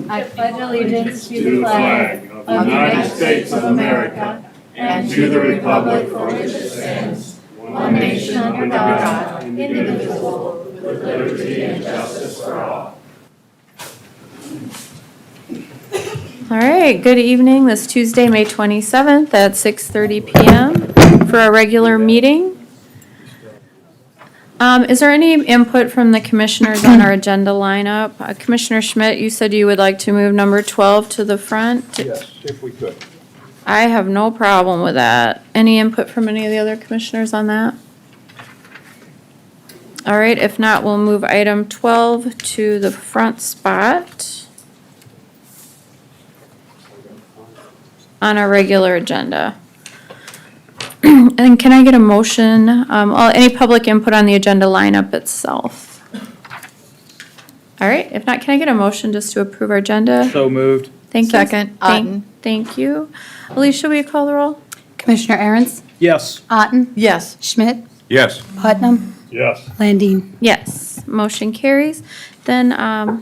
I pledge allegiance to the flag of the United States of America and to the republic for which it stands, one nation under God, indivisible, with liberty and justice for all. All right, good evening. This Tuesday, May 27th at 6:30 PM for our regular meeting. Is there any input from the commissioners on our agenda lineup? Commissioner Schmidt, you said you would like to move number 12 to the front. Yes, if we could. I have no problem with that. Any input from any of the other commissioners on that? All right, if not, we'll move item 12 to the front spot on our regular agenda. And can I get a motion, any public input on the agenda lineup itself? All right, if not, can I get a motion just to approve our agenda? So moved. Thank you. Second, Otten. Thank you. Alicia, will you call the roll? Commissioner Aaron's, Yes. Otten, Yes. Schmidt, Yes. Putnam, Yes. Landine. Yes, motion carries. Then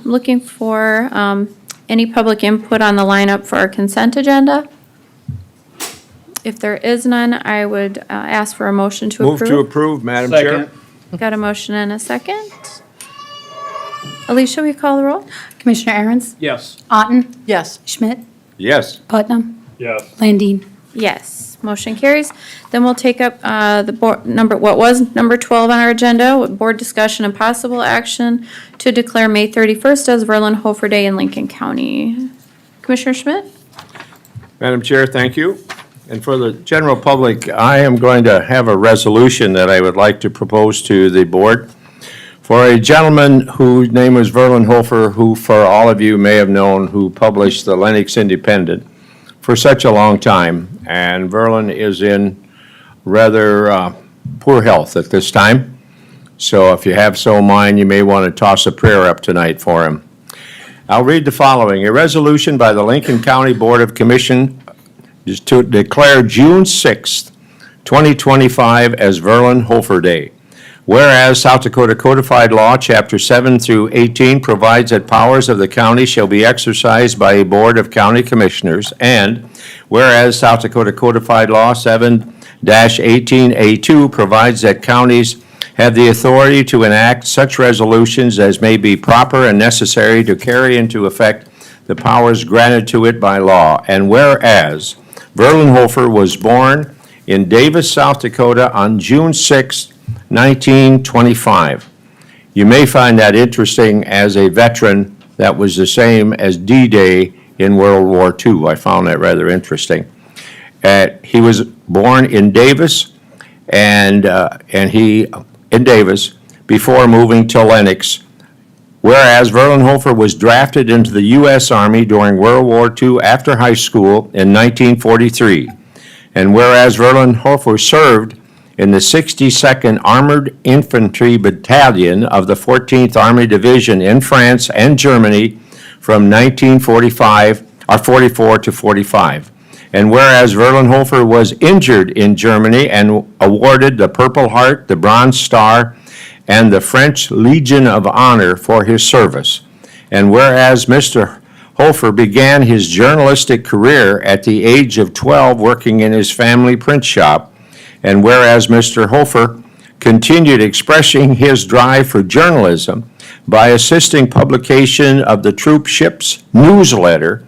looking for any public input on the lineup for our consent agenda. If there is none, I would ask for a motion to Move to approve. approve, Madam Chair. Second. Got a motion and a second. Alicia, will you call the roll? Commissioner Aaron's, Yes. Otten, Yes. Schmidt, Yes. Putnam, Yes. Landine. Yes, motion carries. Then we'll take up the board, what was number 12 on our agenda, with board discussion and possible action to declare May 31st as Verlin Hofer Day in Lincoln County. Commissioner Schmidt? Madam Chair, thank you. And for the general public, I am going to have a resolution that I would like to propose to the board for a gentleman whose name was Verlin Hofer, who for all of you may have known, who published the Lennox Independent for such a long time. And Verlin is in rather poor health at this time. So if you have so mind, you may want to toss a prayer up tonight for him. I'll read the following. A resolution by the Lincoln County Board of Commission is to declare June 6th, 2025 as Verlin Hofer Day. Whereas South Dakota Codified Law, Chapter 7 through 18 provides that powers of the county shall be exercised by a Board of County Commissioners, and whereas South Dakota Codified Law 7-18A2 provides that counties have the authority to enact such resolutions as may be proper and necessary to carry into effect the powers granted to it by law, and whereas Verlin Hofer was born in Davis, South Dakota on June 6, 1925. You may find that interesting as a veteran. That was the same as D-Day in World War II. I found that rather interesting. He was born in Davis, and he in Davis before moving to Lennox. Whereas Verlin Hofer was drafted into the U.S. Army during World War II after high school in 1943. And whereas Verlin Hofer served in the 62nd Armored Infantry Battalion of the 14th Army Division in France and Germany from 44 to 45. And whereas Verlin Hofer was injured in Germany and awarded the Purple Heart, the Bronze Star, and the French Legion of Honor for his service. And whereas Mr. Hofer began his journalistic career at the age of 12 working in his family print shop, and whereas Mr. Hofer continued expressing his drive for journalism by assisting publication of the Troop Ships newsletter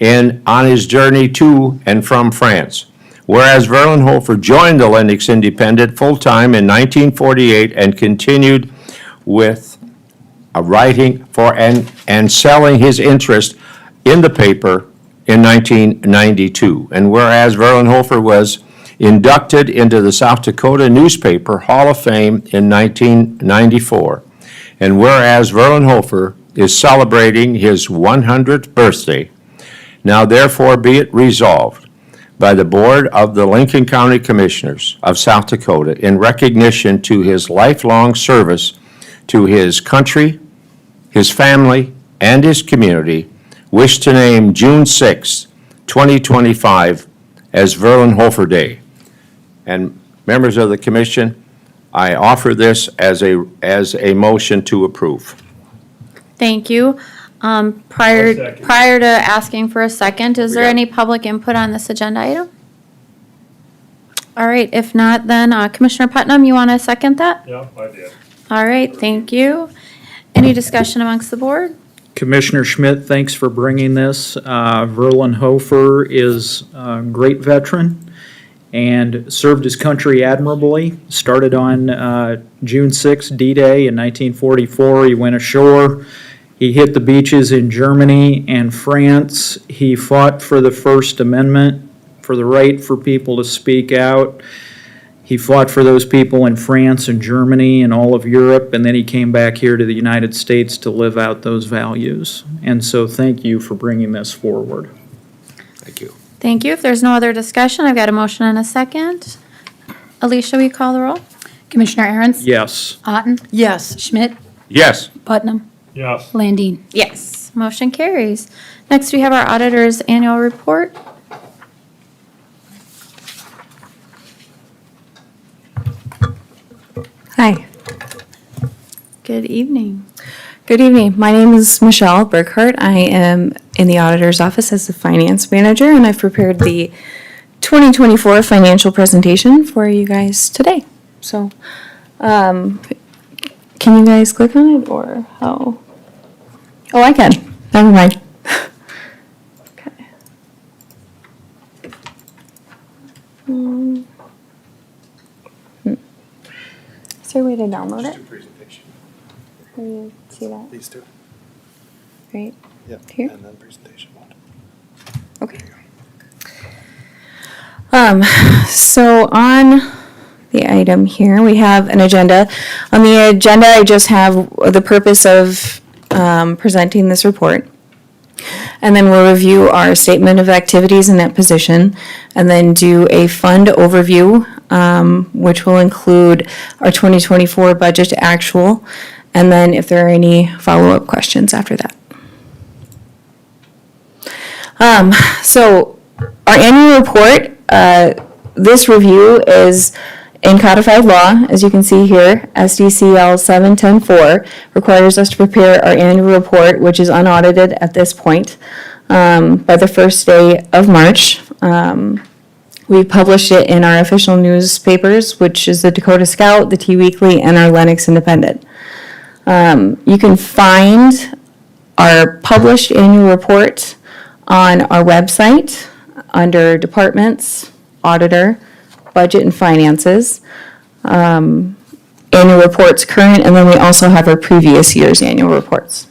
on his journey to and from France. Whereas Verlin Hofer joined the Lennox Independent full-time in 1948 and continued with writing for and selling his interest in the paper in 1992. And whereas Verlin Hofer was inducted into the South Dakota Newspaper Hall of Fame in 1994. And whereas Verlin Hofer is celebrating his 100th birthday, now therefore be it resolved by the Board of the Lincoln County Commissioners of South Dakota in recognition to his lifelong service to his country, his family, and his community, wish to name June 6, 2025 as Verlin Hofer Day. And members of the commission, I offer this as a motion to approve. Thank you. Prior, I'll second. prior to asking for a second, is there any public input on this agenda item? All right, if not, then Commissioner Putnam, you want to second that? Yeah, I did. All right, thank you. Any discussion amongst the board? Commissioner Schmidt, thanks for bringing this. Verlin Hofer is a great veteran and served his country admirably. Started on June 6, D-Day in 1944. He went ashore. He hit the beaches in Germany and France. He fought for the First Amendment, for the right for people to speak out. He fought for those people in France and Germany and all of Europe, and then he came back here to the United States to live out those values. And so thank you for bringing this forward. Thank you. Thank you. If there's no other discussion, I've got a motion and a second. Alicia, will you call the roll? Commissioner Aaron's? Yes. Otten? Yes. Schmidt? Yes. Putnam? Yes. Landine? Yes. Motion carries. Next, we have our auditor's annual report. Hi, Good evening. good evening. My name is Michelle Burkhart. I am in the auditor's office as the finance manager, and I've prepared the 2024 financial presentation for you guys today. So, can you guys click on it or how? Oh, I can. Never mind. Okay. Is there a way to download it? Presentation. Can you see that? These two. Right? Yep. Here? And then presentation one. Okay. So on the item here, we have an agenda. On the agenda, I just have the purpose of presenting this report. And then we'll review our statement of activities in that position, and then do a fund overview, which will include our 2024 budget to actual, and then if there are any follow-up questions after that. So our annual report, this review is in codified law, as you can see here, SDCL 710-4 requires us to prepare our annual report, which is unaudited at this point, by the first day of March. We published it in our official newspapers, which is the Dakota Scout, the T-Weekly, and our Lennox Independent. You can find our published annual report on our website under Departments, Auditor, Budget and Finances, annual reports current, and then we also have our previous year's annual reports.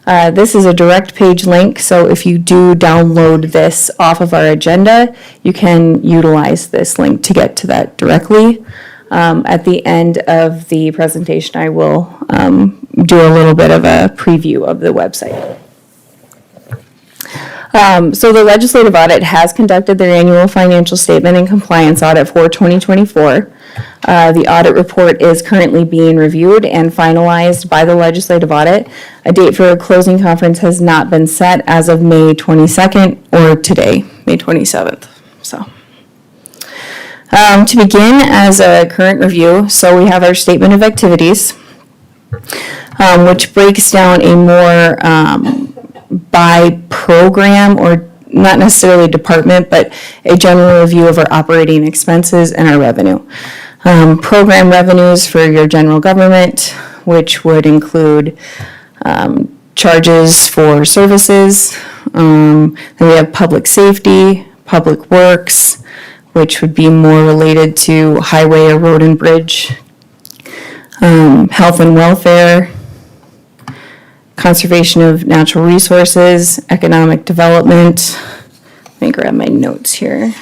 This is a direct page link, so if you do download this off of our agenda, you can utilize this link to get to that directly. At the end of the presentation, I will do a little bit of a preview of the website. So the legislative audit has conducted their annual financial statement and compliance audit for 2024. The audit report is currently being reviewed and finalized by the legislative audit. A date for a closing conference has not been set as of May 22nd or today, May 27th. So, to begin as a current review, so we have our statement of activities, which breaks down a more by program, or not necessarily department, but a general review of our operating expenses and our revenue. Program revenues for your general government, which would include charges for services. Then we have public safety, public works, which would be more related to highway or road and bridge. Health and welfare, conservation of natural resources, economic development. Let me grab my notes here.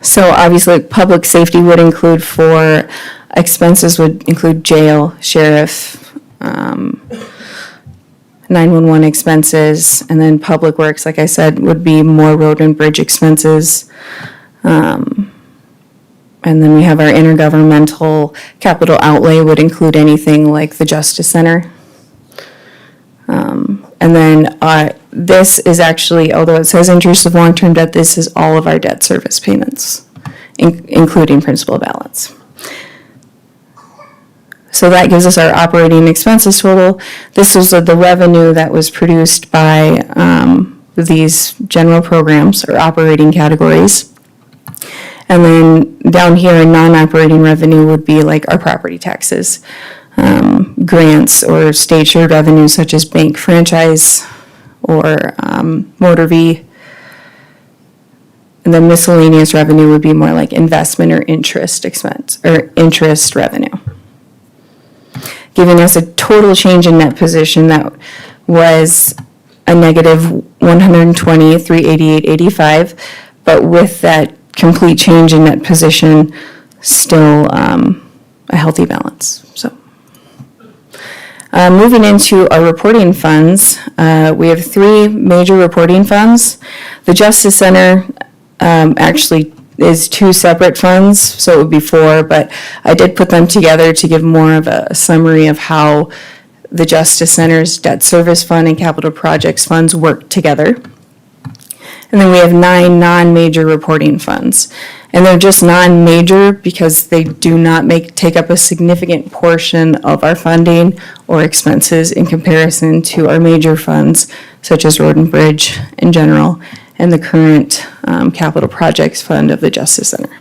So obviously, public safety would include for expenses would include jail, sheriff, 911 expenses, and then public works, like I said, would be more road and bridge expenses. And then we have our intergovernmental capital outlay would include anything like the Justice Center. And then this is actually, although it says interest of long-term debt, this is all of our debt service payments, including principal balance. So that gives us our operating expenses total. This was the revenue that was produced by these general programs or operating categories. And then down here, non-operating revenue would be like our property taxes, grants or state shared revenue such as bank franchise or motor V. And then miscellaneous revenue would be more like investment or interest expense or interest revenue, giving us a total change in net position that was a negative 120, 388.85, but with that complete change in net position, still a healthy balance. So, moving into our reporting funds, we have three major reporting funds. The Justice Center actually is two separate funds, so it would be four, but I did put them together to give more of a summary of how the Justice Center's debt service fund and capital projects funds work together. And then we have 9 non-major reporting funds. And they're just non-major because they do not take up a significant portion of our funding or expenses in comparison to our major funds, such as Road and Bridge in general, and the current capital projects fund of the Justice Center.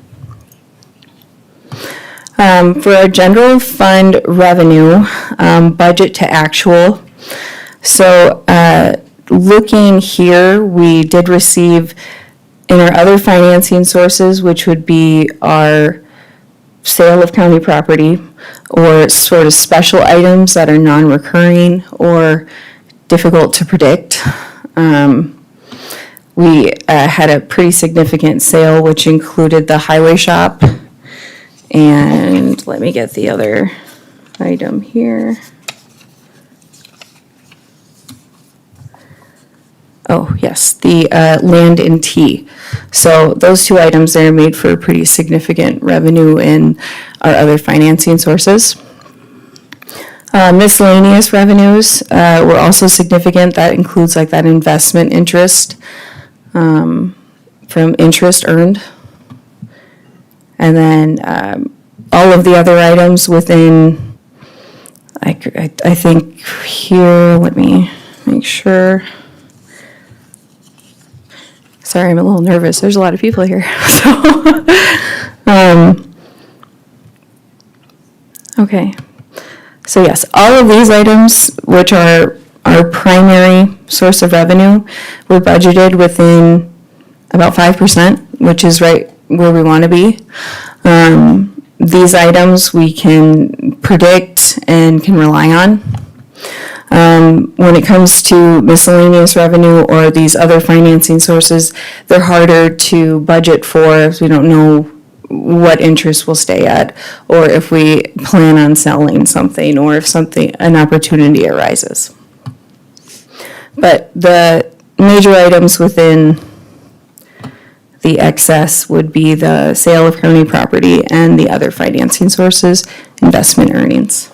For our general fund revenue, budget to actual, so looking here, we did receive in our other financing sources, which would be our sale of county property or sort of special items that are non-recurring or difficult to predict. We had a pretty significant sale, which included the highway shop. And let me get the other item here. Oh, yes, the land and tea. So those two items there made for pretty significant revenue in our other financing sources. Miscellaneous revenues were also significant. That includes like that investment interest from interest earned. And then all of the other items within, I think here, let me make sure. Sorry, I'm a little nervous. There's a lot of people here. Okay. So yes, all of these items, which are our primary source of revenue, were budgeted within about 5%, which is right where we want to be. These items we can predict and can rely on. When it comes to miscellaneous revenue or these other financing sources, they're harder to budget for if we don't know what interest will stay at, or if we plan on selling something, or if an opportunity arises. But the major items within the excess would be the sale of county property and the other financing sources, investment earnings.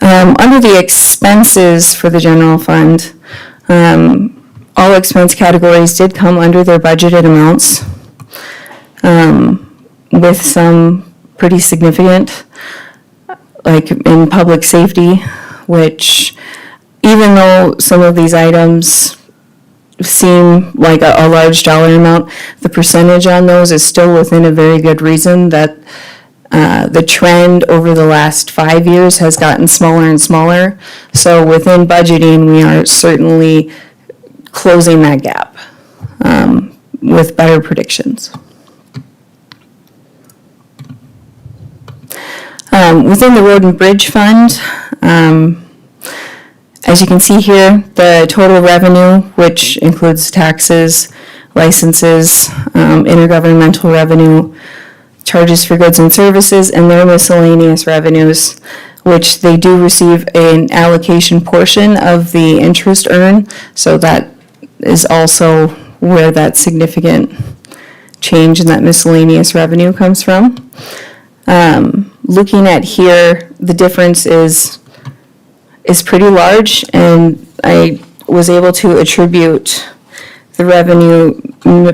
Under the expenses for the general fund, all expense categories did come under their budgeted amounts, with some pretty significant, like in public safety, which even though some of these items seem like a large dollar amount, the percentage on those is still within a very good reason that the trend over the last 5 years has gotten smaller and smaller. So within budgeting, we are certainly closing that gap with better predictions. Within the Road and Bridge Fund, as you can see here, the total revenue, which includes taxes, licenses, intergovernmental revenue, charges for goods and services, and their miscellaneous revenues, which they do receive an allocation portion of the interest earned, so that is also where that significant change in that miscellaneous revenue comes from. Looking at here, the difference is pretty large, and I was able to attribute the revenue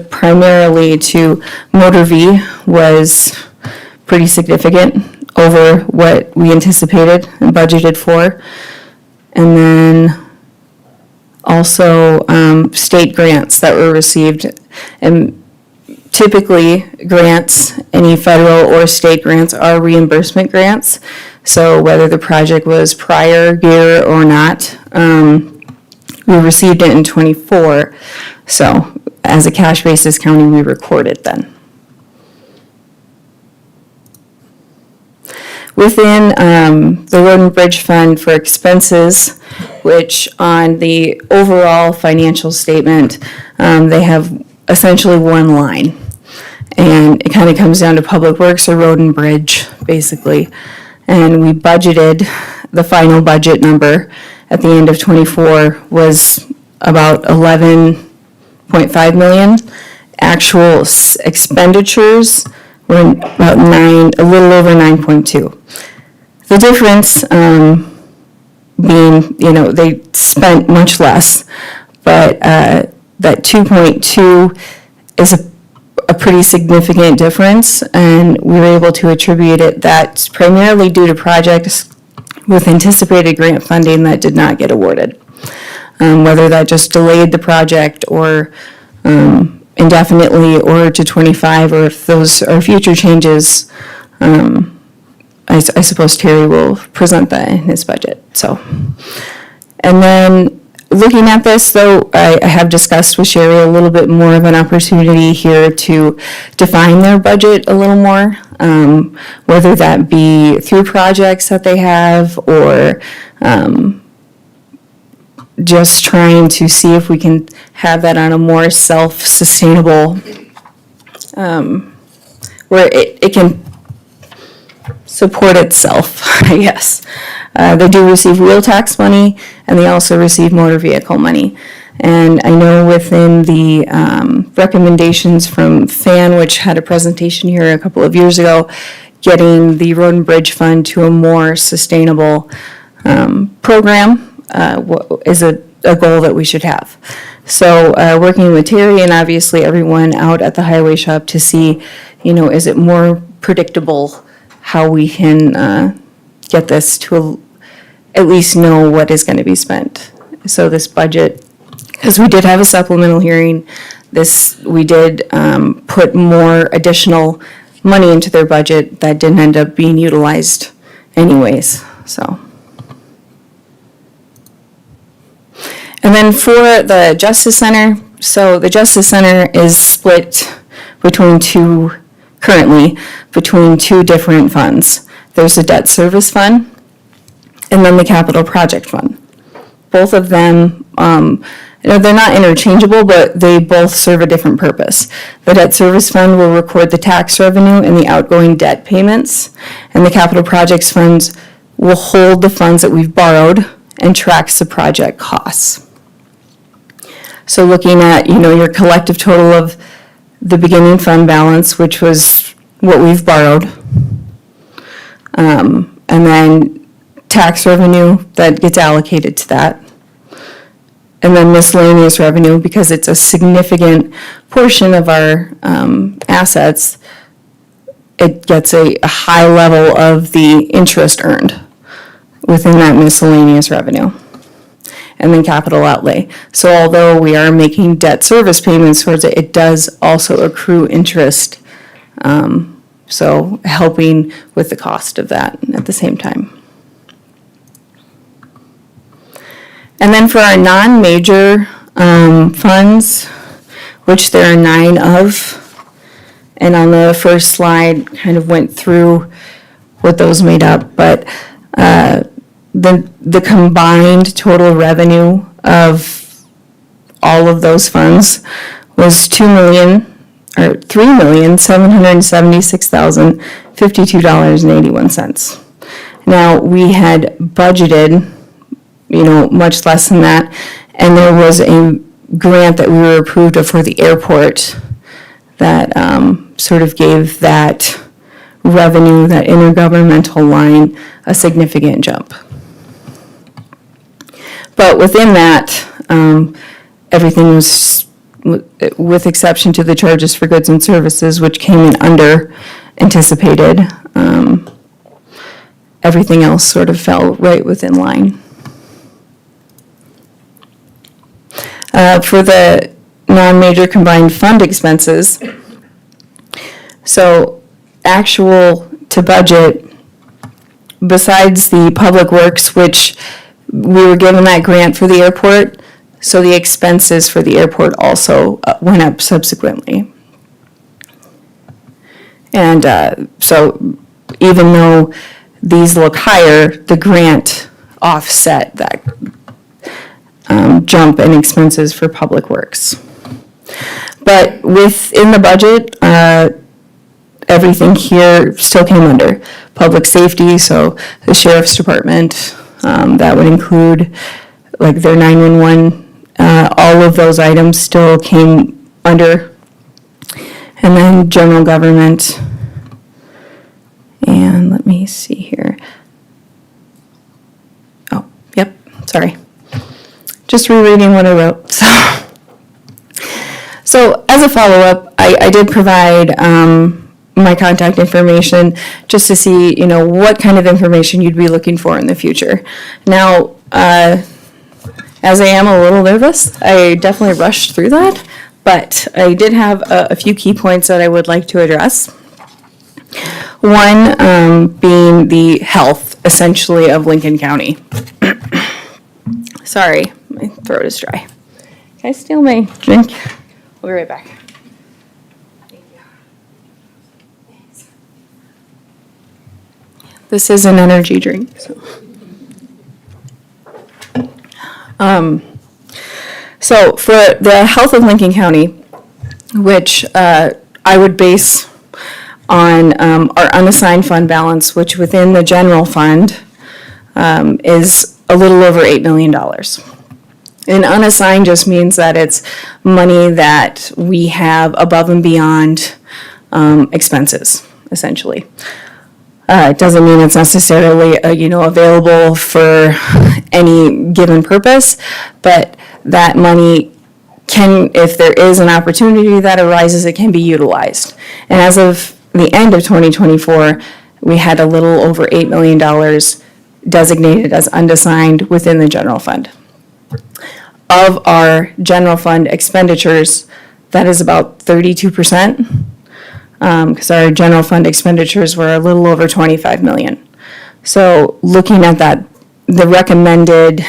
primarily to Motor V was pretty significant over what we anticipated and budgeted for. And then also state grants that were received. And typically, grants, any federal or state grants are reimbursement grants. So whether the project was prior year or not, we received it in '24. So as a cash basis county, we recorded then. Within the Road and Bridge Fund for expenses, which on the overall financial statement, they have essentially one line. And it kind of comes down to Public Works or Road and Bridge, basically. And we budgeted, the final budget number at the end of '24 was about 11.5 million. Actual expenditures were about a little over 9.2. The difference being, they spent much less, but that 2.2 is a pretty significant difference, and we were able to attribute it that's primarily due to projects with anticipated grant funding that did not get awarded. Whether that just delayed the project or indefinitely or to '25, or if those are future changes, I suppose Terry will present that in his budget, so. And then, looking at this, though, I have discussed with Sherry a little bit more of an opportunity here to define their budget a little more, whether that be through projects that they have or just trying to see if we can have that on a more self-sustainable, where it can support itself, I guess. They do receive wheel tax money, and they also receive motor vehicle money. And I know within the recommendations from FAN, which had a presentation here a couple of years ago, getting the Road and Bridge Fund to a more sustainable program is a goal that we should have. So working with Terry and obviously everyone out at the highway shop to see, is it more predictable how we can get this to at least know what is going to be spent. So this budget, because we did have a supplemental hearing, we did put more additional money into their budget that didn't end up being utilized anyways, so. And then for the Justice Center, so the Justice Center is split currently between two different funds. There's a debt service fund and then the capital project fund. Both of them, they're not interchangeable, but they both serve a different purpose. The debt service fund will record the tax revenue and the outgoing debt payments, and the capital projects funds will hold the funds that we've borrowed and tracks the project costs. So looking at, your collective total of the beginning fund balance, which was what we've borrowed, and then tax revenue that gets allocated to that, and then miscellaneous revenue, because it's a significant portion of our assets, it gets a high level of the interest earned within that miscellaneous revenue. And then capital outlay. So although we are making debt service payments towards it, it does also accrue interest. So helping with the cost of that at the same time. And then for our non-major funds, which there are 9 of, and on the first slide kind of went through what those made up, but the combined total revenue of all of those funds was $3,776,052.81. Now, we had budgeted, much less than that, and there was a grant that we were approved of for the airport that sort of gave that revenue, that intergovernmental line, a significant jump. But within that, everything was, with exception to the charges for goods and services, which came in under anticipated, everything else sort of fell right within line. For the non-major combined fund expenses, so actual to budget, besides the public works, which we were given that grant for the airport, so the expenses for the airport also went up subsequently. And so even though these look higher, the grant offset that jump in expenses for public works. But within the budget, everything here still came under public safety, so the sheriff's department, that would include like their 911, all of those items still came under. And then general government, and let me see here. Oh, yep, sorry. Just rereading what I wrote, so. So as a follow-up, I did provide my contact information just to see, what kind of information you'd be looking for in the future. Now, as I am a little nervous, I definitely rushed through that, but I did have a few key points that I would like to address. One being the health, essentially, of Lincoln County. Sorry, my throat is dry. Can I steal my drink? We'll be right back. This is an energy drink, so. So for the health of Lincoln County, which I would base on our unassigned fund balance, which within the general fund is a little over $8 million. And unassigned just means that it's money that we have above and beyond expenses, essentially. It doesn't mean it's necessarily, available for any given purpose, but that money can, if there is an opportunity that arises, it can be utilized. And as of the end of 2024, we had a little over $8 million designated as unassigned within the general fund. Of our general fund expenditures, that is about 32%. Because our general fund expenditures were a little over 25 million. So looking at that, the recommended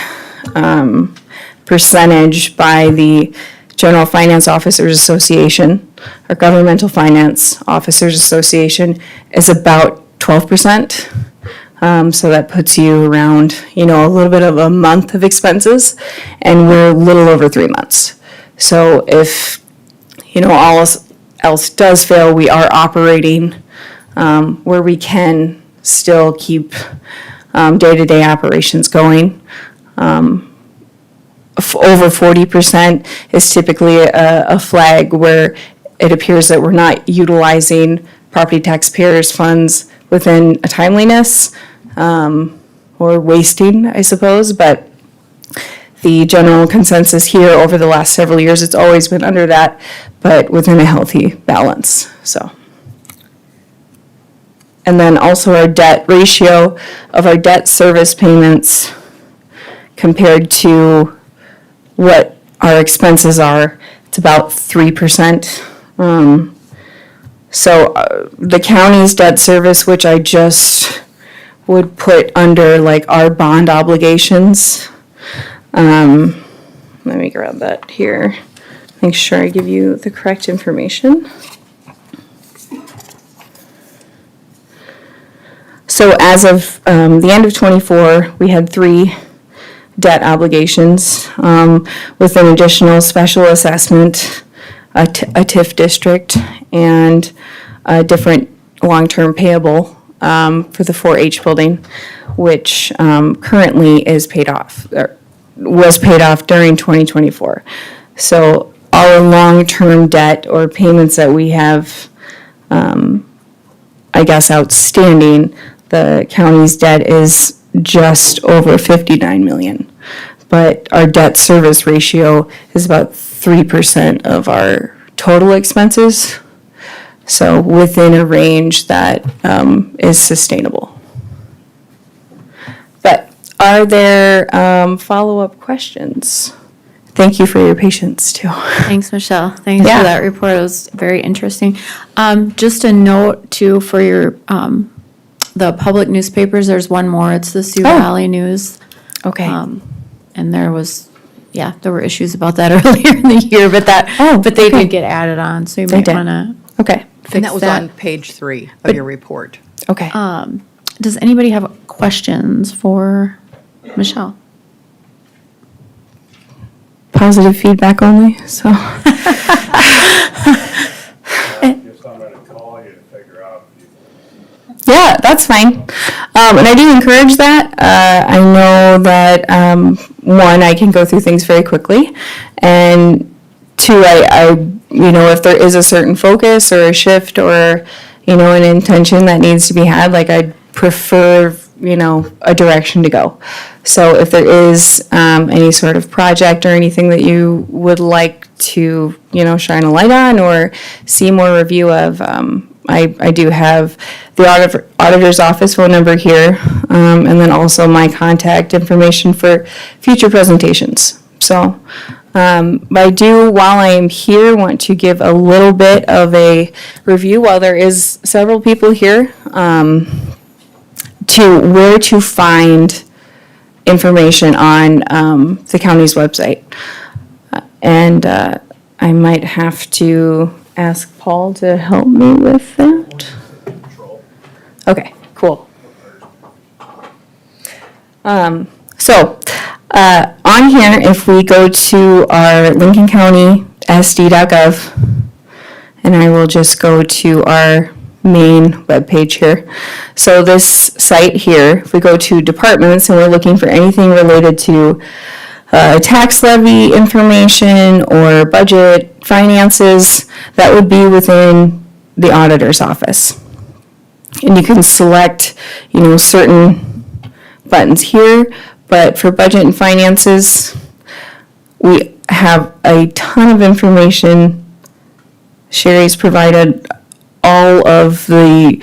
percentage by the General Finance Officers Association, or Governmental Finance Officers Association, is about 12%. So that puts you around, a little bit of a month of expenses, and we're a little over 3 months. So if, all else does fail, we are operating where we can still keep day-to-day operations going. Over 40% is typically a flag where it appears that we're not utilizing property taxpayers' funds within a timeliness, or wasting, I suppose, but the general consensus here over the last several years, it's always been under that, but within a healthy balance, so. And then also our debt ratio of our debt service payments compared to what our expenses are, it's about 3%. So the county's debt service, which I just would put under like our bond obligations. Let me grab that here. Make sure I give you the correct information. So as of the end of '24, we had 3 debt obligations with an additional special assessment, a TIF district, and a different long-term payable for the 4-H building, which currently is paid off, or was paid off during 2024. So our long-term debt or payments that we have, outstanding, the county's debt is just over 59 million. but our debt service ratio is about 3% of our total expenses. So within a range that is sustainable. But are there follow-up questions? Thank you for your patience, too. Thanks, Michelle. Thanks Yeah. for that report. It was very interesting. Just a note too for your, the public newspapers, there's one more. It's the Sioux Oh. Valley News. Okay. And there were issues about that earlier in the year, but they okay. did get added on, so you They might did. want to Okay, fix And that was that. on page 3 of your report. okay. Does anybody have questions for Michelle? Positive feedback only, so. Guess I'm gonna call you to figure out if you Yeah, that's fine. And I do encourage that. I know that, one, I can go through things very quickly. And two, if there is a certain focus or a shift or, an intention that needs to be had, like I'd prefer, a direction to go. So if there is, any sort of project or anything that you would like to, shine a light on or see more review of, I do have the auditor's office phone number here, and then also my contact information for future presentations. So, but I do, while I am here, want to give a little bit of a review, while there is several people here, to where to find information on the county's website. And I might have to ask Paul to help me with that. Okay, cool. On here, if we go to our Lincoln County SD.gov, and I will just go to our main webpage here. So this site here, if we go to departments and we're looking for anything related to tax levy information or budget finances, that would be within the auditor's office. And you can select, certain buttons here, but for budget and finances, we have a ton of information. Sherry's provided all of the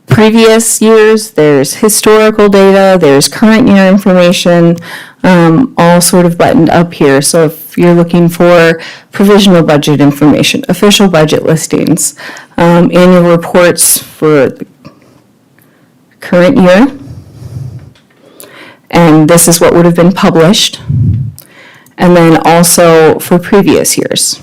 previous years, there's historical data, there's current year information, all sort of buttoned up here. So if you're looking for provisional budget information, official budget listings, annual reports for the current year, and this is what would have been published, and then also for previous years.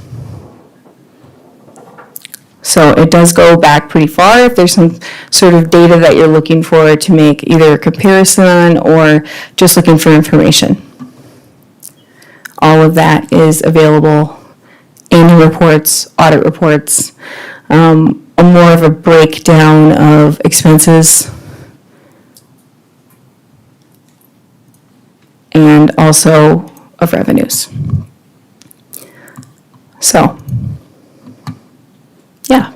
So it does go back pretty far if there's some sort of data that you're looking for to make either a comparison on or just looking for information. All of that is available, annual reports, audit reports, more of a breakdown of expenses, and also of revenues. So, yeah.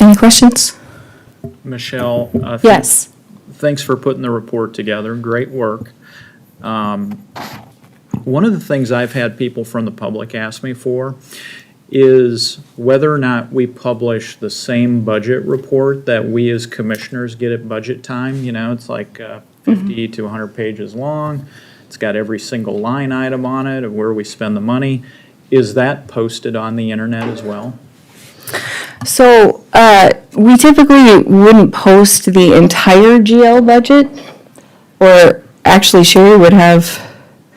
Any questions? Michelle? Yes. Thanks for putting the report together. Great work. One of the things I've had people from the public ask me for is whether or not we publish the same budget report that we as commissioners get at budget time. It's like 50 to 100 pages long. It's got every single line item on it of where we spend the money. Is that posted on the internet as well? So, we typically wouldn't post the entire GL budget, or actually Sherry would have,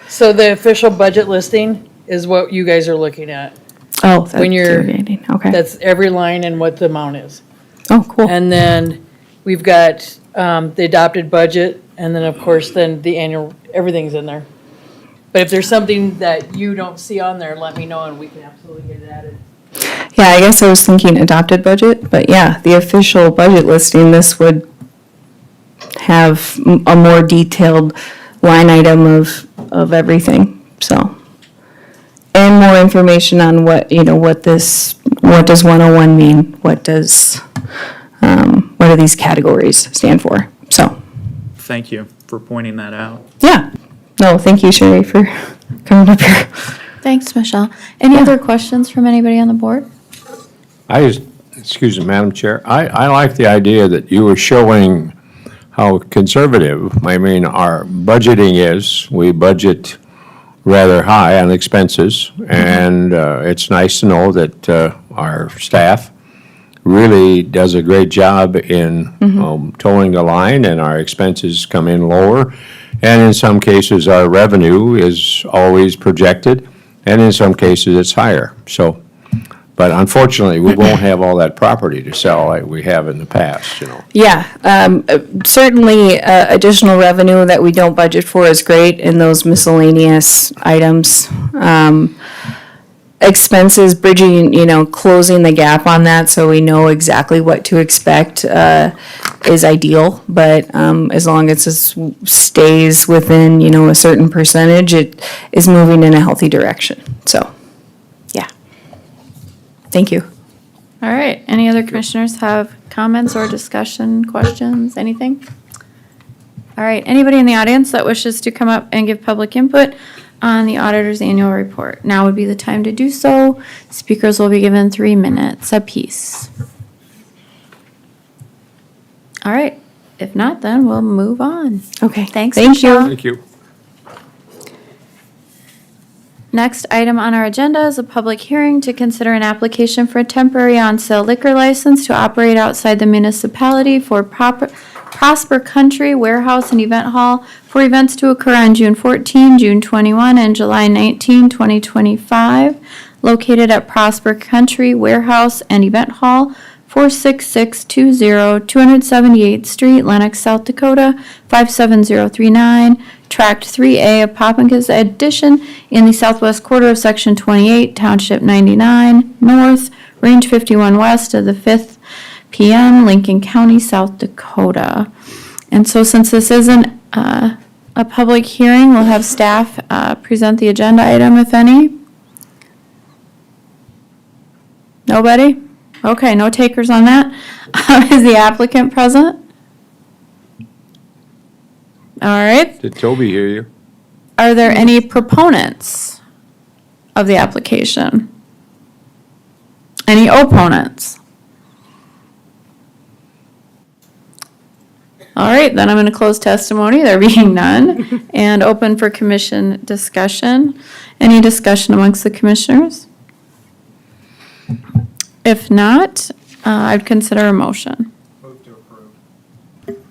So the official budget listing is what you guys are looking at. oh, that's When you're- irrigating, okay. That's every line and what the amount is. Oh, cool. And then we've got the adopted budget, and then, of course, then the annual, everything's in there. But if there's something that you don't see on there, let me know, and we can absolutely get it added. Yeah, I guess I was thinking adopted budget, but yeah, the official budget listing, this would have a more detailed line item of everything, so. And more information on what does 101 mean? What do these categories stand for? So, Thank you. for pointing that out. Yeah. No, thank you, Sherry, for coming up here. Thanks, Michelle. Any other questions from anybody on the board? Excuse me, Madam Chair, I like the idea that you were showing how conservative, I mean, our budgeting is. We budget rather high on expenses, and it's nice to know that our staff really does a great job in towing the line, and our expenses come in lower. And in some cases, our revenue is always projected, and in some cases, it's higher. So, but unfortunately, we won't have all that property to sell like we have in the past, you know. Yeah, certainly additional revenue that we don't budget for is great in those miscellaneous items. Expenses, bridging, closing the gap on that so we know exactly what to expect is ideal. But as long as it stays within, a certain percentage, it is moving in a healthy direction. So, yeah. Thank you. All right, any other commissioners have comments or discussion, questions, anything? All right, anybody in the audience that wishes to come up and give public input on the auditor's annual report? Now would be the time to do so. Speakers will be given 3 minutes apiece. All right, if not, then we'll move on. Okay. Thanks, Thank you. Michelle. Thank you. Next item on our agenda is a public hearing to consider an application for a temporary on-sale liquor license to operate outside the municipality for Prosper Country Warehouse and Event Hall for events to occur on June 14, June 21, and July 19, 2025, located at Prosper Country Warehouse and Event Hall, 46620 278th Street, Lenox, South Dakota, 57039, Tract 3A of Poppinkus Addition in the southwest quarter of Section 28, Township 99 North, Range 51 West of the 5th PM, Lincoln County, South Dakota. And so since this isn't a public hearing, we'll have staff present the agenda item, if any. Nobody? Okay, no takers on that. Is the applicant present? All right. Did Toby hear you? Are there any proponents of the application? Any opponents? All right, then I'm going to close testimony, there being none, and open for commission discussion. Any discussion amongst the commissioners? If not, I'd consider a motion.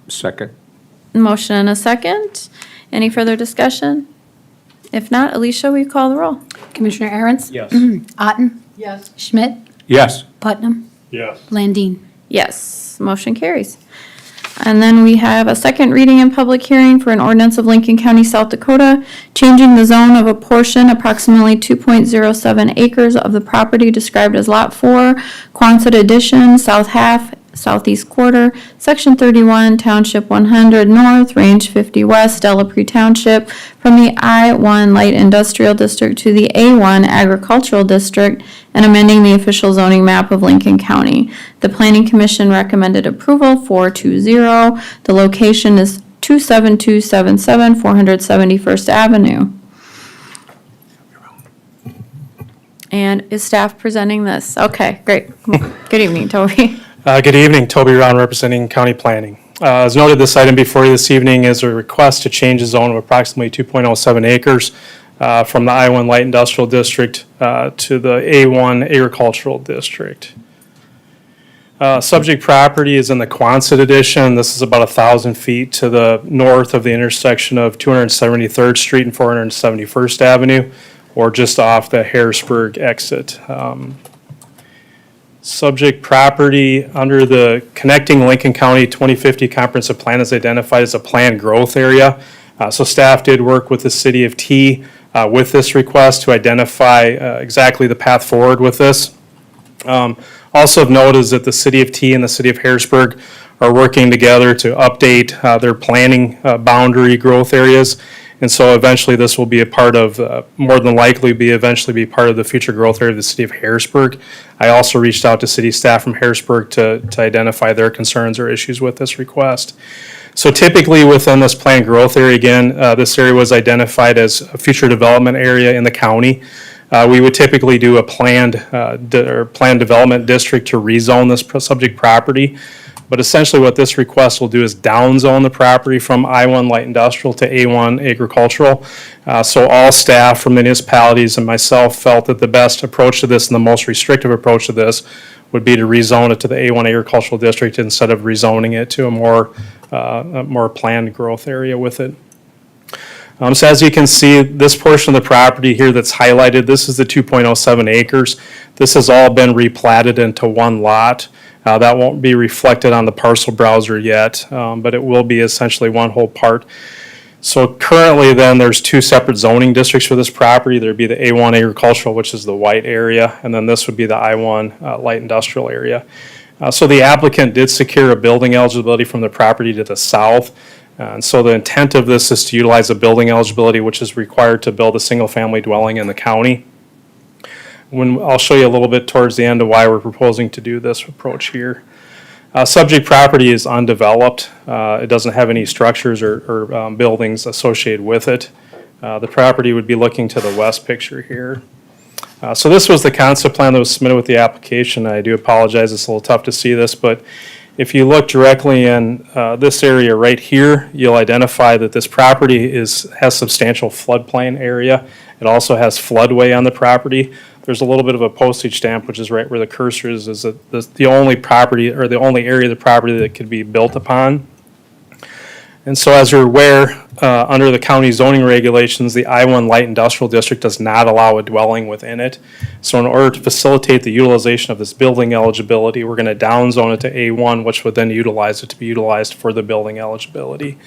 Second. Motion and a second. Any further discussion? If not, Alicia, will you call the roll? Commissioner Aaron's? Yes. Otten? Yes. Schmidt? Yes. Putnam? Yes. Landine? Yes, motion carries. And then we have a second reading and public hearing for an ordinance of Lincoln County, South Dakota, changing the zone of a portion approximately 2.07 acres of the property described as Lot 4, Quonset Addition, South Half, Southeast Quarter, Section 31, Township 100 North, Range 50 West, Delapre Township, from the I-1 Light Industrial District to the A-1 Agricultural District, and amending the official zoning map of Lincoln County. The Planning Commission recommended approval 420. The location is 27277 471st Avenue. And is staff presenting this? Okay, great. Good evening, Toby. Good evening, Toby Ron representing County Planning. As noted, this item before you this evening is a request to change the zone of approximately 2.07 acres from the I-1 Light Industrial District to the A-1 Agricultural District. Subject property is in the Quonset Addition. This is about 1,000 feet to the north of the intersection of 273rd Street and 471st Avenue, or just off the Harrisburg exit. Subject property under the Connecting Lincoln County 2050 Comprehensive Plan is identified as a planned growth area. So staff did work with the City of T with this request to identify exactly the path forward with this. Also of note is that the City of T and the City of Harrisburg are working together to update their planning boundary growth areas. And so eventually this will be a part of, more than likely eventually be part of the future growth area of the City of Harrisburg. I also reached out to city staff from Harrisburg to identify their concerns or issues with this request. So typically within this planned growth area, again, this area was identified as a future development area in the county. We would typically do a planned development district to rezone this subject property. But essentially what this request will do is downzone the property from I-1 light industrial to A1 agricultural. So all staff from municipalities and myself felt that the best approach to this and the most restrictive approach to this would be to rezone it to the A1 agricultural district instead of rezoning it to a more planned growth area with it. So as you can see, this portion of the property here that's highlighted, this is the 2.07 acres. This has all been replatted into one lot. That won't be reflected on the parcel browser yet, but it will be essentially one whole part. So currently then, there's two separate zoning districts for this property. There'd be the A1 agricultural, which is the white area, and then this would be the I1 light industrial area. So the applicant did secure a building eligibility from the property to the south. And so the intent of this is to utilize a building eligibility which is required to build a single-family dwelling in the county. I'll show you a little bit towards the end of why we're proposing to do this approach here. Subject property is undeveloped. It doesn't have any structures or buildings associated with it. The property would be looking to the west picture here. So this was the concept plan that was submitted with the application. I do apologize, it's a little tough to see this, but if you look directly in this area right here, you'll identify that this property has substantial floodplain area. It also has floodway on the property. There's a little bit of a postage stamp, which is right where the cursor is the only property or the only area of the property that could be built upon. And so as you're aware, under the county zoning regulations, the I-1 light industrial district does not allow a dwelling within it. So in order to facilitate the utilization of this building eligibility, we're going to downzone it to A1, which would then utilize it to be utilized for the building eligibility.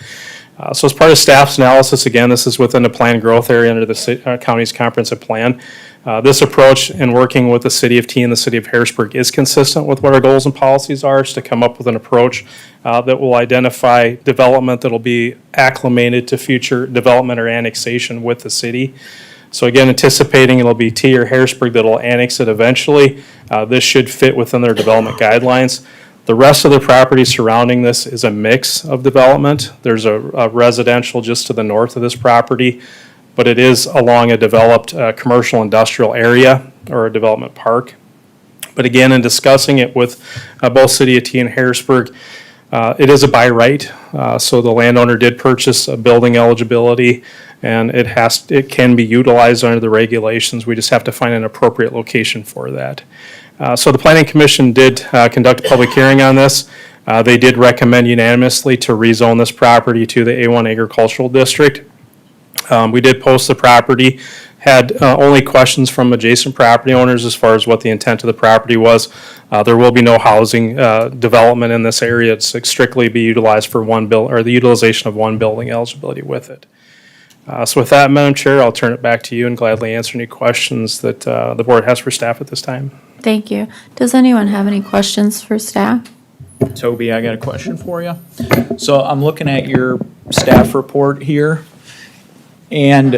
So as part of staff's analysis, again, this is within the planned growth area under the county's comprehensive plan. This approach in working with the city of T and the city of Harrisburg is consistent with what our goals and policies are, is to come up with an approach that will identify development that will be acclimated to future development or annexation with the city. So again, anticipating it'll be T or Harrisburg that'll annex it eventually. This should fit within their development guidelines. The rest of the property surrounding this is a mix of development. There's a residential just to the north of this property, but it is along a developed commercial industrial area or a development park. But again, in discussing it with both City of T and Harrisburg, it is a by right. So the landowner did purchase a building eligibility, and it can be utilized under the regulations. We just have to find an appropriate location for that. So the Planning Commission did conduct a public hearing on this. They did recommend unanimously to rezone this property to the A1 agricultural district. We did post the property, had only questions from adjacent property owners as far as what the intent of the property was. There will be no housing development in this area. It's strictly be utilized for the utilization of one building eligibility with it. So with that, Madam Chair, I'll turn it back to you and gladly answer any questions that the board has for staff at this time. Thank you. Does anyone have any questions for staff? Toby, I got a question for you. So I'm looking at your staff report here, and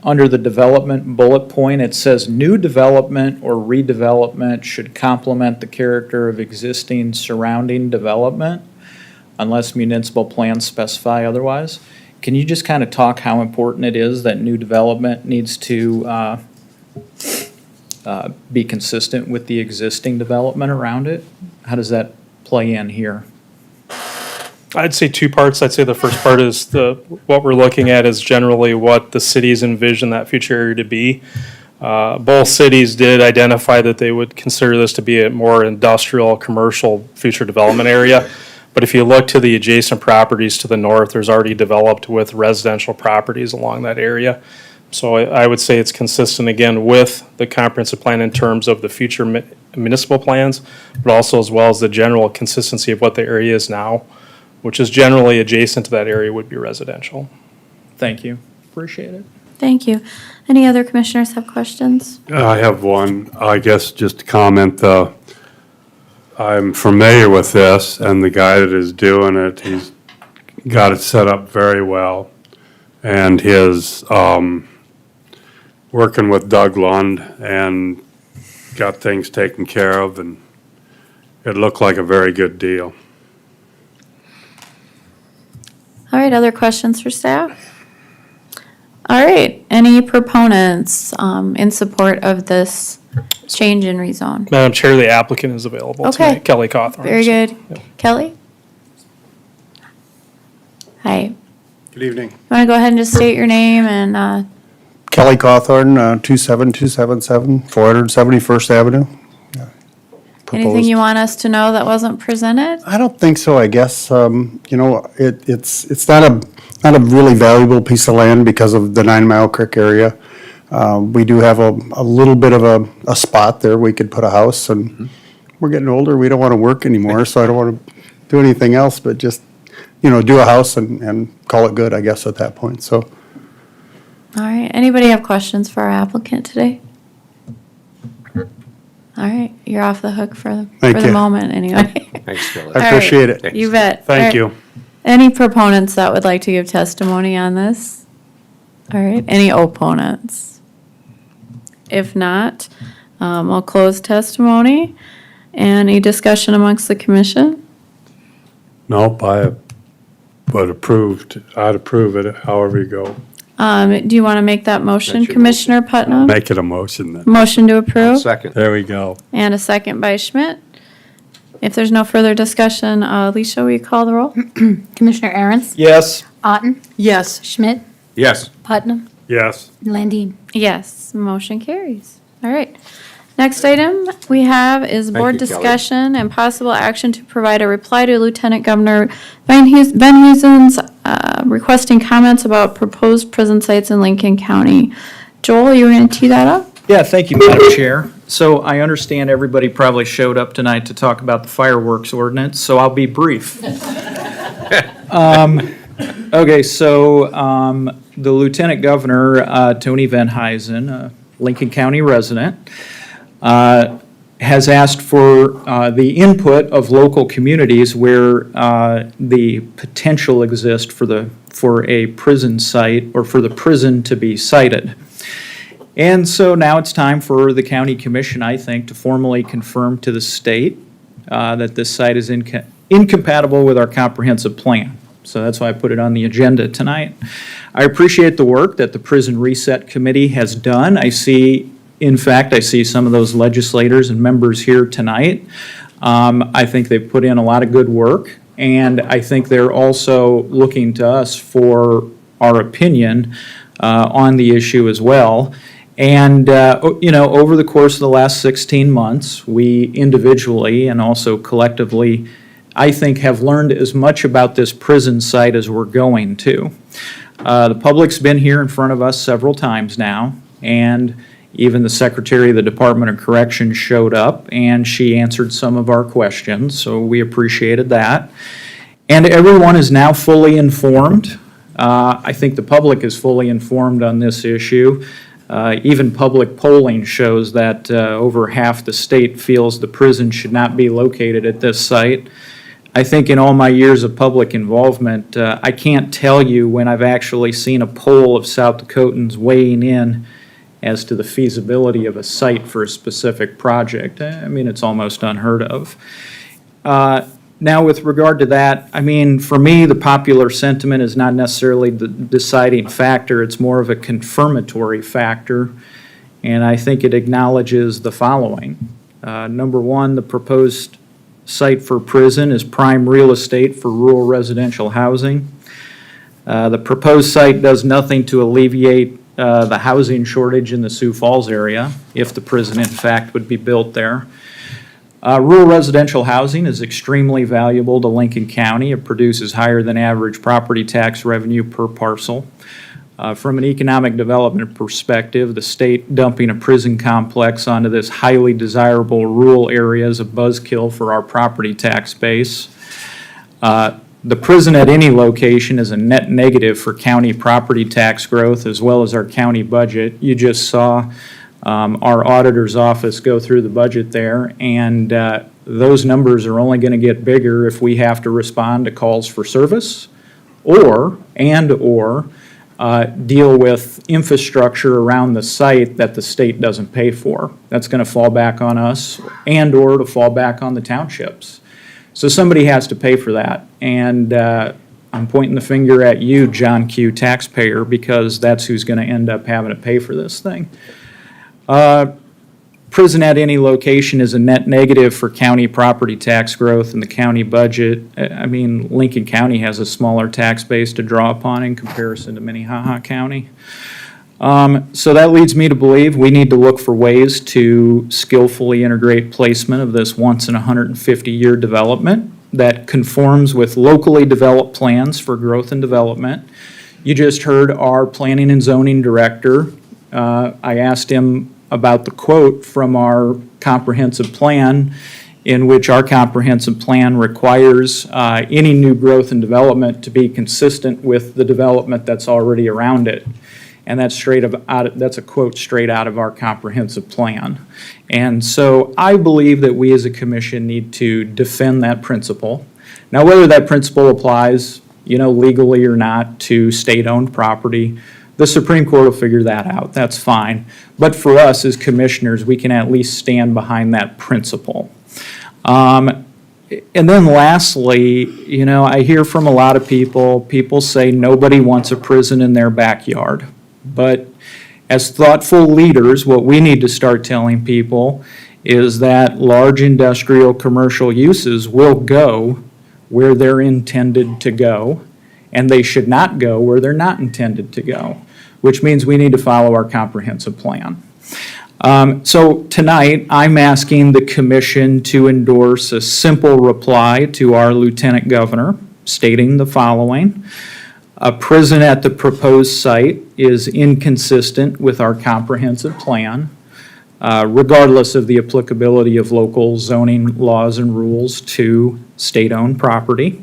under the development bullet point, it says new development or redevelopment should complement the character of existing surrounding development unless municipal plans specify otherwise. Can you just kind of talk how important it is that new development needs to be consistent with the existing development around it? How does that play in here? I'd say two parts. I'd say the first part is what we're looking at is generally what the cities envision that future area to be. Both cities did identify that they would consider this to be a more industrial, commercial future development area. But if you look to the adjacent properties to the north, there's already developed with residential properties along that area. So I would say it's consistent again with the comprehensive plan in terms of the future municipal plans, but also as well as the general consistency of what the area is now, which is generally adjacent to that area would be residential. Thank you. Appreciate it. Thank you. Any other commissioners have questions? I have one, I guess, just to comment, I'm familiar with this, and the guy that is doing it, he's got it set up very well. And his, working with Doug Lund and got things taken care of, and it looked like a very good deal. All right, other questions for staff? All right, any proponents in support of this change in rezone? Madam Chair, the applicant is available Okay. tonight, Kelly Cawthorn. Very good. Kelly? Hi. Good evening. Want to go ahead and just state your name and, Kelly Cawthorn, 27277, 471st Avenue. anything you want us to know that wasn't presented? I don't think so, I guess. It's not a really valuable piece of land because of the 9 Mile Creek area. We do have a little bit of a spot there we could put a house, and we're getting older, we don't want to work anymore, so I don't want to do anything else but just, do a house and call it good, I guess, at that point, so. All right, anybody have questions for our applicant today? All right, you're off the hook for Thank the you. moment, anyway. Thanks, Kelly. I appreciate it. You bet. All Thank right. you. Any proponents that would like to give testimony on this? All right, any opponents? If not, I'll close testimony. Any discussion amongst the commission? Nope, but approved, I'd approve it however you go. Do you want to make that motion, That's your Commissioner Putnam? Make it a motion then. Motion to approve? Second. There we go. And a second by Schmidt. If there's no further discussion, Alicia, will you call the roll? Commissioner Aaron's, Yes. Otten, Yes. Schmidt, Yes. Putnam, Yes. Landine. Yes, motion carries. All right. Next item we have is board you, Kelly. discussion and possible action to provide a reply to Lieutenant Governor Van Huzen's requesting comments about proposed prison sites in Lincoln County. Joel, you were going to tee that up? Yeah, thank you, Madam Chair. So I understand everybody probably showed up tonight to talk about the fireworks ordinance, so I'll be brief. Okay, so the Lieutenant Governor, Tony Van Huysen, a Lincoln County resident, has asked for the input of local communities where the potential exists for a prison site or for the prison to be sited. And so now it's time for the county commission, I think, to formally confirm to the state that this site is incompatible with our comprehensive plan. So that's why I put it on the agenda tonight. I appreciate the work that the Prison Reset Committee has done. In fact, I see some of those legislators and members here tonight. I think they've put in a lot of good work, and I think they're also looking to us for our opinion on the issue as well. And, over the course of the last 16 months, we individually and also collectively, I think, have learned as much about this prison site as we're going to. The public's been here in front of us several times now, and even the Secretary of the Department of Corrections showed up, and she answered some of our questions, so we appreciated that. And everyone is now fully informed. I think the public is fully informed on this issue. Even public polling shows that over half the state feels the prison should not be located at this site. I think in all my years of public involvement, I can't tell you when I've actually seen a poll of South Dakotans weighing in as to the feasibility of a site for a specific project. I mean, it's almost unheard of. Now, with regard to that, I mean, for me, the popular sentiment is not necessarily the deciding factor. It's more of a confirmatory factor, and I think it acknowledges the following. Number one, the proposed site for prison is prime real estate for rural residential housing. The proposed site does nothing to alleviate the housing shortage in the Sioux Falls area, if the prison in fact would be built there. Rural residential housing is extremely valuable to Lincoln County. It produces higher than average property tax revenue per parcel. From an economic development perspective, the state dumping a prison complex onto this highly desirable rural area is a buzzkill for our property tax base. The prison at any location is a net negative for county property tax growth as well as our county budget. You just saw our auditor's office go through the budget there, and those numbers are only going to get bigger if we have to respond to calls for service or deal with infrastructure around the site that the state doesn't pay for. That's going to fall back on us and/or to fall back on the townships. So somebody has to pay for that, and I'm pointing the finger at you, John Q. taxpayer, because that's who's going to end up having to pay for this thing. Prison at any location is a net negative for county property tax growth and the county budget. I mean, Lincoln County has a smaller tax base to draw upon in comparison to Minnehaha County. So that leads me to believe we need to look for ways to skillfully integrate placement of this once in 150-year development that conforms with locally developed plans for growth and development. You just heard our planning and zoning director. I asked him about the quote from our comprehensive plan, in which our comprehensive plan requires any new growth and development to be consistent with the development that's already around it. And that's that's a quote straight out of our comprehensive plan. And so I believe that we as a commission need to defend that principle. Now, whether that principle applies, legally or not to state-owned property, the Supreme Court will figure that out. That's fine. But for us as commissioners, we can at least stand behind that principle. And then lastly, I hear from a lot of people say nobody wants a prison in their backyard. But as thoughtful leaders, what we need to start telling people is that large industrial commercial uses will go where they're intended to go, and they should not go where they're not intended to go, which means we need to follow our comprehensive plan. So tonight, I'm asking the commission to endorse a simple reply to our lieutenant governor stating the following. A prison at the proposed site is inconsistent with our comprehensive plan, regardless of the applicability of local zoning laws and rules to state-owned property.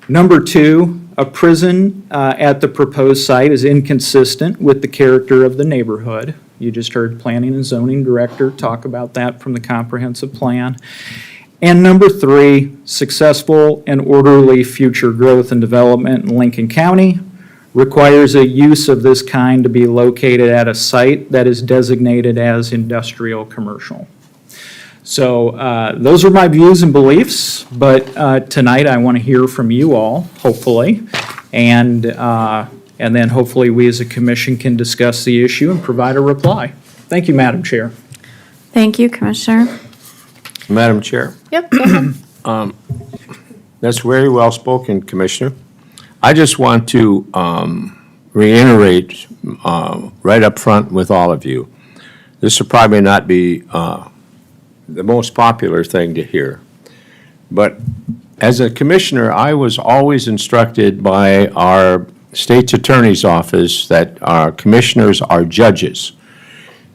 Number two, a prison at the proposed site is inconsistent with the character of the neighborhood. You just heard Planning and Zoning Director talk about that from the comprehensive plan. And number three, successful and orderly future growth and development in Lincoln County requires a use of this kind to be located at a site that is designated as industrial commercial. So those are my views and beliefs, but tonight I want to hear from you all, hopefully, and then hopefully we as a commission can discuss the issue and provide a reply. Thank you, Madam Chair. Thank you, Commissioner. Madam Chair, Yep, go ahead. that's very well spoken, Commissioner. I just want to reiterate right up front with all of you. This will probably not be the most popular thing to hear. But as a commissioner, I was always instructed by our state's attorney's office that our commissioners are judges.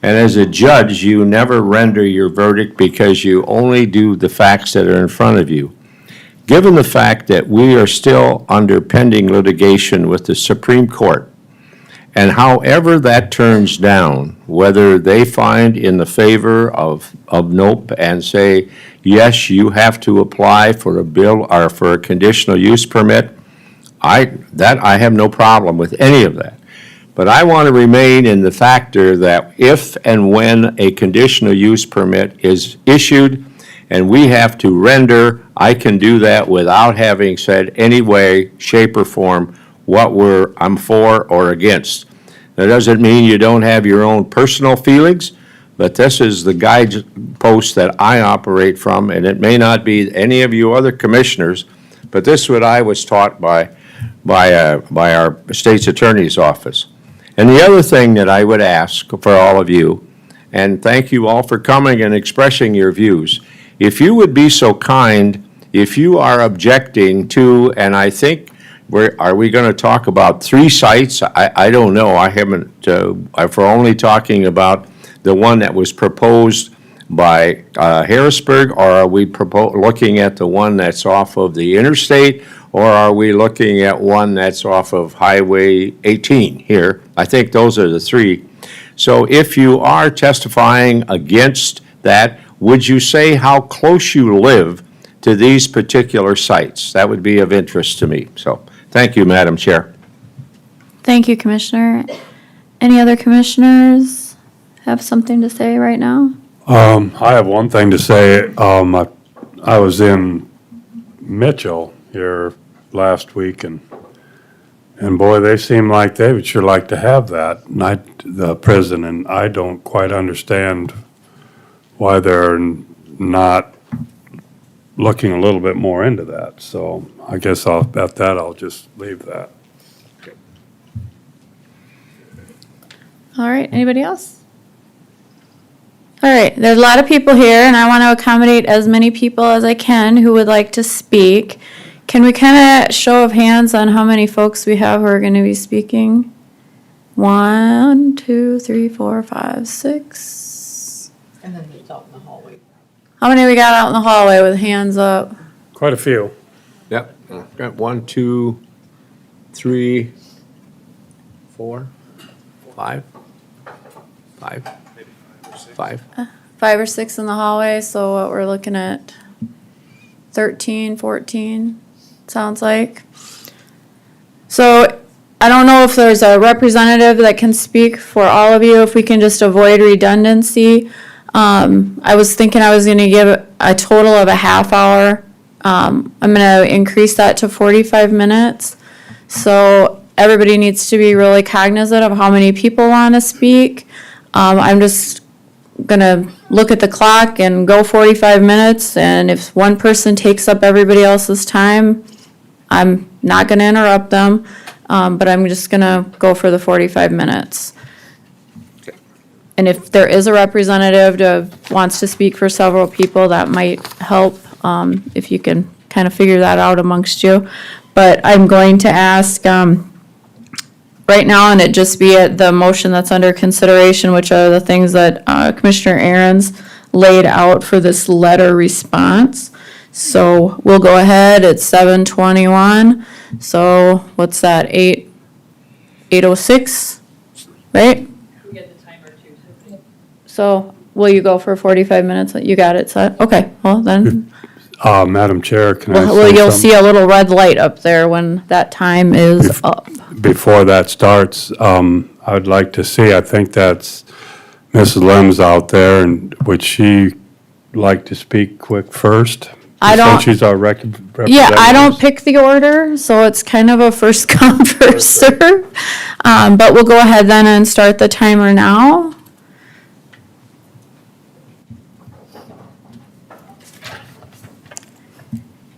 And as a judge, you never render your verdict because you only do the facts that are in front of you. Given the fact that we are still under pending litigation with the Supreme Court, and however that turns down, whether they find in the favor of NOPE and say, yes, you have to apply for a bill or for a conditional use permit, I have no problem with any of that. But I want to remain in the factor that if and when a conditional use permit is issued and we have to render, I can do that without having said any way, shape, or form what I'm for or against. That doesn't mean you don't have your own personal feelings, but this is the guidepost that I operate from, and it may not be any of you other commissioners, but this is what I was taught by our state's attorney's office. And the other thing that I would ask for all of you, and thank you all for coming and expressing your views, if you would be so kind, if you are objecting to, and I think, are we going to talk about 3 sites? I don't know. I haven't, if we're only talking about the one that was proposed by Harrisburg, or are we looking at the one that's off of the interstate, or are we looking at one that's off of Highway 18 here? I think those are the 3. So if you are testifying against that, would you say how close you live to these particular sites? That would be of interest to me. So thank you, Madam Chair. Thank you, Commissioner. Any other commissioners have something to say right now? I have one thing to say. I was in Mitchell here last week, and And boy, they seem like they would sure like to have that, the prison, and I don't quite understand why they're not looking a little bit more into that. So I guess I'll just leave that. All right, anybody else? All right, there's a lot of people here, and I want to accommodate as many people as I can who would like to speak. Can we kind of show of hands on how many folks we have who are going to be speaking? 1, 2, 3, 4, 5, 6. And then it's out in the hallway. How many we got out in the hallway with hands up? Quite a few. Yep, got 1, 2, 3, 4, 5, 5. 5 or 6 in the hallway, so what we're looking at 13, 14, sounds like. So I don't know if there's a representative that can speak for all of you, if we can just avoid redundancy. I was thinking I was gonna give a total of a half hour. I'm gonna increase that to 45 minutes. So everybody needs to be really cognizant of how many people wanna speak. I'm just gonna look at the clock and go 45 minutes, and if one person takes up everybody else's time, I'm not gonna interrupt them, but I'm just gonna go for the 45 minutes. And if there is a representative that wants to speak for several people, that might help, if you can kind of figure that out amongst you. But I'm going to ask, right now, and it just be at the motion that's under consideration, which are the things that Commissioner Aaron's laid out for this letter response. So we'll go ahead, it's 7:21, so what's that, 8:06, right? We get the timer too. So will you go for 45 minutes? You got it set? Okay, well then, Madam Chair, can I well, say you'll something? see a little red light up there when that time is up. Before that starts, I would like to see, I think that's Mrs. Lem's out there, and would she like to speak quick first? I don't- Since she's our representative. Yeah, I don't pick the order, so it's kind of a first come, first serve. But we'll go ahead then and start the timer now.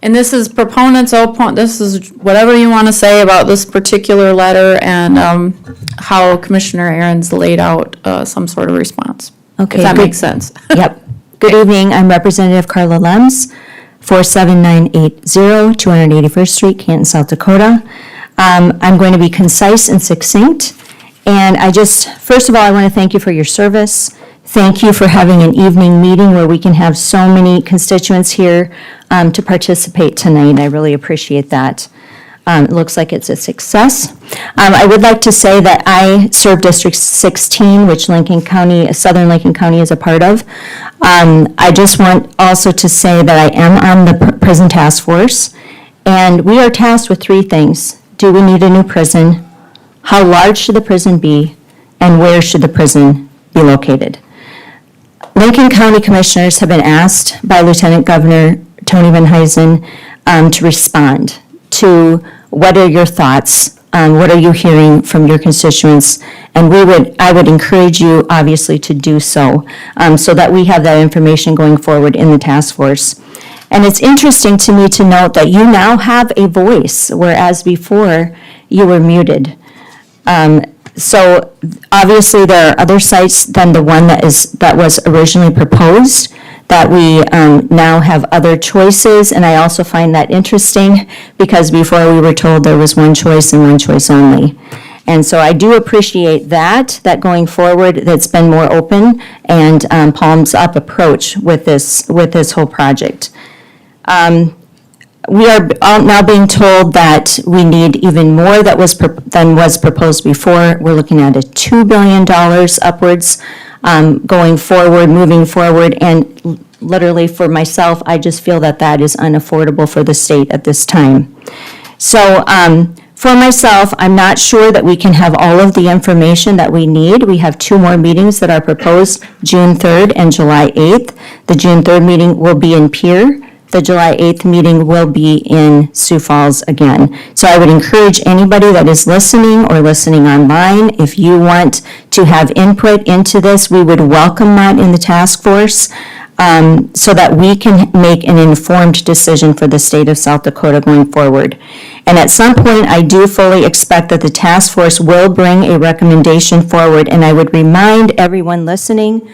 And this is proponents, this is whatever you want to say about this particular letter and how Commissioner Aaron's laid out some sort of response. Okay, If that good. makes sense. Yep. Good evening, I'm Representative Carla Lems, 47980 281st Street, Canton, South Dakota. I'm going to be concise and succinct, and first of all, I want to thank you for your service. Thank you for having an evening meeting where we can have so many constituents here to participate tonight. I really appreciate that. It looks like it's a success. I would like to say that I serve District 16, which Southern Lincoln County is a part of. I just want also to say that I am on the prison task force, and we are tasked with 3 things. Do we need a new prison? How large should the prison be? And where should the prison be located? Lincoln County Commissioners have been asked by Lieutenant Governor Tony Van Huysen to respond to what are your thoughts, what are you hearing from your constituents, and I would encourage you, obviously, to do so, so that we have that information going forward in the task force. And it's interesting to me to note that you now have a voice, whereas before you were muted. So obviously, there are other sites than the one that was originally proposed, that we now have other choices, and I also find that interesting, because before we were told there was one choice and one choice only. And so I do appreciate that going forward, that's been more open and palms up approach with this whole project. We are now being told that we need even more than was proposed before. We're looking at $2 billion upwards going forward, moving forward, and literally for myself, I just feel that is unaffordable for the state at this time. So for myself, I'm not sure that we can have all of the information that we need. We have 2 more meetings that are proposed, June 3rd and July 8th. The June 3rd meeting will be in Pierre, the July 8th meeting will be in Sioux Falls again. So I would encourage anybody that is listening or listening online, if you want to have input into this, we would welcome that in the task force, so that we can make an informed decision for the state of South Dakota going forward. And at some point, I do fully expect that the task force will bring a recommendation forward, and I would remind everyone listening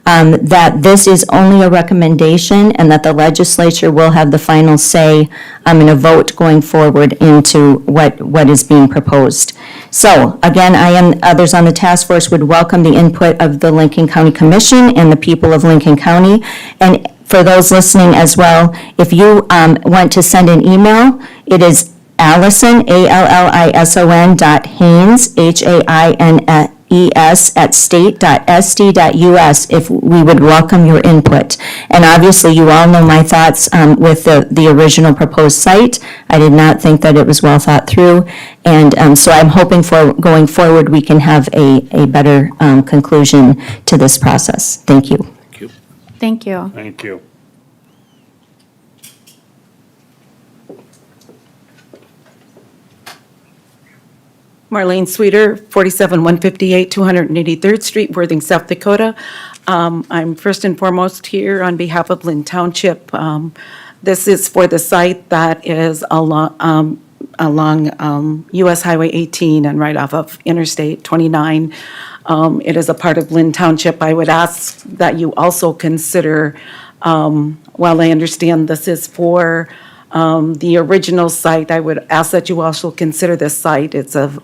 that this is only a recommendation and that the legislature will have the final say in a vote going forward into what is being proposed. So again, others on the task force would welcome the input of the Lincoln County Commission and the people of Lincoln County. And for those listening as well, if you want to send an email, it is Allison, ALLISON .Haynes, HAINES @state.sd.us, if we would welcome your input. And obviously, you all know my thoughts with the original proposed site. I did not think that it was well thought through. And so I'm hoping for going forward, we can have a better conclusion to this process. Thank you. Thank you. Thank you. Marlene Sweeter, 47158 283rd Street, Worthing, South Dakota. I'm first and foremost here on behalf of Lynn Township. This is for the site that is along US Highway 18 and right off of Interstate 29. It is a part of Lynn Township. I would ask that you also consider, while I understand this is for the original site, I would ask that you also consider this site. It's of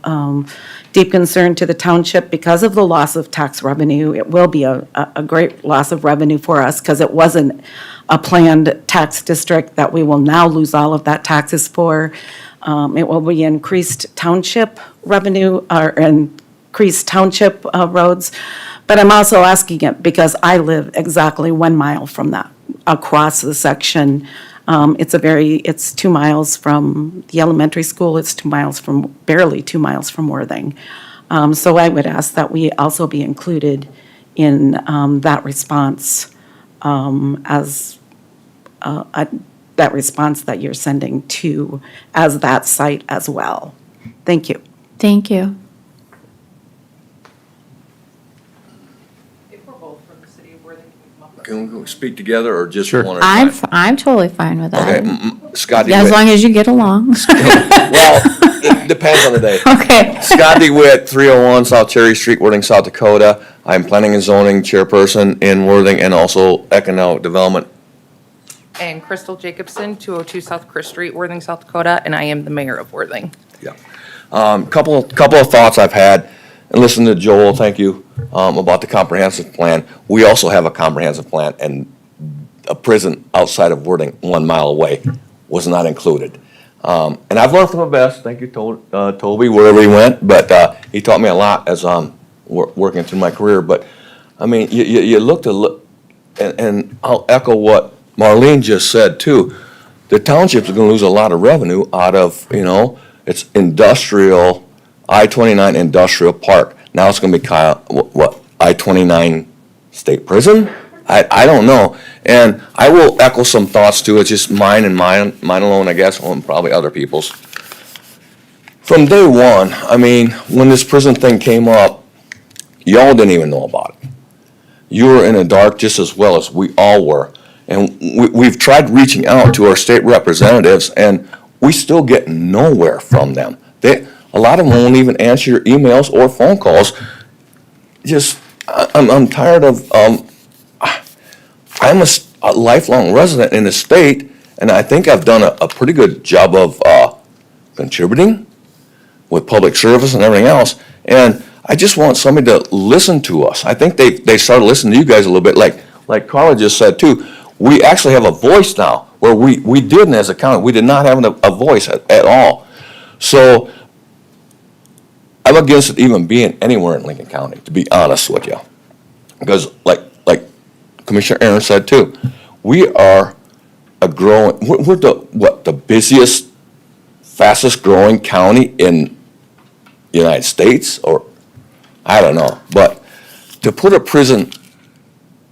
deep concern to the township because of the loss of tax revenue. It will be a great loss of revenue for us because it wasn't a planned tax district that we will now lose all of that taxes for. It will be increased township revenue or increased township roads. But I'm also asking it because I live exactly 1 mile from that, across the section. It's 2 miles from the elementary school, it's 2 miles from, barely 2 miles from Worthing. So I would ask that we also be included in that response that response that you're sending to, as that site as well. Thank you. Thank you. Can we speak together or just Sure. one at a time? I'm totally fine with Okay, that. Scott As DeWitt. long as you get along. Well, it depends on the day. Okay. Scott DeWitt, 301 South Cherry Street, Worthing, South Dakota. I'm planning and zoning chairperson in Worthing and also economic development. And Crystal Jacobson, 202 South Chris Street, Worthing, South Dakota, and I am the mayor of Worthing. Couple of thoughts I've had, and listen to Joel, thank you, about the comprehensive plan. We also have a comprehensive plan, and a prison outside of Worthing, 1 mile away, was not included. And I've learned from the best, thank you, Toby, wherever he went, but he taught me a lot as working through my career. But, I mean, you look, and I'll echo what Marlene just said, too. The township's gonna lose a lot of revenue out of, it's industrial, I-29 Industrial Park. Now it's gonna be what, I-29 State Prison? I don't know. And I will echo some thoughts too. It's just mine and mine alone, I guess, and probably other people's. From day one, I mean, when this prison thing came up, y'all didn't even know about it. You were in the dark just as well as we all were. And we've tried reaching out to our state representatives, and we still get nowhere from them. A lot of them won't even answer your emails or phone calls. I'm tired of, I'm a lifelong resident in the state, and I think I've done a pretty good job of contributing with public service and everything else. And I just want somebody to listen to us. I think they started listening to you guys a little bit, like Carla just said too. We actually have a voice now, where we didn't as a county. We did not have a voice at all. So I'm against it even being anywhere in Lincoln County, to be honest with you. Because like Commissioner Aaron said too, we are we're the busiest, fastest growing county in the United States, or I don't know. But to put a prison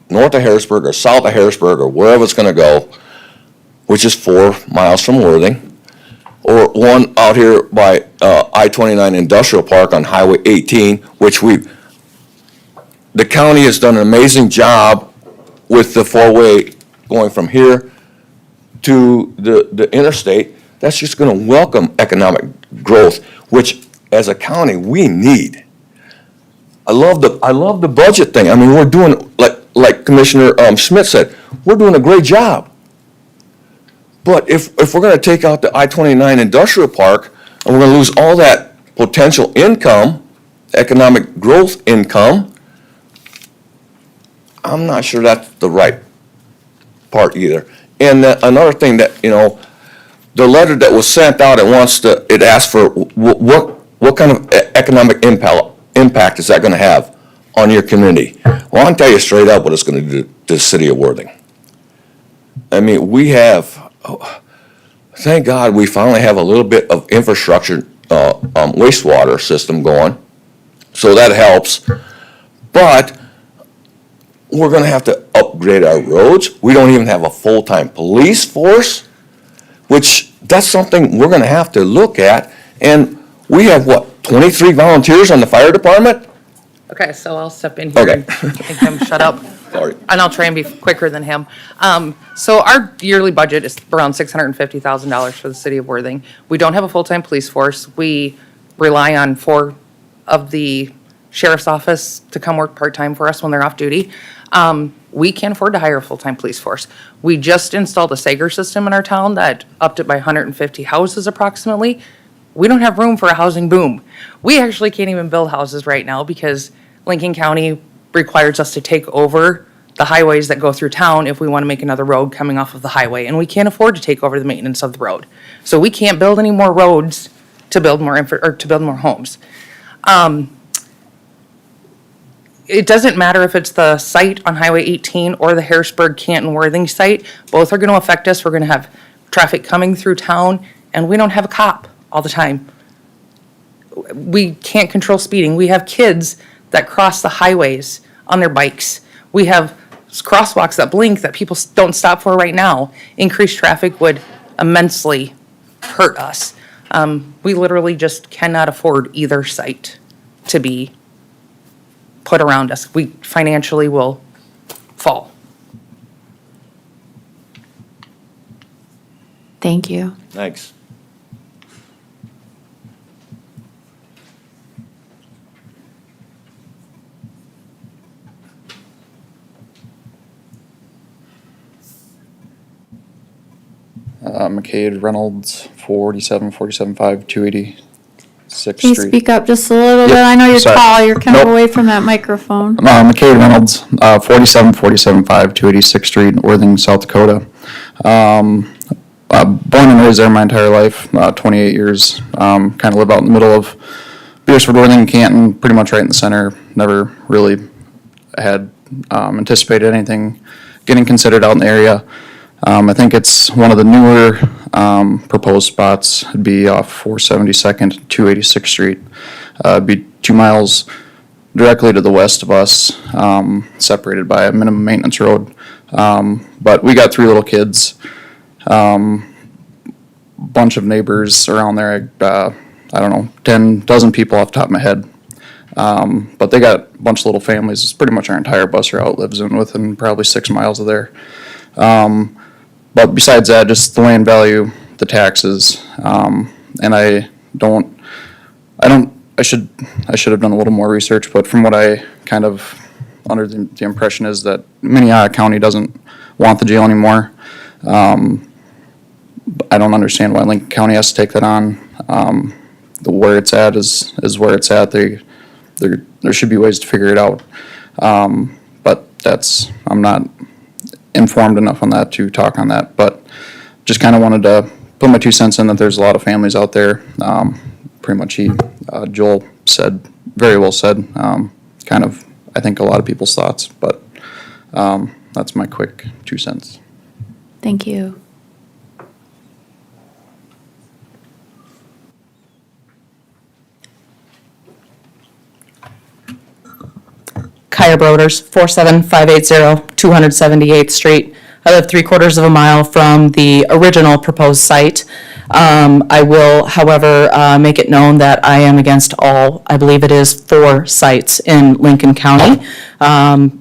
north of Harrisburg or south of Harrisburg or wherever it's gonna go, which is 4 miles from Worthing, or one out here by I-29 Industrial Park on Highway 18, which the county has done an amazing job with the four-way going from here to the interstate. That's just going to welcome economic growth, which as a county, we need. I love the budget thing. I mean, we're doing, like Commissioner Schmidt said, we're doing a great job. But if we're going to take out the I-29 Industrial Park, and we're going to lose all that potential income, economic growth income, I'm not sure that's the right part either. And another thing that, the letter that was sent out, it asks for what kind of economic impact is that going to have on your community? Well, I can tell you straight up what it's going to do to the city of Worthing. I mean, thank God we finally have a little bit of infrastructure, wastewater system going, so that helps. But we're going to have to upgrade our roads. We don't even have a full-time police force, which that's something we're going to have to look at. And we have, 23 volunteers on the fire department? Okay, so I'll step in here and make him shut up. Sorry. And I'll try and be quicker than him. So our yearly budget is around $650,000 for the city of Worthing. We don't have a full-time police force. We rely on 4 of the sheriff's office to come work part-time for us when they're off duty. We can't afford to hire a full-time police force. We just installed a Sager system in our town that upped it by 150 houses approximately. We don't have room for a housing boom. We actually can't even build houses right now because Lincoln County requires us to take over the highways that go through town if we want to make another road coming off of the highway, and we can't afford to take over the maintenance of the road. So we can't build any more roads to build more homes. It doesn't matter if it's the site on Highway 18 or the Harrisburg-Canton-Worthing site. Both are going to affect us. We're going to have traffic coming through town, and we don't have a cop all the time. We can't control speeding. We have kids that cross the highways on their bikes. We have crosswalks that blink that people don't stop for right now. Increased traffic would immensely hurt us. We literally just cannot afford either site to be put around us. We financially will fall. Thank you. Thanks. McCade Reynolds, 47,5, 286th Can you Street. speak up just a little bit? Yep, I know you're sorry. tall, you're kind of Nope. away from that microphone. McCade Reynolds, 47,5, 286th Street, Worthing, South Dakota. Born and raised there my entire life, 28 years. Kind of live out in the middle of Beersford, Worthing, and Canton, pretty much right in the center. Never really had anticipated anything getting considered out in the area. I think it's one of the newer proposed spots. It'd be off 472nd, 286th Street. It'd be 2 miles directly to the west of us, separated by a minimum maintenance road. But we got 3 little kids, bunch of neighbors around there. I don't know, 10 people off the top of my head. But they got a bunch of little families. It's pretty much our entire bus route lives in within probably 6 miles of there. But besides that, just the land value, the taxes, and I should have done a little more research, but from what I kind of under the impression is that Minnehaha County doesn't want the jail anymore. I don't understand why Lincoln County has to take that on. Where it's at is where it's at. There should be ways to figure it out. But I'm not informed enough on that to talk on that, but just kind of wanted to put my 2 cents in that there's a lot of families out there. Pretty much Joel said, very well said, kind of, I think a lot of people's thoughts, but that's my quick 2 cents. Thank you. Kaya Broders, 47580 278th Street, I live 3/4 of a mile from the original proposed site. I will, however, make it known that I am against all, I believe it is 4 sites in Lincoln County,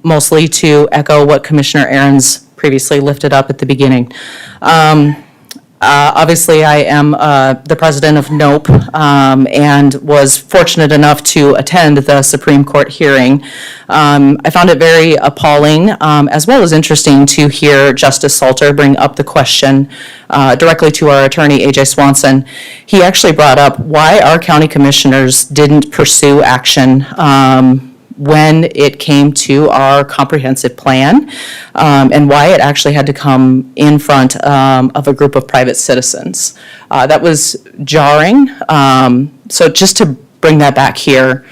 mostly to echo what Commissioner Aaron's previously lifted up at the beginning. Obviously, I am the president of NOPE and was fortunate enough to attend the Supreme Court hearing. I found it very appalling, as well as interesting, to hear Justice Salter bring up the question directly to our attorney, A.J. Swanson. He actually brought up why our county commissioners didn't pursue action when it came to our comprehensive plan, and why it actually had to come in front of a group of private citizens. That was jarring. So just to bring that back here,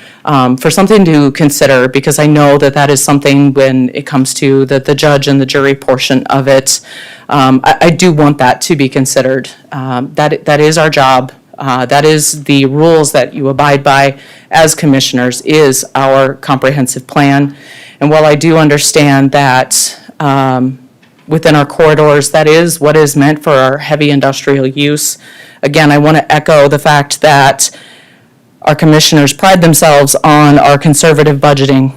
for something to consider, because I know that that is something when it comes to the judge and the jury portion of it, I do want that to be considered. That is our job. That is the rules that you abide by as commissioners, is our comprehensive plan. And while I do understand that within our corridors, that is what is meant for our heavy industrial use, again, I want to echo the fact that our commissioners pride themselves on our conservative budgeting.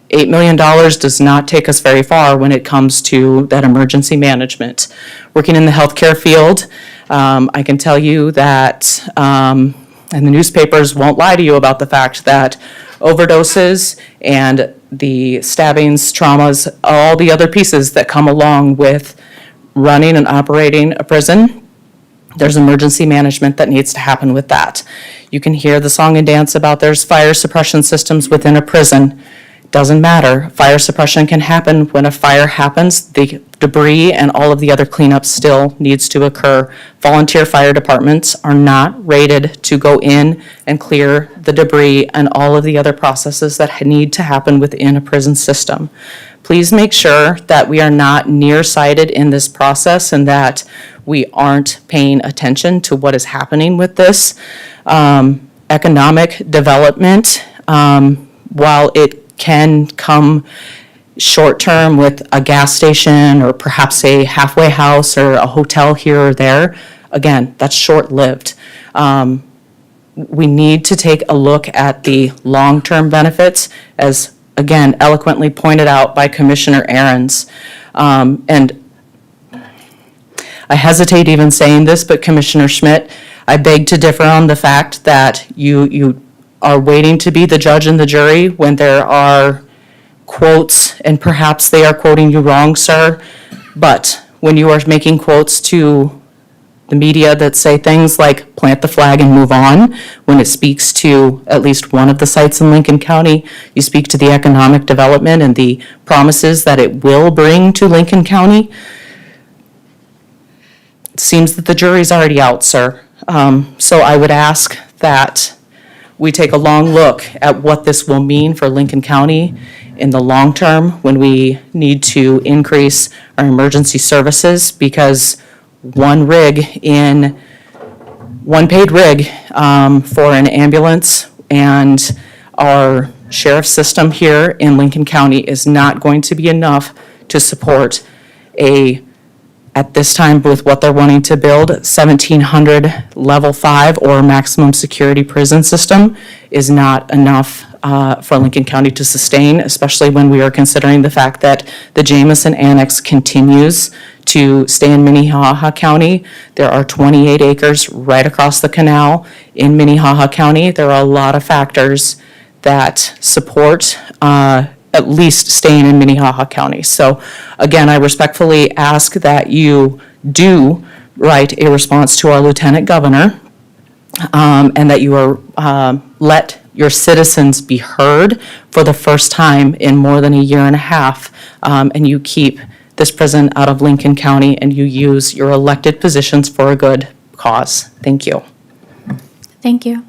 $8 million does not take us very far when it comes to that emergency management. Working in the healthcare field, I can tell you that, and the newspapers won't lie to you about the fact that overdoses and the stabbings, traumas, all the other pieces that come along with running and operating a prison, there's emergency management that needs to happen with that. You can hear the song and dance about there's fire suppression systems within a prison. Doesn't matter. Fire suppression can happen. When a fire happens, the debris and all of the other cleanup still needs to occur. Volunteer fire departments are not rated to go in and clear the debris and all of the other processes that need to happen within a prison system. Please make sure that we are not nearsighted in this process and that we aren't paying attention to what is happening with this. Economic development, while it can come short-term with a gas station or perhaps a halfway house or a hotel here or there, again, that's short-lived. We need to take a look at the long-term benefits, as, again, eloquently pointed out by Commissioner Aaron's. And I hesitate even saying this, but Commissioner Schmidt, I beg to differ on the fact that you are waiting to be the judge and the jury when there are quotes, and perhaps they are quoting you wrong, sir, but when you are making quotes to the media that say things like plant the flag and move on, when it speaks to at least one of the sites in Lincoln County, you speak to the economic development and the promises that it will bring to Lincoln County, it seems that the jury's already out, sir. So I would ask that we take a long look at what this will mean for Lincoln County in the long term when we need to increase our emergency services, because one paid rig for an ambulance and our sheriff's system here in Lincoln County is not going to be enough to support at this time, with what they're wanting to build, 1,700 level 5 or maximum security prison system is not enough for Lincoln County to sustain, especially when we are considering the fact that the Jamison Annex continues to stay in Minnehaha County. There are 28 acres right across the canal in Minnehaha County. There are a lot of factors that support at least staying in Minnehaha County. So again, I respectfully ask that you do write a response to our Lieutenant Governor, and that you are let your citizens be heard for the first time in more than a year and a half, and you keep this prison out of Lincoln County and you use your elected positions for a good cause. Thank you. Thank you.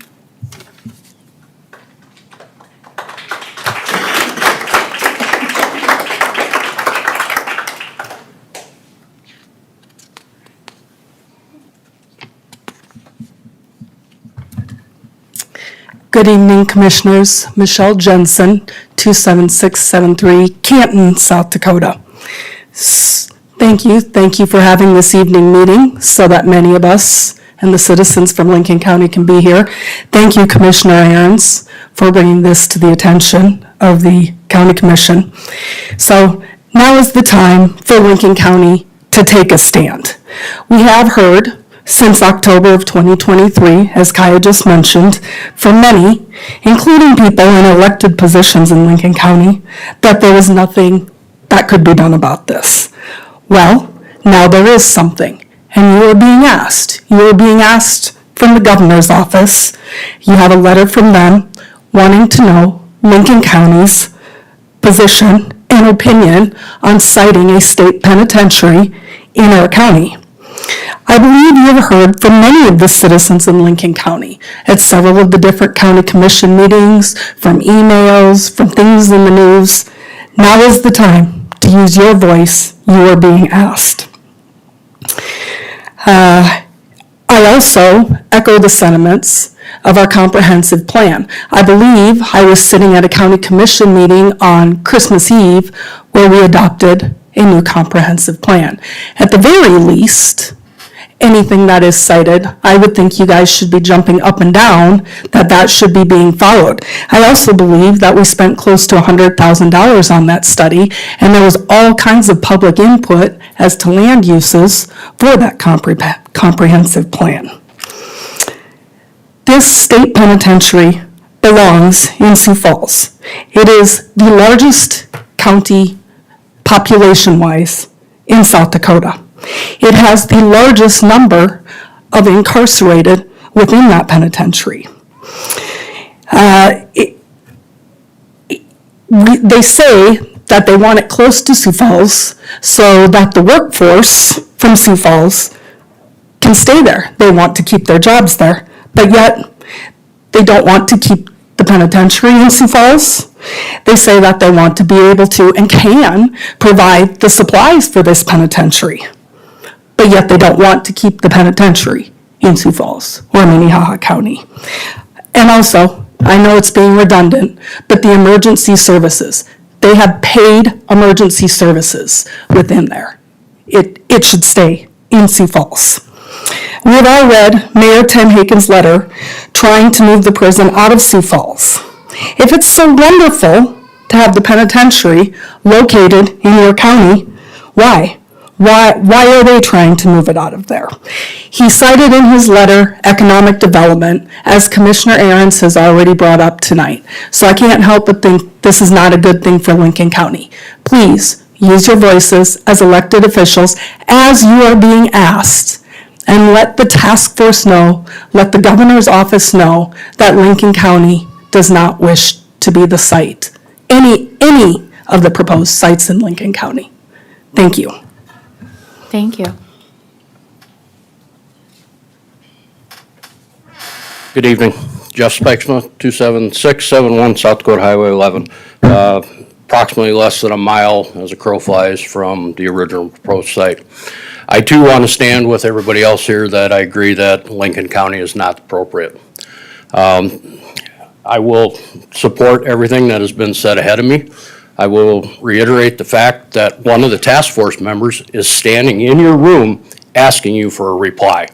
Good evening, Commissioners. Michelle Jensen, 27673, Canton, South Dakota. Thank you. Thank you for having this evening meeting so that many of us and the citizens from Lincoln County can be here. Thank you, Commissioner Aaron's, for bringing this to the attention of the County Commission. So now is the time for Lincoln County to take a stand. We have heard since October of 2023, as Kaya just mentioned, from many, including people in elected positions in Lincoln County, that there was nothing that could be done about this. Well, now there is something, and you are being asked. You are being asked from the governor's office. You have a letter from them wanting to know Lincoln County's position and opinion on citing a state penitentiary in our county. I believe you have heard from many of the citizens in Lincoln County at several of the different county commission meetings, from emails, from things in the news. Now is the time to use your voice. You are being asked. I also echo the sentiments of our comprehensive plan. I believe I was sitting at a county commission meeting on Christmas Eve where we adopted a new comprehensive plan. At the very least, anything that is cited, I would think you guys should be jumping up and down that should be being followed. I also believe that we spent close to $100,000 on that study, and there was all kinds of public input as to land uses for that comprehensive plan. This state penitentiary belongs in Sioux Falls. It is the largest county population-wise in South Dakota. It has the largest number of incarcerated within that penitentiary. They say that they want it close to Sioux Falls so that the workforce from Sioux Falls can stay there. They want to keep their jobs there, but yet they don't want to keep the penitentiary in Sioux Falls. They say that they want to be able to and can provide the supplies for this penitentiary, but yet they don't want to keep the penitentiary in Sioux Falls or Minnehaha County. And also, I know it's being redundant, but the emergency services, they have paid emergency services within there. It should stay in Sioux Falls. We have all read Mayor Tim Haken's letter trying to move the prison out of Sioux Falls. If it's so wonderful to have the penitentiary located in your county, why? Why are they trying to move it out of there? He cited in his letter economic development, as Commissioner Aaron's has already brought up tonight. So I can't help but think this is not a good thing for Lincoln County. Please use your voices as elected officials as you are being asked, and let the task force know, let the governor's office know that Lincoln County does not wish to be the site, any of the proposed sites in Lincoln County. Thank you. Thank you. Good evening. Jeff Spexma, 27671 South Dakota Highway 11. Approximately less than a mile as a crow flies from the original proposed site. I too want to stand with everybody else here that I agree that Lincoln County is not appropriate. I will support everything that has been said ahead of me. I will reiterate the fact that one of the task force members is standing in your room asking you for a reply.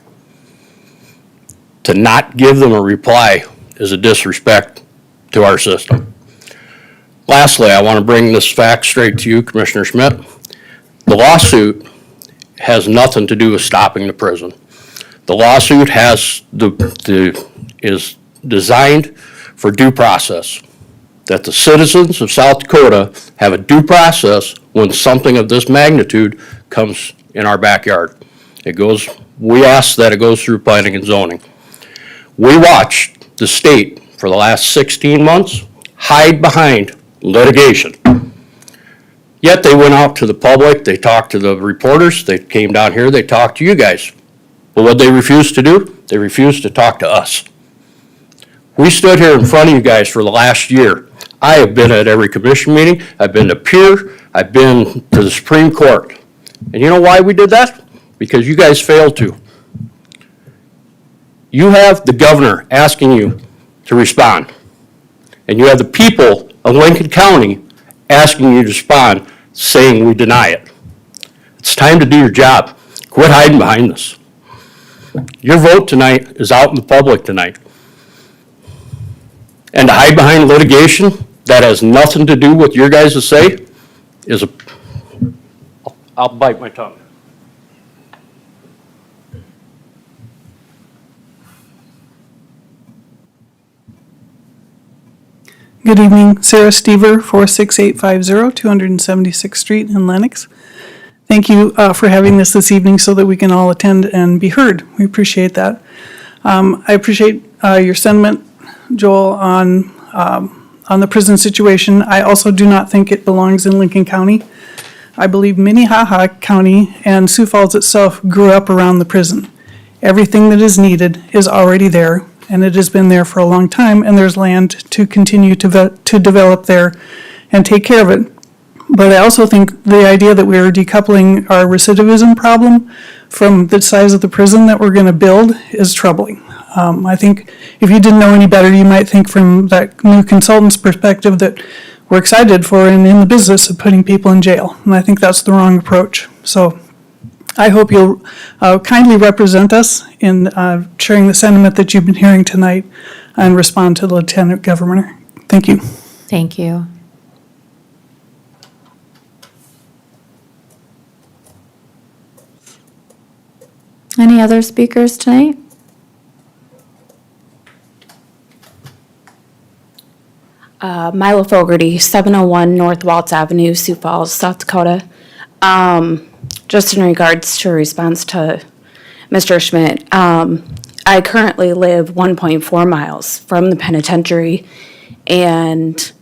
To not give them a reply is a disrespect to our system. Lastly, I want to bring this fact straight to you, Commissioner Schmidt. The lawsuit has nothing to do with stopping the prison. The lawsuit is designed for due process, that the citizens of South Dakota have a due process when something of this magnitude comes in our backyard. We ask that it goes through planning and zoning. We watched the state for the last 16 months hide behind litigation. Yet they went out to the public, they talked to the reporters, they came down here, they talked to you guys. But what they refused to do? They refused to talk to us. We stood here in front of you guys for the last year. I have been at every commission meeting, I've been to Pier, I've been to the Supreme Court. And you know why we did that? Because you guys failed to. You have the governor asking you to respond. And you have the people of Lincoln County asking you to respond, saying we deny it. At It's time to do your job. Quit hiding behind this. Your vote tonight is out in the public tonight. And to hide behind litigation that has nothing to do with your guys' say is I'll bite my tongue. Good evening, Sarah Stever, 46850 276th Street in Lenox. Thank you for having this evening so that we can all attend and be heard. We appreciate that. I appreciate your sentiment, Joel, on the prison situation. I also do not think it belongs in Lincoln County. I believe Minnehaha County and Sioux Falls itself grew up around the prison. Everything that is needed is already there, and it has been there for a long time, and there's land to continue to develop there and take care of it. But I also think the idea that we're decoupling our recidivism problem from the size of the prison that we're going to build is troubling. I think if you didn't know any better, you might think from that new consultant's perspective that we're excited for and in the business of putting people in jail. And I think that's the wrong approach. So I hope you'll kindly represent us in sharing the sentiment that you've been hearing tonight and respond to the Lieutenant Governor. Thank you. Thank you. Any other speakers tonight? Milo Fogarty, 701 North Waltz Avenue, Sioux Falls, South Dakota. Just in regards to a response to Mr. Schmidt, I currently live 1.4 miles from the penitentiary and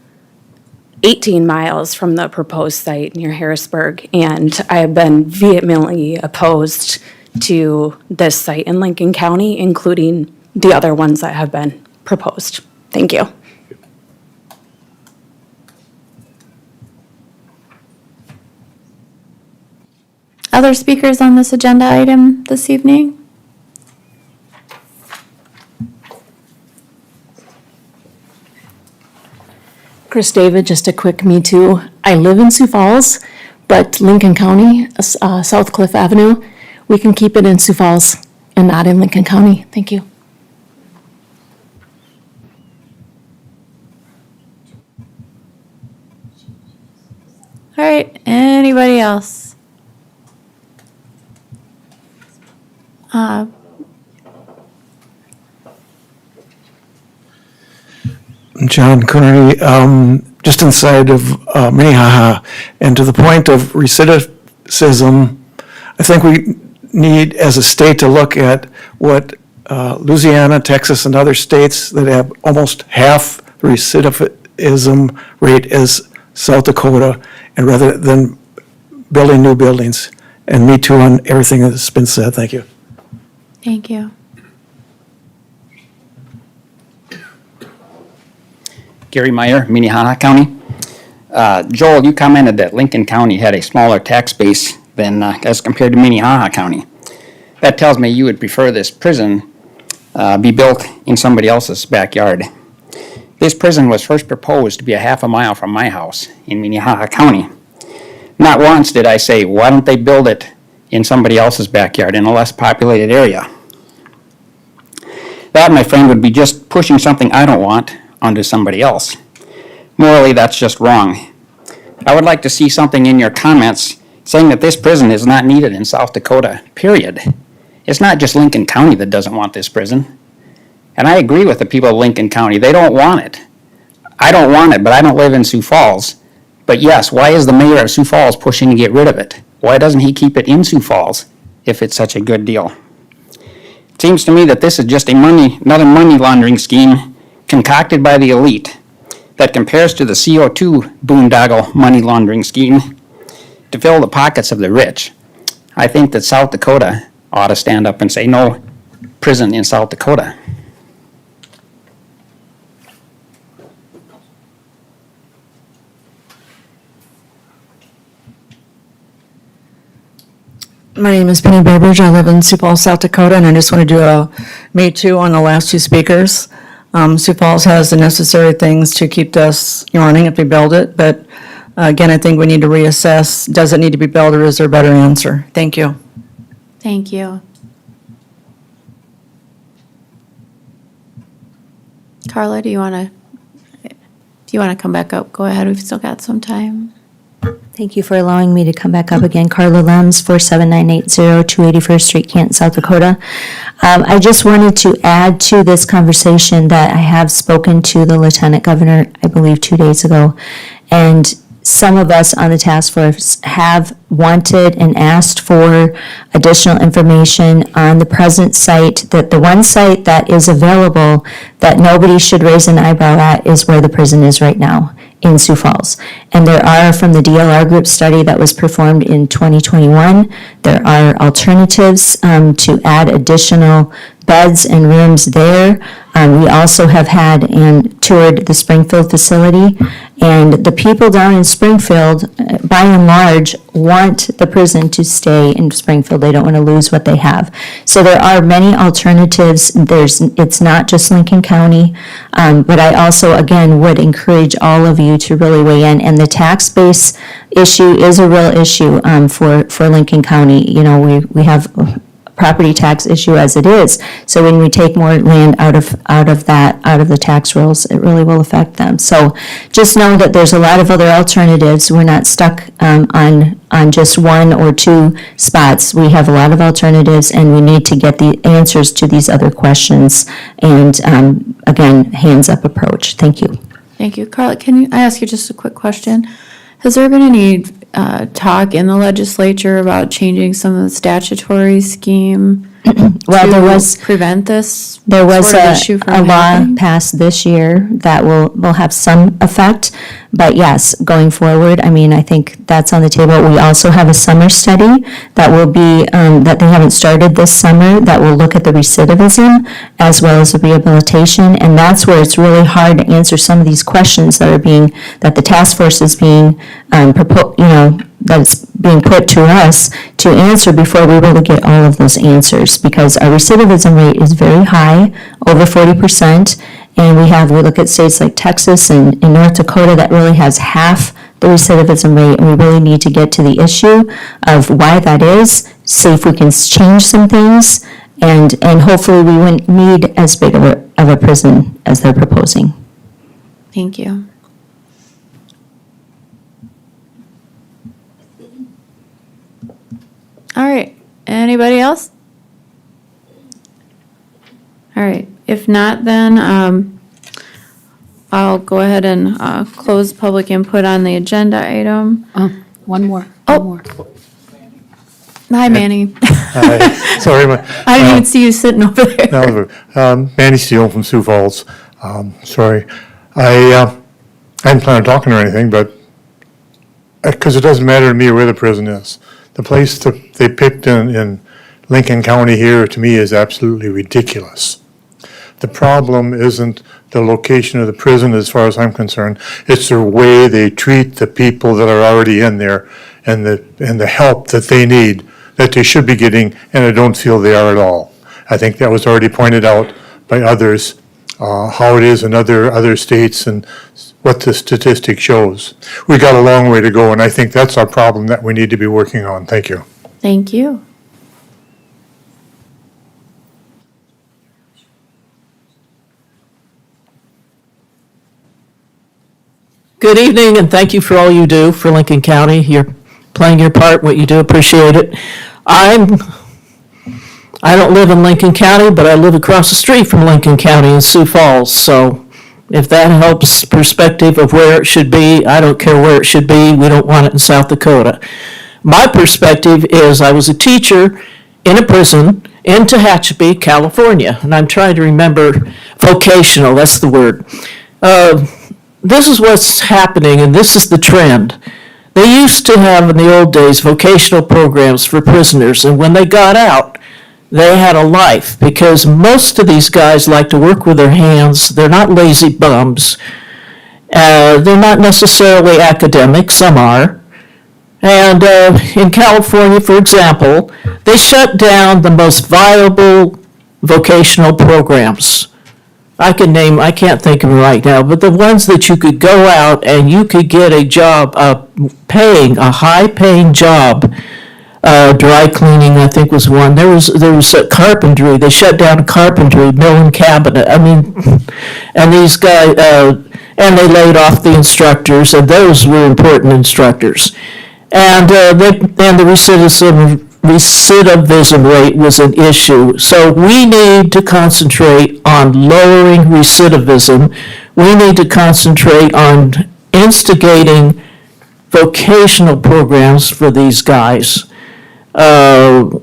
18 miles from the proposed site near Harrisburg, and I have been vehemently opposed to this site in Lincoln County, including the other ones that have been proposed. Thank you. Other speakers on this agenda item this evening? Chris David, just a quick me too. I live in Sioux Falls, but Lincoln County, South Cliff Avenue, we can keep it in Sioux Falls and not in Lincoln County. Thank you. All right, anybody else? John Connery, just inside of Minnehaha, and to the point of recidivism, I think we need, as a state, to look at what Louisiana, Texas, and other states that have almost half the recidivism rate as South Dakota, and rather than building new buildings. And me too on everything that's been said. Thank you. Thank you. Gary Meyer, Minnehaha County. Joel, you commented that Lincoln County had a smaller tax base than as compared to Minnehaha County. That tells me you would prefer this prison be built in somebody else's backyard. This prison was first proposed to be a half a mile from my house in Minnehaha County. Not once did I say, why don't they build it in somebody else's backyard in a less populated area? That, my friend, would be just pushing something I don't want onto somebody else. Morally, that's just wrong. I would like to see something in your comments saying that this prison is not needed in South Dakota, period. It's not just Lincoln County that doesn't want this prison. And I agree with the people of Lincoln County. They don't want it. I don't want it, but I don't live in Sioux Falls. But yes, why is the mayor of Sioux Falls pushing to get rid of it? Why doesn't he keep it in Sioux Falls if it's such a good deal? It seems to me that this is just another money laundering scheme concocted by the elite that compares to the CO2 boondoggle money laundering scheme to fill the pockets of the rich. I think that South Dakota ought to stand up and say no prison in South Dakota. My name is Penny Burbridge. I live in Sioux Falls, South Dakota, and I just want to do a me too on the last two speakers. Sioux Falls has the necessary things to keep us running if we build it, but Again, I think we need to reassess, does it need to be built or is there a better answer? Thank you. Thank you. Carla, do you want to come back up? Go ahead, we've still got some time. Thank you for allowing me to come back up again. Carla Lems, 47980 281st Street, Canton, South Dakota. I just wanted to add to this conversation that I have spoken to the Lieutenant Governor, I believe, 2 days ago. And some of us on the task force have wanted and asked for additional information on the present site, that the one site that is available that nobody should raise an eyebrow at is where the prison is right now, in Sioux Falls. And there are, from the DLR group study that was performed in 2021, there are alternatives to add additional beds and rooms there. We also have had and toured the Springfield facility, and the people down in Springfield, by and large, want the prison to stay in Springfield. They don't want to lose what they have. So there are many alternatives. It's not just Lincoln County, but I also, again, would encourage all of you to really weigh in. And the tax base issue is a real issue for Lincoln County. You know, we have a property tax issue as it is. So when we take more land out of the tax rolls, it really will affect them. So just know that there's a lot of other alternatives. We're not stuck on just one or two spots. We have a lot of alternatives, and we need to get the answers to these other questions. And again, hands-up approach. Thank you. Thank you. Carla, I ask you just a quick question? Has there been any talk in the legislature about changing some of the statutory scheme Well, there was to prevent this There was sort of issue from a law happening? passed this year that will have some effect, but yes, going forward, I mean, I think that's on the table. We also have a summer study that will be, that they haven't started this summer, that will look at the recidivism as well as the rehabilitation, and that's where it's really hard to answer some of these questions that the task force is being, that's being put to us to answer before we really get all of those answers, because our recidivism rate is very high, over 40%, and we look at states like Texas and North Dakota that really has half the recidivism rate, and we really need to get to the issue of why that is, see if we can change some things, and hopefully we wouldn't need as big of a prison as they're proposing. Thank you. All right, anybody else? All right, if not, then I'll go ahead and close public input on the agenda item. One more. Hi, Manny. Hi, sorry. I didn't even see you sitting over there. No, Manny Steele from Sioux Falls. Sorry. I hadn't planned on talking or anything, but, because it doesn't matter to me where the prison is. The place that they picked in Lincoln County here, to me, is absolutely ridiculous. The problem isn't the location of the prison as far as I'm concerned. It's the way they treat the people that are already in there and the help that they need, that they should be getting, and I don't feel they are at all. I think that was already pointed out by others, how it is in other states and what the statistic shows. We got a long way to go, and I think that's our problem that we need to be working on. Thank you. Thank you. Good evening, and thank you for all you do for Lincoln County. You're playing your part, what you do, appreciate it. I don't live in Lincoln County, but I live across the street from Lincoln County in Sioux Falls, so if that helps perspective of where it should be, I don't care where it should be, we don't want it in South Dakota. My perspective is I was a teacher in a prison in Tehachapi, California, and I'm trying to remember vocational, that's the word. This is what's happening, and this is the trend. They used to have, in the old days, vocational programs for prisoners, and when they got out, they had a life, because most of these guys like to work with their hands. They're not lazy bums. They're not necessarily academic, some are. And in California, for example, they shut down the most viable vocational programs I can't think of them right now, but the ones that you could go out and you could get a job, a high-paying job. Dry cleaning, I think, was one. There was carpentry. They shut down carpentry, mill and cabinet. I mean, and these guys, and they laid off the instructors, and those were important instructors. And the recidivism rate was an issue. So we need to concentrate on lowering recidivism. We need to concentrate on instigating vocational programs for these guys. So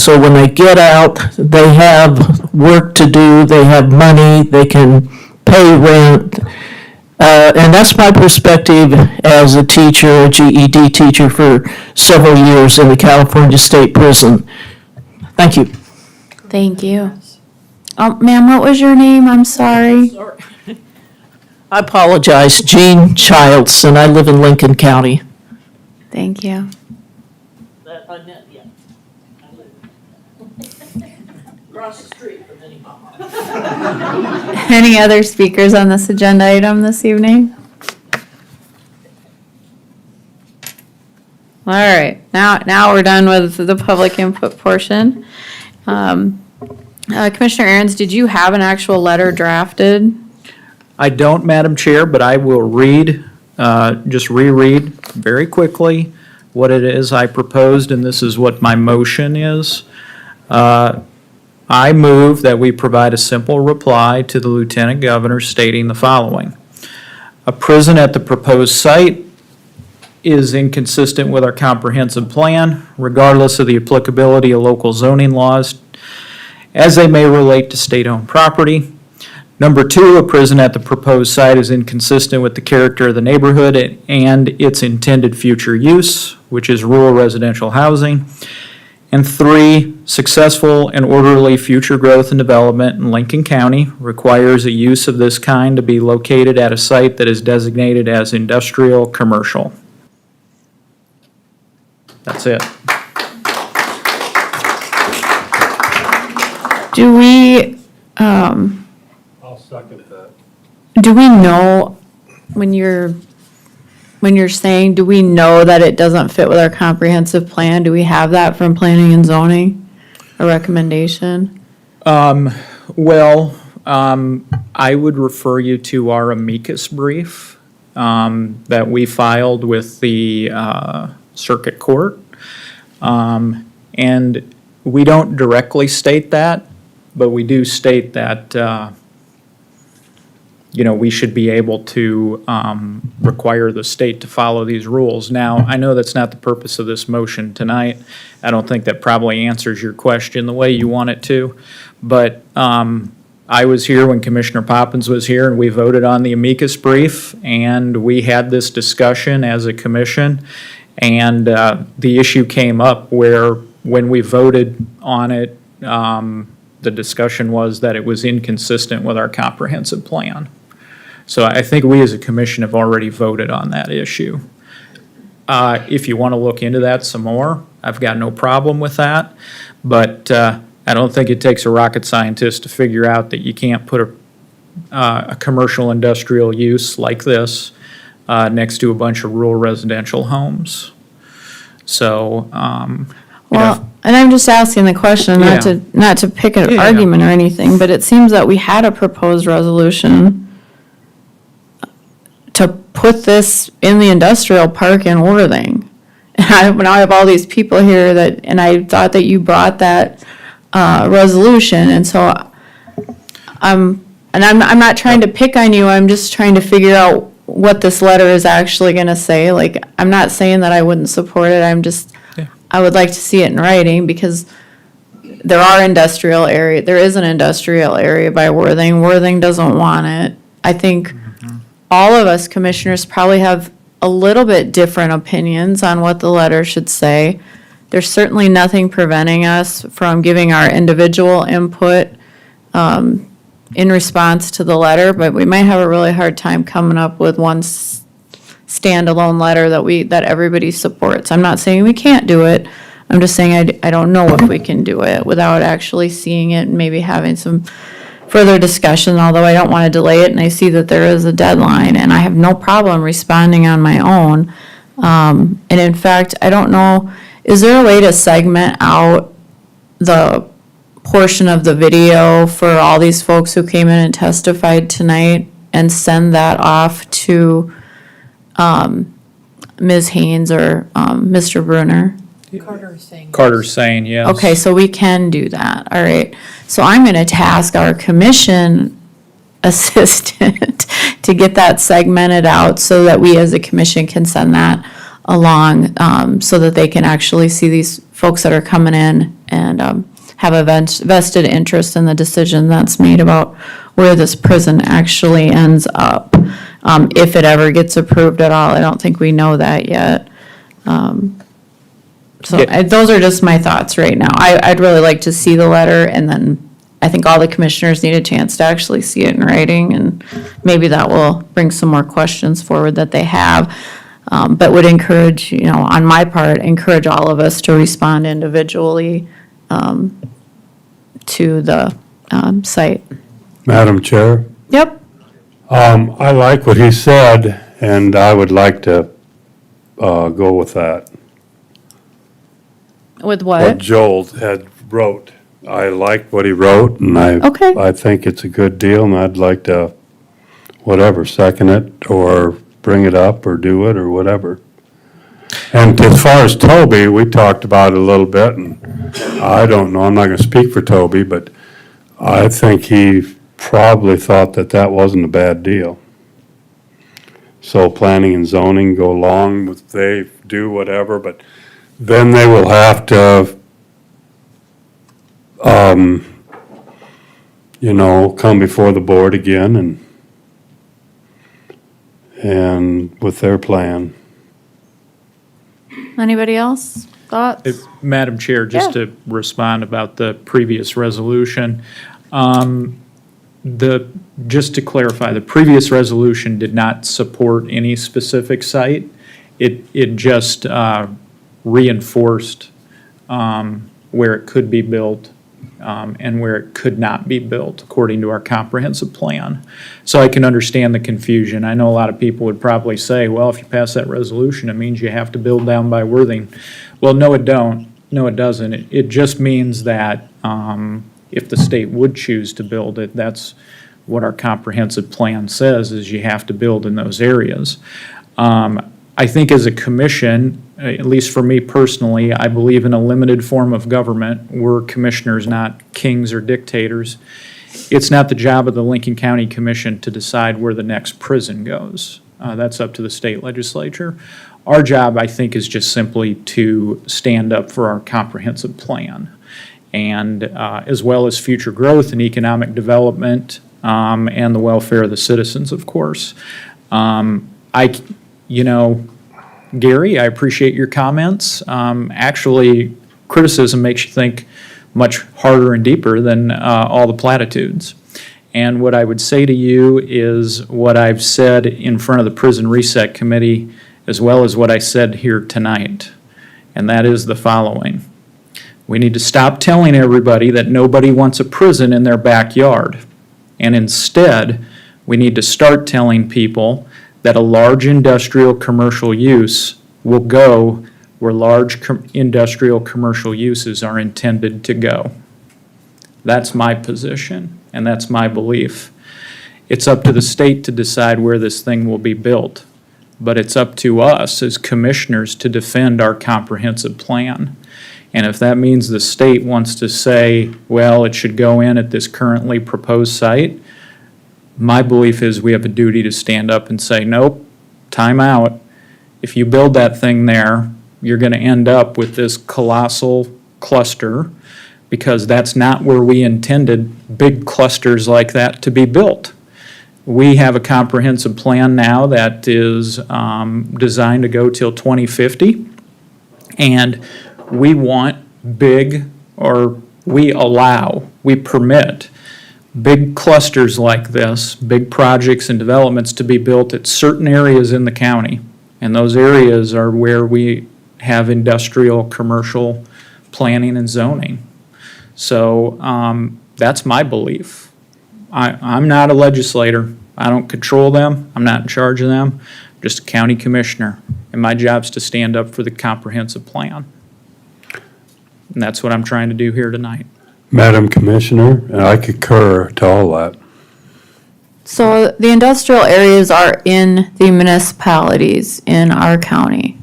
when they get out, they have work to do, they have money, they can pay rent. And that's my perspective as a teacher, a GED teacher for several years in the California State Prison. Thank you. Thank you. Ma'am, what was your name? I'm sorry. I apologize, Jean Childson. I live in Lincoln County. Thank you. Across the street from Any other speakers on this agenda item this evening? All right, now we're done with the public input portion. Commissioner Aaron's, did you have an actual letter drafted? I don't, Madam Chair, but I will just reread very quickly what it is I proposed, and this is what my motion is. I move that we provide a simple reply to the Lieutenant Governor stating the following. A prison at the proposed site is inconsistent with our comprehensive plan, regardless of the applicability of local zoning laws, as they may relate to state-owned property. Number two, a prison at the proposed site is inconsistent with the character of the neighborhood and its intended future use, which is rural residential housing. And three, successful and orderly future growth and development in Lincoln County requires a use of this kind to be located at a site that is designated as industrial commercial. That's it. Do we, I'll second that. do we know, when you're saying, do we know that it doesn't fit with our comprehensive plan? Do we have that from planning and zoning, a recommendation? I would refer you to our amicus brief that we filed with the circuit court. And we don't directly state that, but we do state that, we should be able to require the state to follow these rules. Now, I know that's not the purpose of this motion tonight. I don't think that probably answers your question the way you want it to. But I was here when Commissioner Poppins was here, and we voted on the amicus brief, and we had this discussion as a commission. And the issue came up where, when we voted on it, the discussion was that it was inconsistent with our comprehensive plan. So I think we as a commission have already voted on that issue. If you want to look into that some more, I've got no problem with that. But I don't think it takes a rocket scientist to figure out that you can't put a commercial industrial use like this next to a bunch of rural residential homes. So, Well, and I'm just asking the question, not to pick an argument or anything, but it seems that we had a proposed resolution to put this in the industrial park in Worthing. And I have all these people here and I thought that you brought that resolution, and so I'm not trying to pick on you, I'm just trying to figure out what this letter is actually gonna say. Like, I'm not saying that I wouldn't support it, I would like to see it in writing, because there is an industrial area by Worthing. Worthing doesn't want it. I think all of us commissioners probably have a little bit different opinions on what the letter should say. There's certainly nothing preventing us from giving our individual input in response to the letter, but we might have a really hard time coming up with one standalone letter that everybody supports. I'm not saying we can't do it. I'm just saying I don't know if we can do it without actually seeing it and maybe having some further discussion, although I don't want to delay it, and I see that there is a deadline, and I have no problem responding on my own. And in fact, I don't know, is there a way to segment out the portion of the video for all these folks who came in and testified tonight and send that off to Ms. Haynes or Mr. Bruner? Carter's saying yes. Okay, so we can do that, all right. So I'm gonna task our commission assistant to get that segmented out so that we as a commission can send that along, so that they can actually see these folks that are coming in and have a vested interest in the decision that's made about where this prison actually ends up, if it ever gets approved at all. I don't think we know that yet. Those are just my thoughts right now. I'd really like to see the letter, and then I think all the commissioners need a chance to actually see it in writing, and maybe that will bring some more questions forward that they have. But would encourage, on my part, encourage all of us to respond individually to the site. Madam Chair, Yep. I like what he said, and I would like to go with that. With What what? Joel had wrote. I like what he wrote, and Okay. I think it's a good deal, and I'd like to, second it, or bring it up, or do it, or whatever. And as far as Toby, we talked about it a little bit, and I don't know, I'm not gonna speak for Toby, but I think he probably thought that that wasn't a bad deal. So planning and zoning go along with, they do whatever, but then they will have to, come before the board again and with their plan. Anybody else? Thoughts? Madam Chair, just to respond about the previous resolution. Just to clarify, the previous resolution did not support any specific site. It just reinforced where it could be built and where it could not be built, according to our comprehensive plan. So I can understand the confusion. I know a lot of people would probably say, well, if you pass that resolution, it means you have to build down by Worthing. Well, no, it don't. No, it doesn't. It just means that if the state would choose to build it, that's what our comprehensive plan says, is you have to build in those areas. I think as a commission, at least for me personally, I believe in a limited form of government. We're commissioners, not kings or dictators. It's not the job of the Lincoln County Commission to decide where the next prison goes. That's up to the state legislature. Our job, I think, is just simply to stand up for our comprehensive plan, and as well as future growth and economic development, and the welfare of the citizens, of course. Gary, I appreciate your comments. Actually, criticism makes you think much harder and deeper than all the platitudes. And what I would say to you is what I've said in front of the Prison Reset Committee, as well as what I said here tonight, and that is the following. We need to stop telling everybody that nobody wants a prison in their backyard. And instead, we need to start telling people that a large industrial commercial use will go where large industrial commercial uses are intended to go. That's my position, and that's my belief. It's up to the state to decide where this thing will be built, but it's up to us as commissioners to defend our comprehensive plan. And if that means the state wants to say, well, it should go in at this currently proposed site, my belief is we have a duty to stand up and say, nope, time out. If you build that thing there, you're going to end up with this colossal cluster, because that's not where we intended big clusters like that to be built. We have a comprehensive plan now that is designed to go till 2050, and we want we permit big clusters like this, big projects and developments to be built at certain areas in the county. And those areas are where we have industrial, commercial planning and zoning. So that's my belief. I'm not a legislator. I don't control them. I'm not in charge of them. I'm just a county commissioner. And my job's to stand up for the comprehensive plan. And that's what I'm trying to do here tonight. Madam Commissioner, and I concur to all that. So the industrial areas are in the municipalities in our county.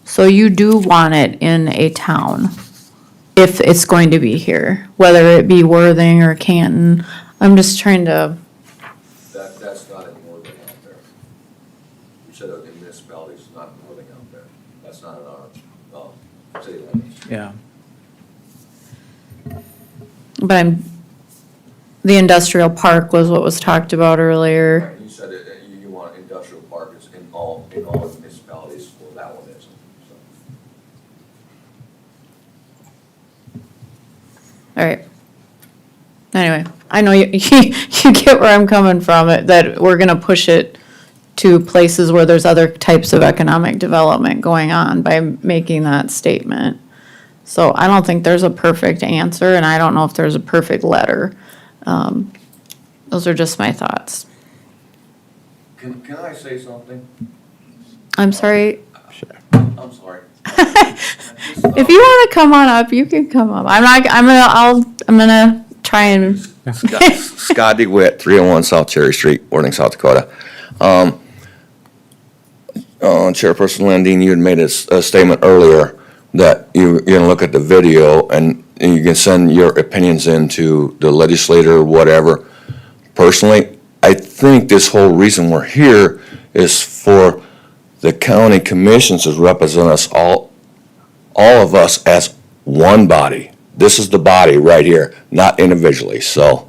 So you do want it in a town, if it's going to be here, whether it be Worthing or Canton. I'm just trying to, That's not in Worthing out there. You said in municipalities, not in Worthing out there. That's not in our, city limits. Yeah. but the industrial park was what was talked about earlier. You said that you want industrial parks in all municipalities, well, that one isn't, so. All right. Anyway, I know you get where I'm coming from, that we're gonna push it to places where there's other types of economic development going on by making that statement. So I don't think there's a perfect answer, and I don't know if there's a perfect letter. Those are just my thoughts. Can I say something? I'm sorry. I'm sorry. If you wanna come on up, you can come up. I'm gonna try and. Scott DeWitt, 301 South Cherry Street, Worthing, South Dakota. Chairperson Landine, you had made a statement earlier that you're gonna look at the video and you can send your opinions into the legislator or whatever. Personally, I think this whole reason we're here is for the county commissions to represent us all of us as one body. This is the body right here, not individually. So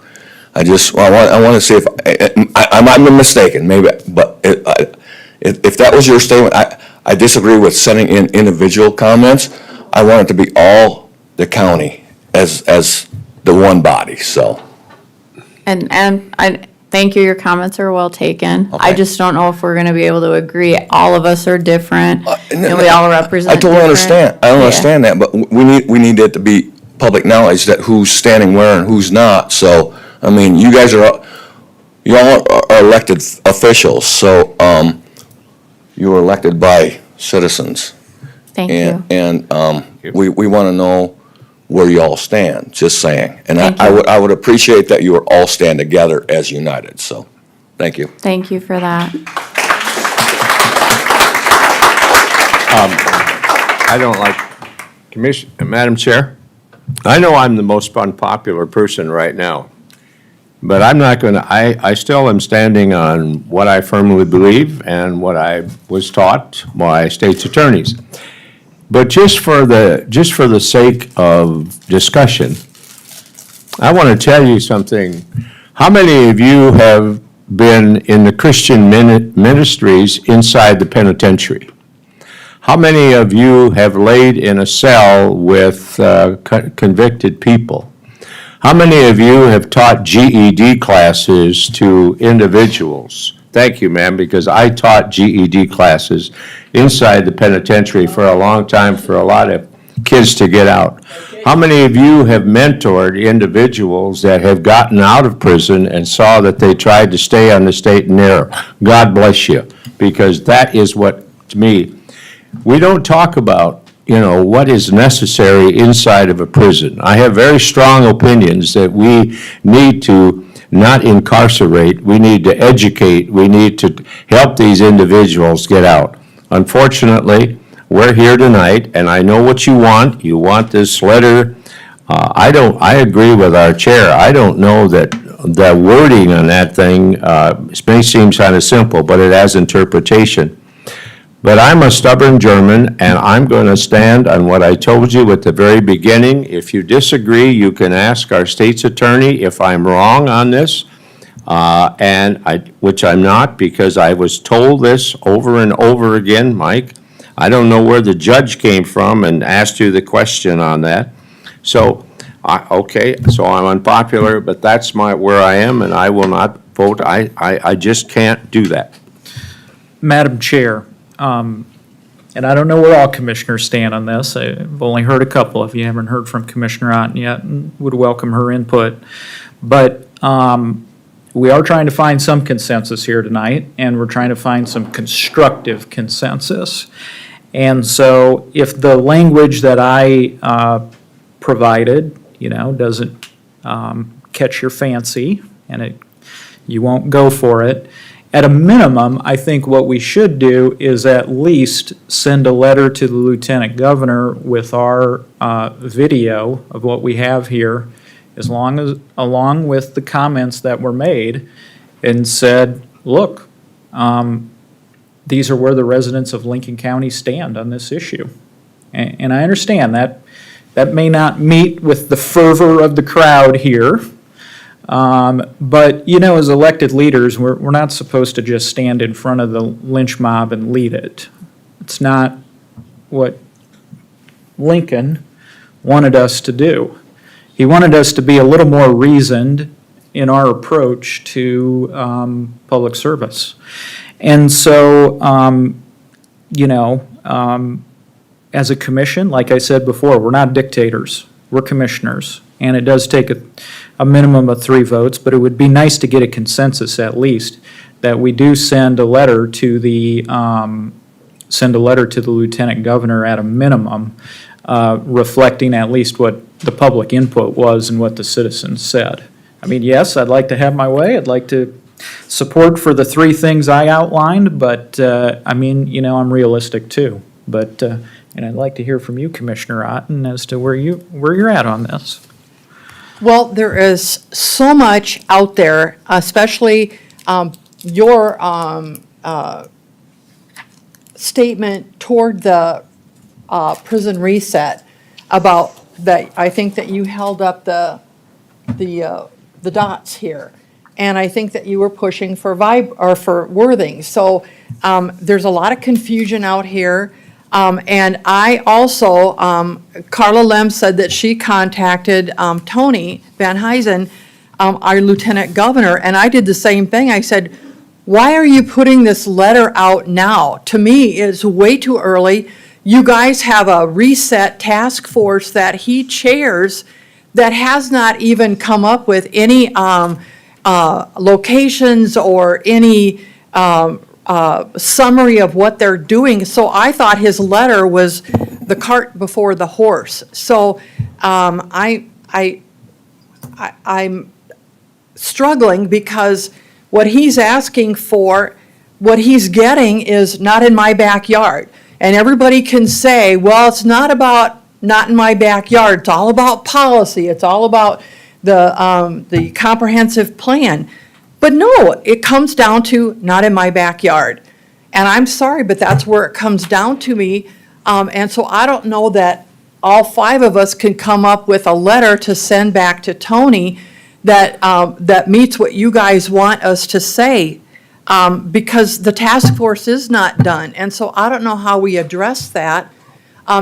I want to see if I might be mistaken, maybe, but if that was your statement, I disagree with sending in individual comments. I want it to be all the county as the one body. So. And I thank you, your comments are well taken. I Okay. just don't know if we're gonna be able to agree. All of us are different, and we all represent I totally different- understand. I don't Yeah. understand that, but we need it to be public knowledge that who's standing where and who's not. So, I mean, you all are elected officials, so, you were elected by citizens. Thank you. And we want to know where you all stand, just saying. And Thank I you. would appreciate that you would all stand together as united, so, thank you. Thank you for that. I don't like, Madam Chair, I know I'm the most unpopular person right now, but I'm not gonna, I still am standing on what I firmly believe and what I was taught by state's attorneys. But just for the sake of discussion, I want to tell you something. How many of you have been in the Christian ministries inside the penitentiary? How many of you have laid in a cell with convicted people? How many of you have taught GED classes to individuals? Thank you, ma'am, because I taught GED classes inside the penitentiary for a long time for a lot of kids to get out. How many of you have mentored individuals that have gotten out of prison and saw that they tried to stay on the straight and narrow? God bless you, because that is what, to me, we don't talk about, what is necessary inside of a prison. I have very strong opinions that we need to not incarcerate, we need to educate, we need to help these individuals get out. Unfortunately, we're here tonight, and I know what you want this letter. I agree with our chair, I don't know that the wording on that thing, may seem kind of simple, but it has interpretation. But I'm a stubborn German, and I'm going to stand on what I told you at the very beginning. If you disagree, you can ask our state's attorney if I'm wrong on this, which I'm not, because I was told this over and over again, Mike. I don't know where the judge came from and asked you the question on that. So, okay, so I'm unpopular, but that's where I am, and I will not vote. I just can't do that. Madam Chair, and I don't know where all commissioners stand on this. I've only heard a couple of you. Haven't heard from Commissioner Otten yet, and would welcome her input. But we are trying to find some consensus here tonight, and we're trying to find some constructive consensus. And so if the language that I provided, doesn't catch your fancy, and you won't go for it, at a minimum, I think what we should do is at least send a letter to the Lieutenant Governor with our video of what we have here, along with the comments that were made, and said, look, these are where the residents of Lincoln County stand on this issue. And I understand that may not meet with the fervor of the crowd here, but, as elected leaders, we're not supposed to just stand in front of the lynch mob and lead it. It's not what Lincoln wanted us to do. He wanted us to be a little more reasoned in our approach to public service. And so, as a commission, like I said before, we're not dictators, we're commissioners. And it does take a minimum of 3 votes, but it would be nice to get a consensus at least that we do send a letter to the Lieutenant Governor at a minimum, reflecting at least what the public input was and what the citizens said. I mean, yes, I'd like to have my way. I'd like to support for the 3 things I outlined, but I'm realistic too. But and I'd like to hear from you, Commissioner Otten, as to where you're at on this. Well, there is so much out there, especially your statement toward the prison reset about that. I think that you held up the dots here, and I think that you were pushing for for Worthing. So there's a lot of confusion out here. And I also, Carla Lem said that she contacted Tony Van Huysen, our Lieutenant Governor, and I did the same thing. I said, why are you putting this letter out now? To me, it's way too early. You guys have a reset task force that he chairs that has not even come up with any locations or any summary of what they're doing. So I thought his letter was the cart before the horse. So I'm struggling because what he's asking for, what he's getting is not in my backyard. And everybody can say, well, it's not about not in my backyard. It's all about policy. It's all about the comprehensive plan. But no, it comes down to not in my backyard. And I'm sorry, but that's where it comes down to me. And so I don't know that all 5 of us can come up with a letter to send back to Tony that meets what you guys want us to say, because the task force is not done. And so I don't know how we address that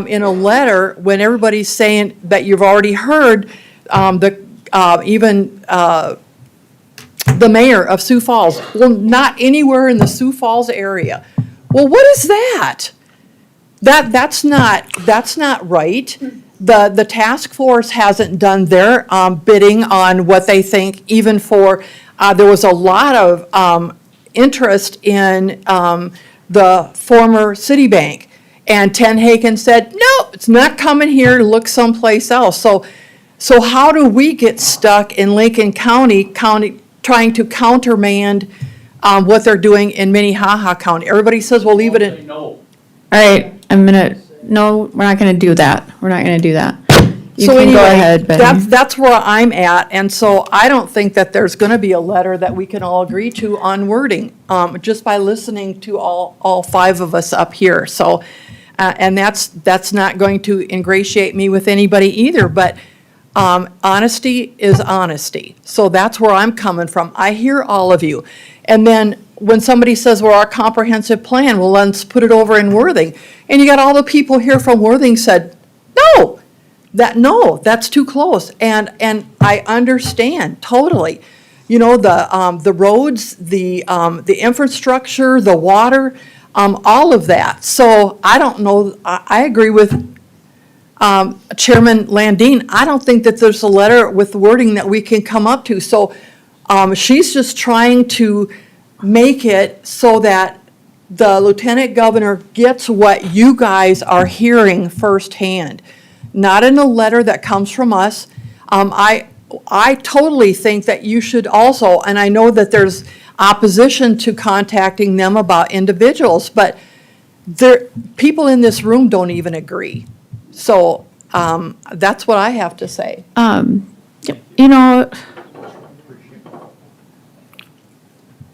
in a letter when everybody's saying that you've already heard the mayor of Sioux Falls, well, not anywhere in the Sioux Falls area. Well, what is that? That's not right. The task force hasn't done their bidding on what they think, even for, there was a lot of interest in the former Citibank. And Tenhaken said, no, it's not coming here, look someplace else. So how do we get stuck in Lincoln County trying to countermand what they're doing in Minnehaha County? Everybody says, well, leave it in. All right, no, we're not gonna do that. We're not gonna do that. You So can go anyway, ahead, Betty. that's where I'm at, and so I don't think that there's gonna be a letter that we can all agree to on wording, just by listening to all 5 of us up here. So, and that's not going to ingratiate me with anybody either, but honesty is honesty. So that's where I'm coming from. I hear all of you. And then when somebody says, well, our comprehensive plan, well, let's put it over in Worthing. And you got all the people here from Worthing said, no, that's too close. And I understand totally. The roads, the infrastructure, the water, all of that. So I don't know, I agree with Chairman Landine. I don't think that there's a letter with wording that we can come up to. So She's just trying to make it so that the lieutenant governor gets what you guys are hearing firsthand, not in a letter that comes from us. I totally think that you should also, and I know that there's opposition to contacting them about individuals, but people in this room don't even agree. So that's what I have to say. You know,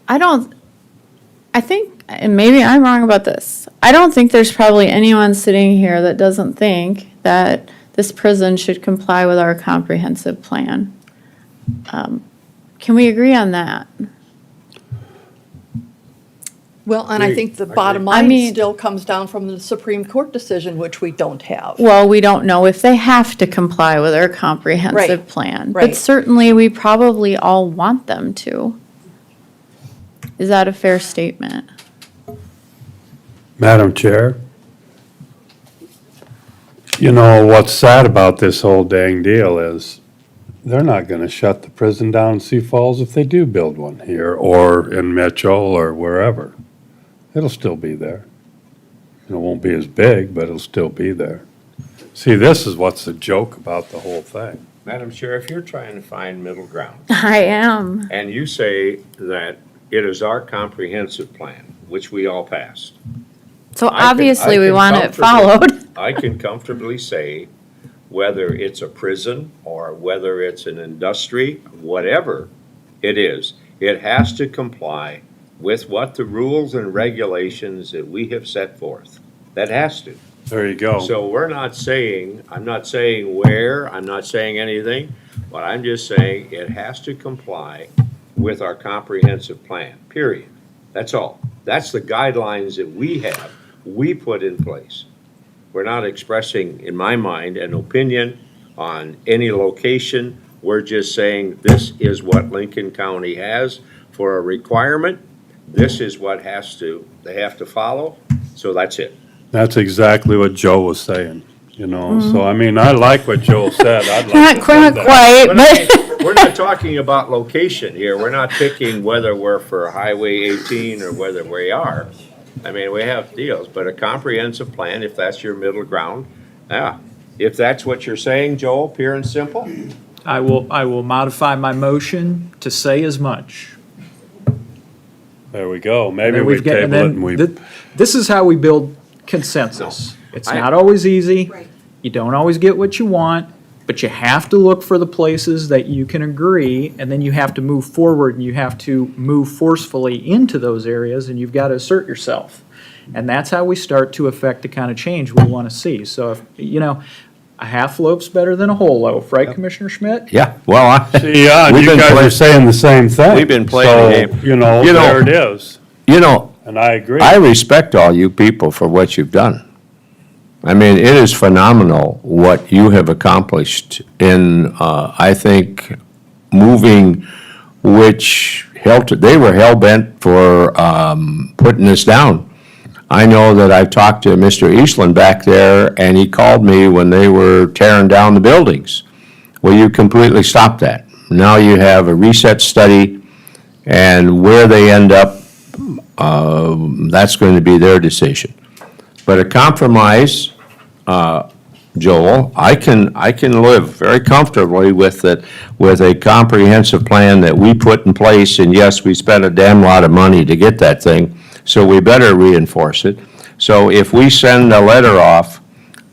I think, and maybe I'm wrong about this, I don't think there's probably anyone sitting here that doesn't think that this prison should comply with our comprehensive plan. Can we agree on that? Well, and I think the bottom line still comes down from the Supreme Court decision, which we don't have. Well, we don't know if they have to comply with our comprehensive plan, but right. certainly we probably all want them to. Is that a fair statement? Madam Chair, you know, what's sad about this whole dang deal is they're not gonna shut the prison down in Sioux Falls if they do build one here or in Metro or wherever. It'll still be there. It won't be as big, but it'll still be there. See, this is what's the joke about the whole thing. Madam Chair, if you're trying to find middle ground, I am. and you say that it is our comprehensive plan, which we all passed. So I can- obviously I we can want it comfortably- followed. I can comfortably say, whether it's a prison or whether it's an industry, whatever it is, it has to comply with what the rules and regulations that we have set forth. That has to. There you go. So we're not saying, I'm not saying where, I'm not saying anything, but I'm just saying it has to comply with our comprehensive plan, period. That's all. That's the guidelines that we put in place. We're not expressing, in my mind, an opinion on any location. We're just saying this is what Lincoln County has for a requirement. This is what they have to follow, so that's it. That's exactly what Joe was saying, you know, so I mean, I like what Joel said. I'd like Not to quite, put that. But I mean, we're not talking about location here. We're not picking whether we're for Highway 18 or whether we are. I mean, we have deals, but a comprehensive plan, if that's your middle ground, yeah. If that's what you're saying, Joel, pure and simple, I will modify my motion to say as much. There we go. Maybe And we we've got- and table it then and we, This is how we build consensus. It's I- not always easy. You don't always get what you want, but you have to look for the places that you can agree, and then you have to move forward, and you have to move forcefully into those areas, and you've got to assert yourself. And that's how we start to affect the kind of change we want to see. So if, a half loaf's better than a whole loaf, right, Commissioner Schmidt? yeah, well, see, yeah, We've you been guys play- are saying the same thing. We've been playing the So, game. you know, You know- there it is, and and I agree. I respect all you people for what you've done. I mean, it is phenomenal what you have accomplished in, I think, moving they were hell-bent for putting this down. I know that I've talked to Mr. Eastland back there, and he called me when they were tearing down the buildings. Well, you completely stopped that. Now you have a reset study, and where they end up, that's going to be their decision. But a compromise, Joel, I can live very comfortably with it, with a comprehensive plan that we put in place, and yes, we spent a damn lot of money to get that thing, so we better reinforce it. So if we send a letter off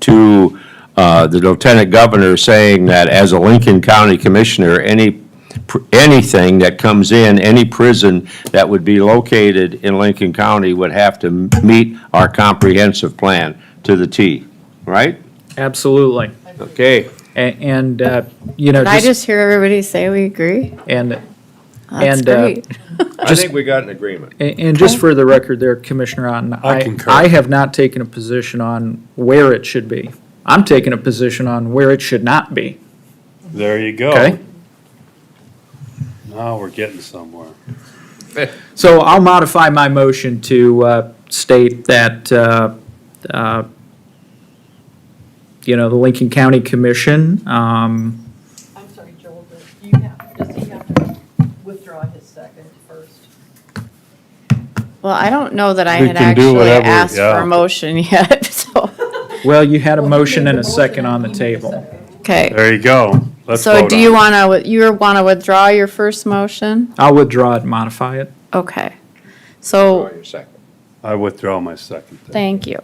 to the Lieutenant Governor saying that as a Lincoln County Commissioner, anything that comes in, any prison that would be located in Lincoln County would have to meet our comprehensive plan to the T, right? Absolutely. Okay. And, Did I just hear everybody say we agree? and That's And, great. I think we got an agreement. And just for the record there, Commissioner Otten, I concur. I have not taken a position on where it should be. I'm taking a position on where it should not be. There you go. Okay. Now we're getting somewhere. So I'll modify my motion to state that, the Lincoln County Commission, I'm sorry, Joel, does he have to withdraw Well, I don't know that I We had can do actually whatever, asked for yeah. a motion yet, so, Well, you had a motion and a second on the table. okay. There you go. Let's So vote do on you it. wanna withdraw your first motion? I'll withdraw it and modify it. Okay. So, I withdraw my second. thank you.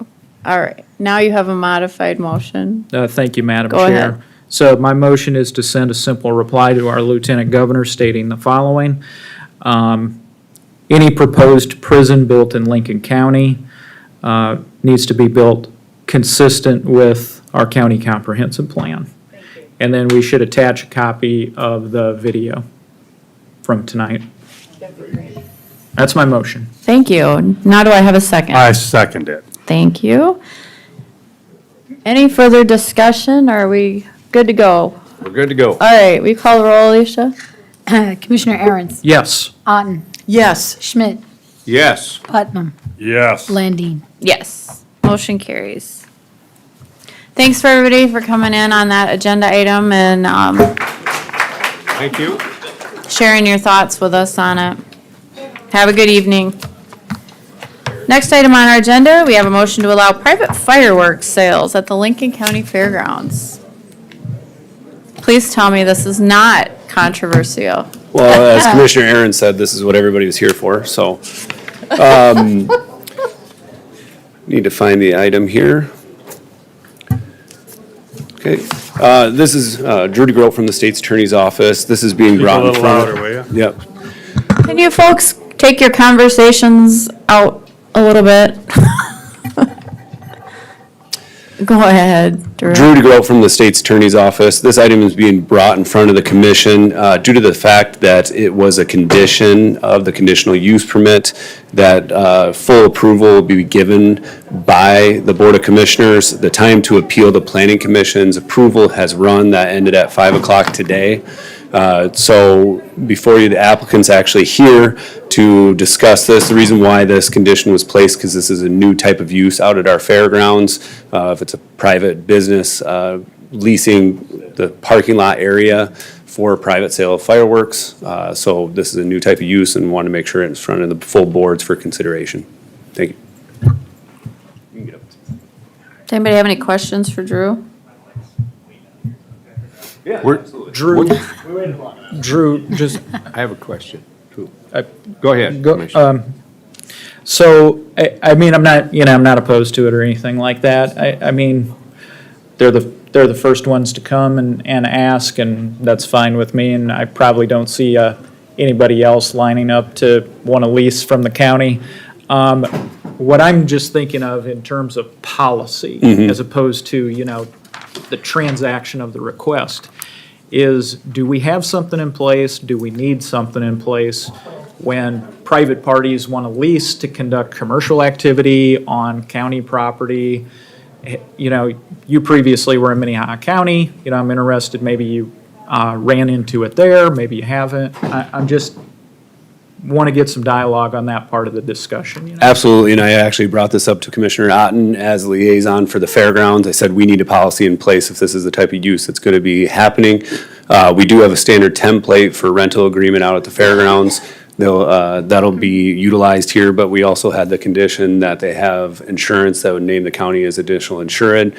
All right, now you have a modified motion. Thank you, Madam Go Chair. ahead. So my motion is to send a simple reply to our Lieutenant Governor stating the following. Any proposed prison built in Lincoln County needs to be built consistent with our county comprehensive plan. And then we should attach a copy of the video from tonight. That's my motion. Thank you. Now do I have a second? I second it. Thank you. Any further discussion? Are we good to go? We're good to go. All right, we call the roll, Alicia? Commissioner Aaron's, Yes. Otten, Yes. Schmidt, Yes. Putnam, Yes. Landine. Yes. Motion carries. Thanks for everybody for coming in on that agenda item and Thank you. sharing your thoughts with us on it. Have a good evening. Next item on our agenda, we have a motion to allow private fireworks sales at the Lincoln County Fairgrounds. Please tell me this is not controversial. Well, as Commissioner Aaron said, this is what everybody was here for, so. Need to find the item here. Okay, this is Drew DeGroat from the State's Attorney's Office. This is being Speak a brought in little front. louder, will ya? Yep. Can you folks take your conversations out a little bit? Go ahead, Drew. Drew DeGroat from the State's Attorney's Office. This item is being brought in front of the commission due to the fact that it was a condition of the conditional use permit that full approval will be given by the Board of Commissioners. The time to appeal the Planning Commission's approval has run. That ended at 5 o'clock today. So before you, the applicant's actually here to discuss this. The reason why this condition was placed, because this is a new type of use out at our fairgrounds. If it's a private business leasing the parking lot area for private sale of fireworks. So this is a new type of use and want to make sure it's in front of the full boards for consideration. Thank you. Does anybody have any questions for Drew? Drew, Drew, just, I have a question, too. Go ahead, Go, Commissioner. so, I mean, I'm not, I'm not opposed to it or anything like that. I mean, they're the first ones to come and ask, and that's fine with me, and I probably don't see anybody else lining up to want to lease from the county. What I'm just thinking of in terms of policy, as opposed to, the transaction of the request, is do we have something in place? Do we need something in place when private parties want to lease to conduct commercial activity on county property? You previously were in Minnehaha County, I'm interested, maybe you ran into it there, maybe you haven't. I'm just want to get some dialogue on that part of the discussion. Absolutely, and I actually brought this up to Commissioner Otten as liaison for the fairgrounds. I said, we need a policy in place if this is the type of use that's going to be happening. We do have a standard template for rental agreement out at the fairgrounds. That'll be utilized here, but we also had the condition that they have insurance that would name the county as additional insured.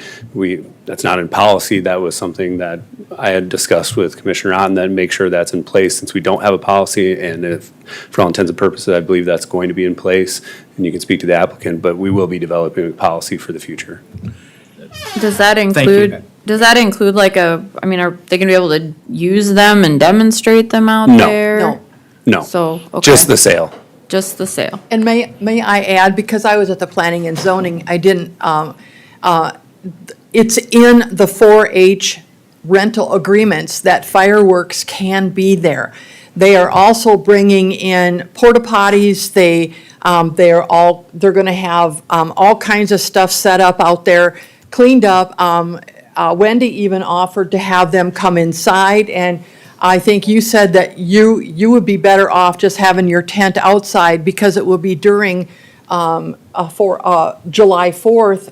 That's not in policy. That was something that I had discussed with Commissioner Otten, that make sure that's in place since we don't have a policy. And if, for all intents and purposes, I believe that's going to be in place, and you can speak to the applicant, but we will be developing a policy for the future. Does that you. include like are they gonna be able to use them and demonstrate them out No. there? No, So, okay. just the sale. Just the sale. And may I add, because I was at the planning and zoning, I didn't, it's in the 4-H rental agreements that fireworks can be there. They are also bringing in porta potties, they're gonna have, all kinds of stuff set up out there, cleaned up. Wendy even offered to have them come inside, and I think you said that you would be better off just having your tent outside because it will be during for July 4th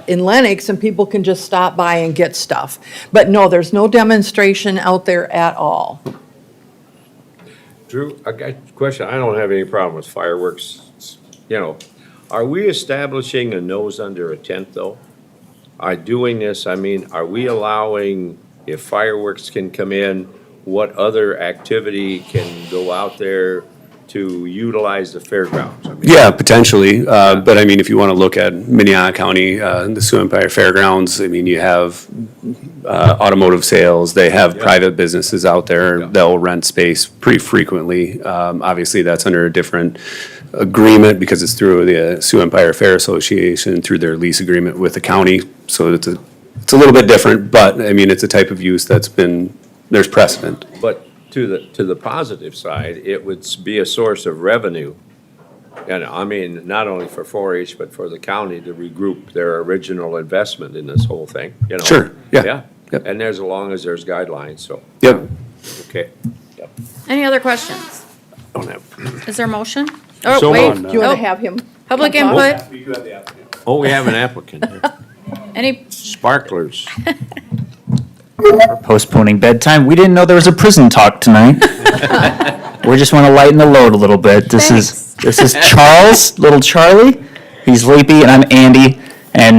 in Lenox, and people can just stop by and get stuff. But no, there's no demonstration out there at all. Drew, I got a question. I don't have any problem with fireworks you know, are we establishing a nose under a tent, though? Are doing this, I mean, are we allowing, if fireworks can come in, what other activity can go out there to utilize the fairgrounds? I mean, Yeah, potentially, but I mean, if you want to look at Minnehaha County, the Sioux Empire Fairgrounds, I mean, you have automotive sales, they have Yeah. private businesses out there, Yeah. they'll rent space pretty frequently. Obviously, that's under a different agreement because it's through the Sioux Empire Fair Association, through their lease agreement with the county, so it's a little bit different, but I mean, it's a type of use that's been, there's precedent. But to the positive side, it would be a source of revenue. And I mean, not only for 4-H, but for the county to regroup their original investment in this whole thing, you know? Sure, yeah. Yeah, Yep. and there's, as long as there's guidelines, so, Yep. okay. Yep. Any other questions? Don't have. Is there a motion? Oh, So wait. moved. Do you want Oh, to have him? Public come talk? input? Oh, we have an applicant. Any, Sparklers. Postponing bedtime. We didn't know there was a prison talk tonight. We just want to lighten the load a little bit. This is Charles, little Charlie. He's Leapy, and I'm Andy. And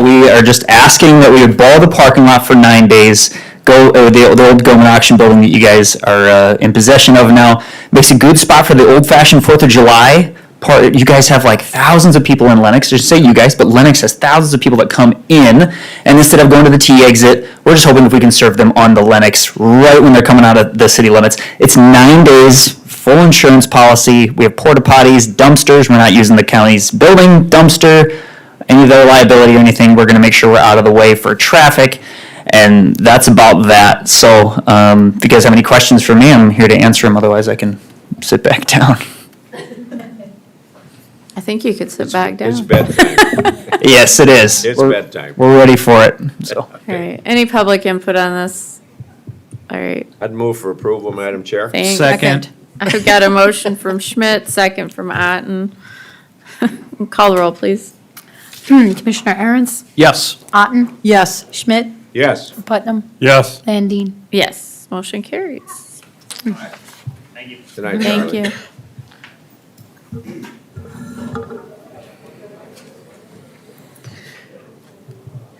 we are just asking that we would borrow the parking lot for 9 days. The old Goldman Auction Building that you guys are in possession of now. Makes a good spot for the old-fashioned 4th of July. You guys have like thousands of people in Lennox. Just say you guys, but Lennox has thousands of people that come in, and instead of going to the T exit, we're just hoping if we can serve them on the Lennox right when they're coming out of the city limits. It's 9 days, full insurance policy. We have porta potties, dumpsters. We're not using the county's building dumpster, any of their liability or anything. We're going to make sure we're out of the way for traffic, and that's about that. So if you guys have any questions for me, I'm here to answer them. Otherwise, I can sit back down. I think you could sit back down. It's bedtime. Yes, it is. It's We're- bedtime. We're ready for it, so. All right, any public input on this? All right, I'd move for approval, Madam Chair. thank. Second. I've got a motion from Schmidt, second from Otten. Call the roll, please. Commissioner Aaron's, Yes. Otten, Yes. Schmidt, Yes. Putnam, Yes. Landine. Yes, motion carries. Good night, Thank Charlie. you.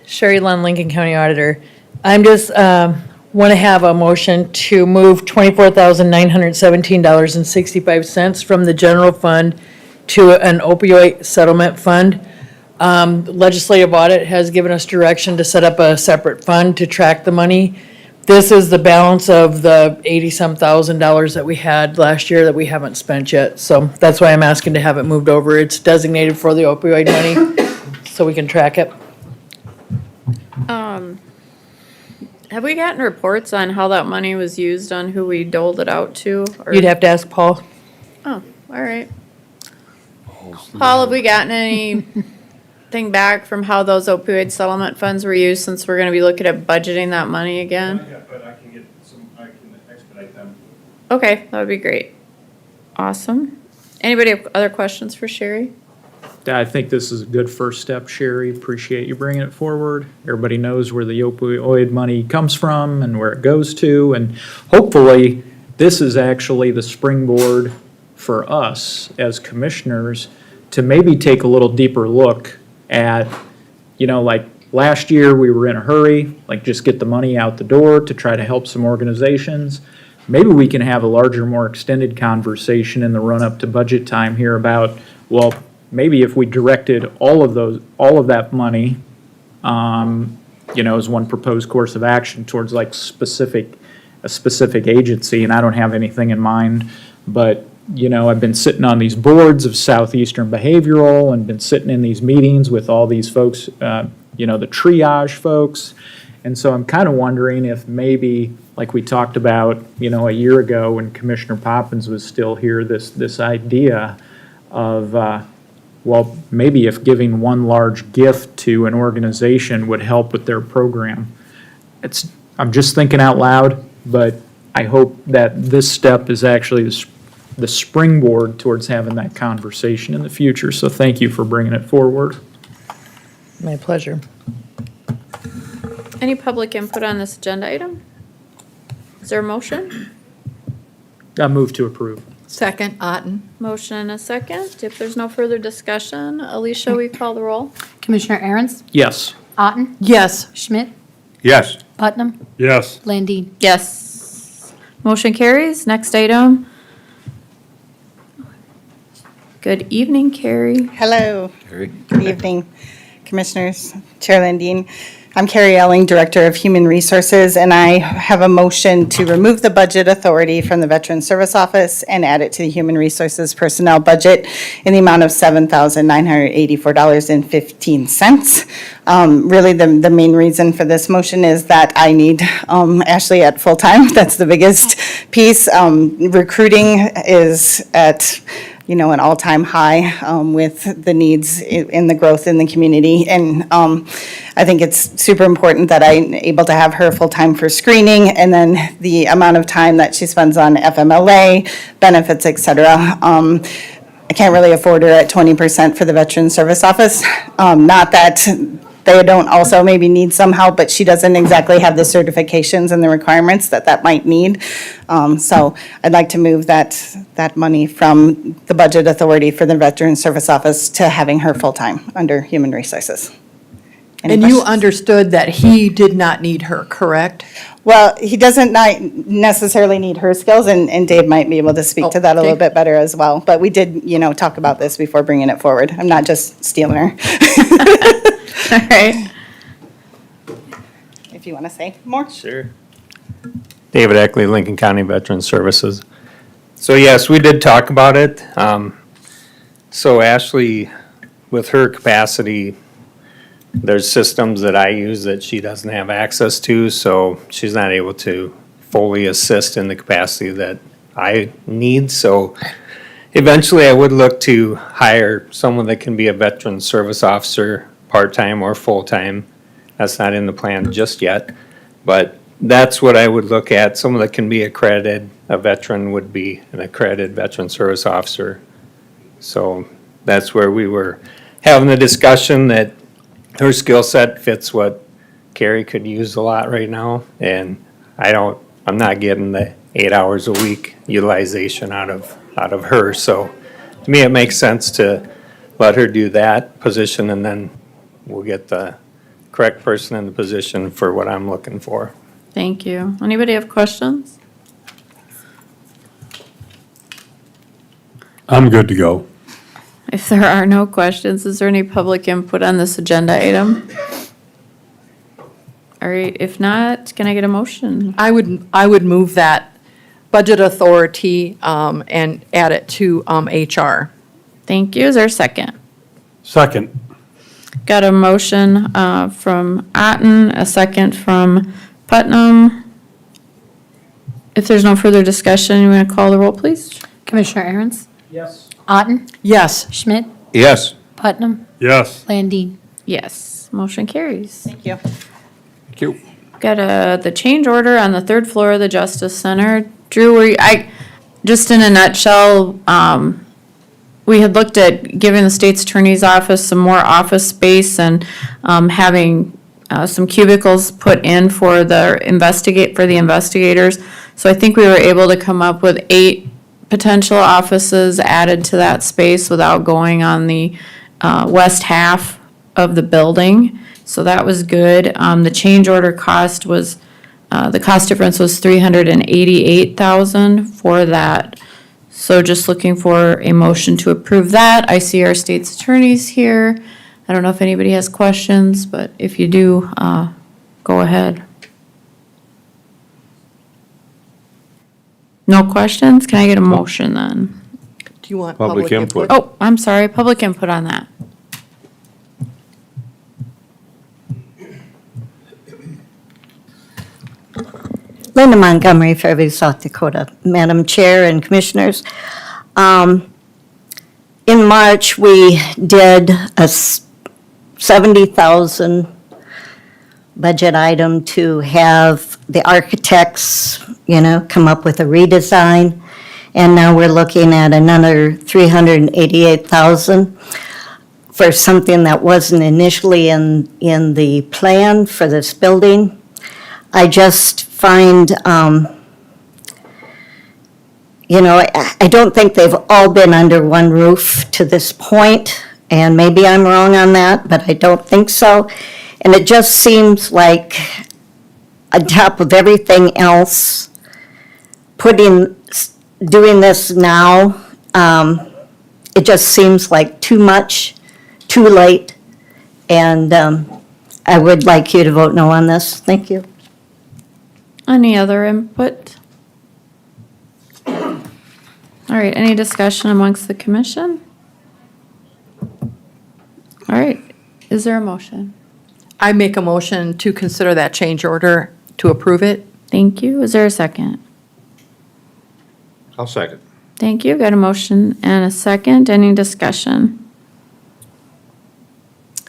Sherry Lund, Lincoln County Auditor. I'm just, want to have a motion to move $24,917.65 from the general fund to an opioid settlement fund. Legislative audit has given us direction to set up a separate fund to track the money. This is the balance of the 80-some thousand dollars that we had last year that we haven't spent yet. So that's why I'm asking to have it moved over. It's designated for the opioid money, so we can track it. Have we gotten reports on how that money was used, on who we doled it out to? or- You'd have to ask Paul. Oh, all right. Paul, have we gotten anything back from how those opioid settlement funds were used, since we're gonna be looking at budgeting that money again? But I can expedite them. Okay, that would be great. Awesome. Anybody have other questions for Sherry? I think this is a good first step, Sherry. Appreciate you bringing it forward. Everybody knows where the opioid money comes from and where it goes to. And hopefully, this is actually the springboard for us as commissioners to maybe take a little deeper look at, like last year, we were in a hurry, like just get the money out the door to try to help some organizations. Maybe we can have a larger, more extended conversation in the run-up to budget time here about, well, maybe if we directed all of that money, as one proposed course of action towards like a specific agency, and I don't have anything in mind, but, I've been sitting on these boards of Southeastern Behavioral and been sitting in these meetings with all these folks, the triage folks. And so I'm kind of wondering if maybe, like we talked about, a year ago when Commissioner Poppins was still here, this idea of, well, maybe if giving one large gift to an organization would help with their program. I'm just thinking out loud, but I hope that this step is actually the springboard towards having that conversation in the future. So thank you for bringing it forward. My pleasure. Any public input on this agenda item? Is there a motion? I move to approve. Second, Otten. Motion and a second. If there's no further discussion, Alicia, will you call the roll? Commissioner Aaron's, Yes. Otten, Yes. Schmidt, Yes. Putnam, Yes. Landine. Yes. Motion carries. Next item. Good evening, Carrie. Hello. Good evening, Commissioners, Chair Landine. I'm Carrie Elling, Director of Human Resources, and I have a motion to remove the budget authority from the Veteran Service Office and add it to the Human Resources personnel budget in the amount of $7,984.15. Really, the main reason for this motion is that I need Ashley at full-time. That's the biggest piece. Recruiting is at an all-time high with the needs in the growth in the community. And I think it's super important that I'm able to have her full-time for screening, and then the amount of time that she spends on FMLA, benefits, et cetera. I can't really afford her at 20% for the Veteran Service Office. Not that they don't also maybe need some help, but she doesn't exactly have the certifications and the requirements that might need. So I'd like to move that money from the budget authority for the Veteran Service Office to having her full-time under Human Resources. Any And you questions? understood that he did not need her, correct? Well, he doesn't not necessarily need her skills, and Dave might be able to speak to that a little bit better as well. But we did, talk about this before bringing it forward. I'm not just stealing her. All right. If you want to say more. Sure. David Eckley, Lincoln County Veteran Services. So yes, we did talk about it. So Ashley, with her capacity, there's systems that I use that she doesn't have access to, so she's not able to fully assist in the capacity that I need. So eventually I would look to hire someone that can be a veteran service officer, part-time or full-time. That's not in the plan just yet, but that's what I would look at. Someone that can be accredited. A veteran would be an accredited veteran service officer. So that's where we were having the discussion that her skill set fits what Carrie could use a lot right now. And I'm not getting the 8 hours a week utilization out of her. So to me, it makes sense to let her do that position, and then we'll get the correct person in the position for what I'm looking for. Thank you. Anybody have questions? I'm good to go. If there are no questions, is there any public input on this agenda item? All right, if not, can I get a motion? I would move that budget authority and add it to HR. Thank you. Is there a second? Second. Got a motion from Otten, a second from Putnam. If there's no further discussion, you want to call the roll, please? Commissioner Aaron's, Yes. Otten, Yes. Schmidt, Yes. Putnam, Yes. Landine. Yes, motion carries. Thank you. Thank you. Got the change order on the third floor of the Justice Center. Drew, just in a nutshell, we had looked at giving the state's attorney's office some more office space and having some cubicles put in for the investigators. So I think we were able to come up with 8 potential offices added to that space without going on the west half of the building. So that was good. The change order cost was, the cost difference was $388,000 for that. So just looking for a motion to approve that. I see our state's attorneys here. I don't know if anybody has questions, but if you do, go ahead. No questions? Can I get a motion then? Do you want Public public input. input? Oh, I'm sorry, public input on that. Linda Montgomery, Fairview, South Dakota. Madam Chair and Commissioners, in March, we did a $70,000 budget item to have the architects, come up with a redesign. And now we're looking at another $388,000 for something that wasn't initially in the plan for this building. I just find I don't think they've all been under one roof to this point, and maybe I'm wrong on that, but I don't think so. And it just seems like, on top of everything else, doing this now, it just seems like too much, too late, and I would like you to vote no on this. Thank you. Any other input? All right, any discussion amongst the commission? All right, is there a motion? I make a motion to consider that change order, to approve it. Thank you. Is there a second? I'll second. Thank you. Got a motion and a second. Any discussion?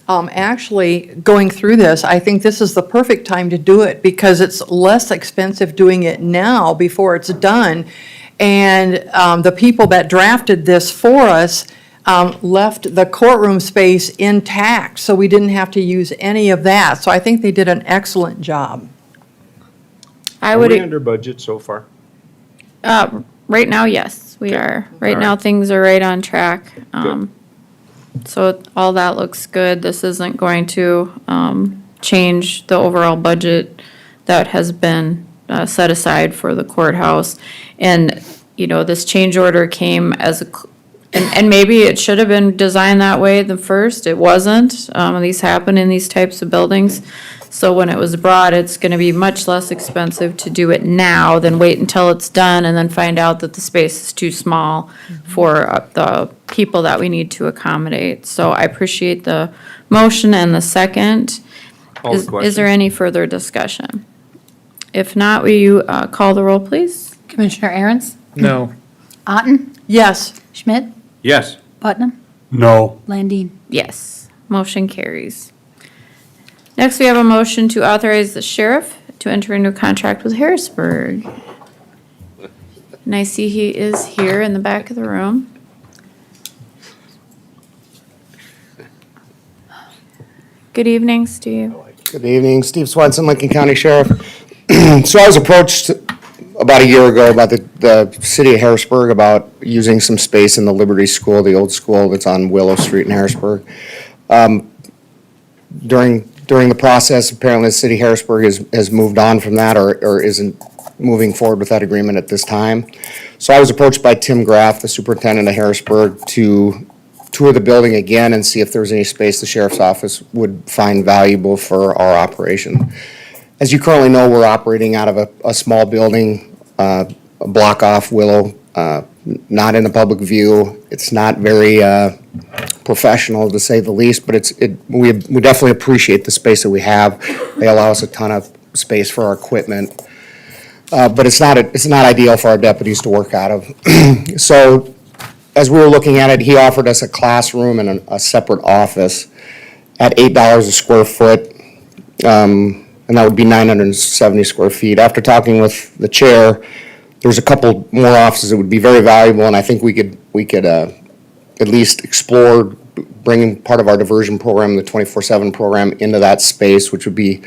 Actually, going through this, I think this is the perfect time to do it because it's less expensive doing it now before it's done. And the people that drafted this for us left the courtroom space intact, so we didn't have to use any of that. So I think they did an excellent job. I Are would, we under budget so far? right now, yes, we are. Right now, things are right on track. So all that looks good. This isn't going to change the overall budget that has been set aside for the courthouse. And, this change order came as and maybe it should have been designed that way the first. It wasn't. These happen in these types of buildings. So when it was brought, it's gonna be much less expensive to do it now than wait until it's done and then find out that the space is too small for the people that we need to accommodate. So I appreciate the motion and the second. Call the Is question. there any further discussion? If not, will you call the roll, please? Commissioner Aaron's, No. Otten, Yes. Schmidt, Yes. Putnam, No. Landine. Yes, motion carries. Next, we have a motion to authorize the sheriff to enter into a contract with Harrisburg. And I see he is here in the back of the room. Good evening, Steve. Good evening, Steve Swenson, Lincoln County Sheriff. So I was approached about a year ago by the city of Harrisburg about using some space in the Liberty School, the old school that's on Willow Street in Harrisburg. During the process, apparently the city of Harrisburg has moved on from that or isn't moving forward with that agreement at this time. So I was approached by Tim Graff, the superintendent of Harrisburg, to tour the building again and see if there was any space the sheriff's office would find valuable for our operation. As you currently know, we're operating out of a small building, a block off Willow, not in the public view. It's not very professional, to say the least, but we definitely appreciate the space that we have. They allow us a ton of space for our equipment, but it's not ideal for our deputies to work out of. So, as we were looking at it, he offered us a classroom and a separate office at $8 a square foot, and that would be 970 square feet. After talking with the chair, there's a couple more offices that would be very valuable, and I think we could at least explore bringing part of our diversion program, the 24/7 program, into that space, which would be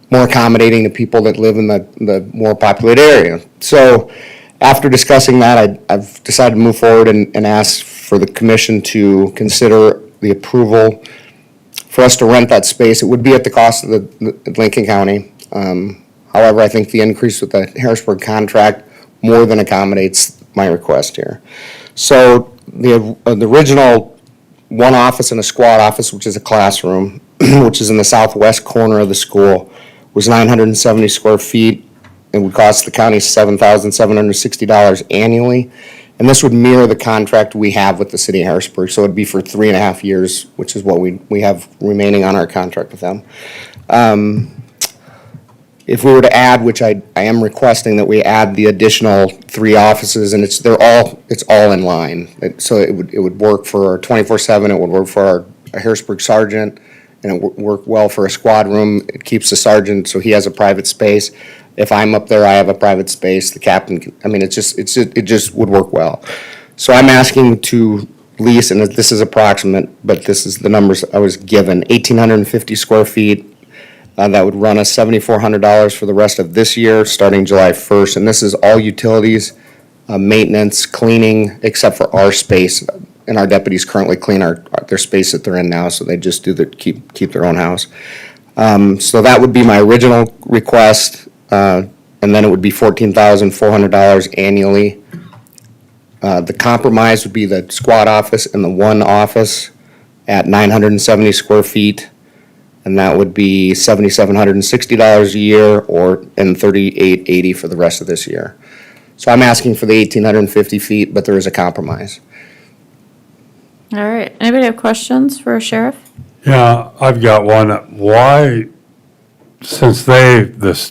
more accommodating to people that live in the more populated area. So after discussing that, I've decided to move forward and ask for the commission to consider the approval for us to rent that space. It would be at the cost of the Lincoln County. However, I think the increase with the Harrisburg contract more than accommodates my request here. So the original one office and a squad office, which is a classroom, which is in the southwest corner of the school, was 970 square feet. It would cost the county $7,760 annually. And this would mirror the contract we have with the city of Harrisburg. So it'd be for 3.5 years, which is what we have remaining on our contract with them. If we were to add, which I am requesting that we add the additional 3 offices, and it's all in line. So it would work for our 24/7, it would work for our Harrisburg sergeant, and it would work well for a squad room. It keeps the sergeant, so he has a private space. If I'm up there, I have a private space. The captain, it just would work well. So I'm asking to lease, and this is approximate, but this is the numbers I was given, 1,850 square feet. That would run us $7,400 for the rest of this year, starting July 1st. And this is all utilities, maintenance, cleaning, except for our space. And our deputies currently clean their space that they're in now, so they just keep their own house. So that would be my original request, and then it would be $14,400 annually. The compromise would be the squad office and the one office at 970 square feet, and that would be $7,760 a year, and $3,880 for the rest of this year. So I'm asking for the 1,850 feet, but there is a compromise. All right, anybody have questions for Sheriff? Yeah, I've got one. Why, since the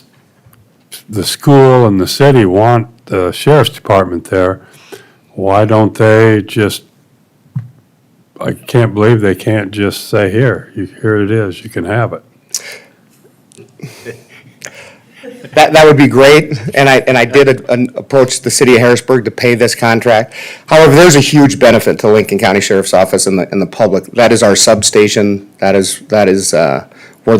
school and the city want the sheriff's department there, why don't they just, I can't believe they can't just say, here it is, you can have it. That would be great, and I did approach the city of Harrisburg to pay this contract. However, there's a huge benefit to Lincoln County Sheriff's Office and the public. That is our substation. That is where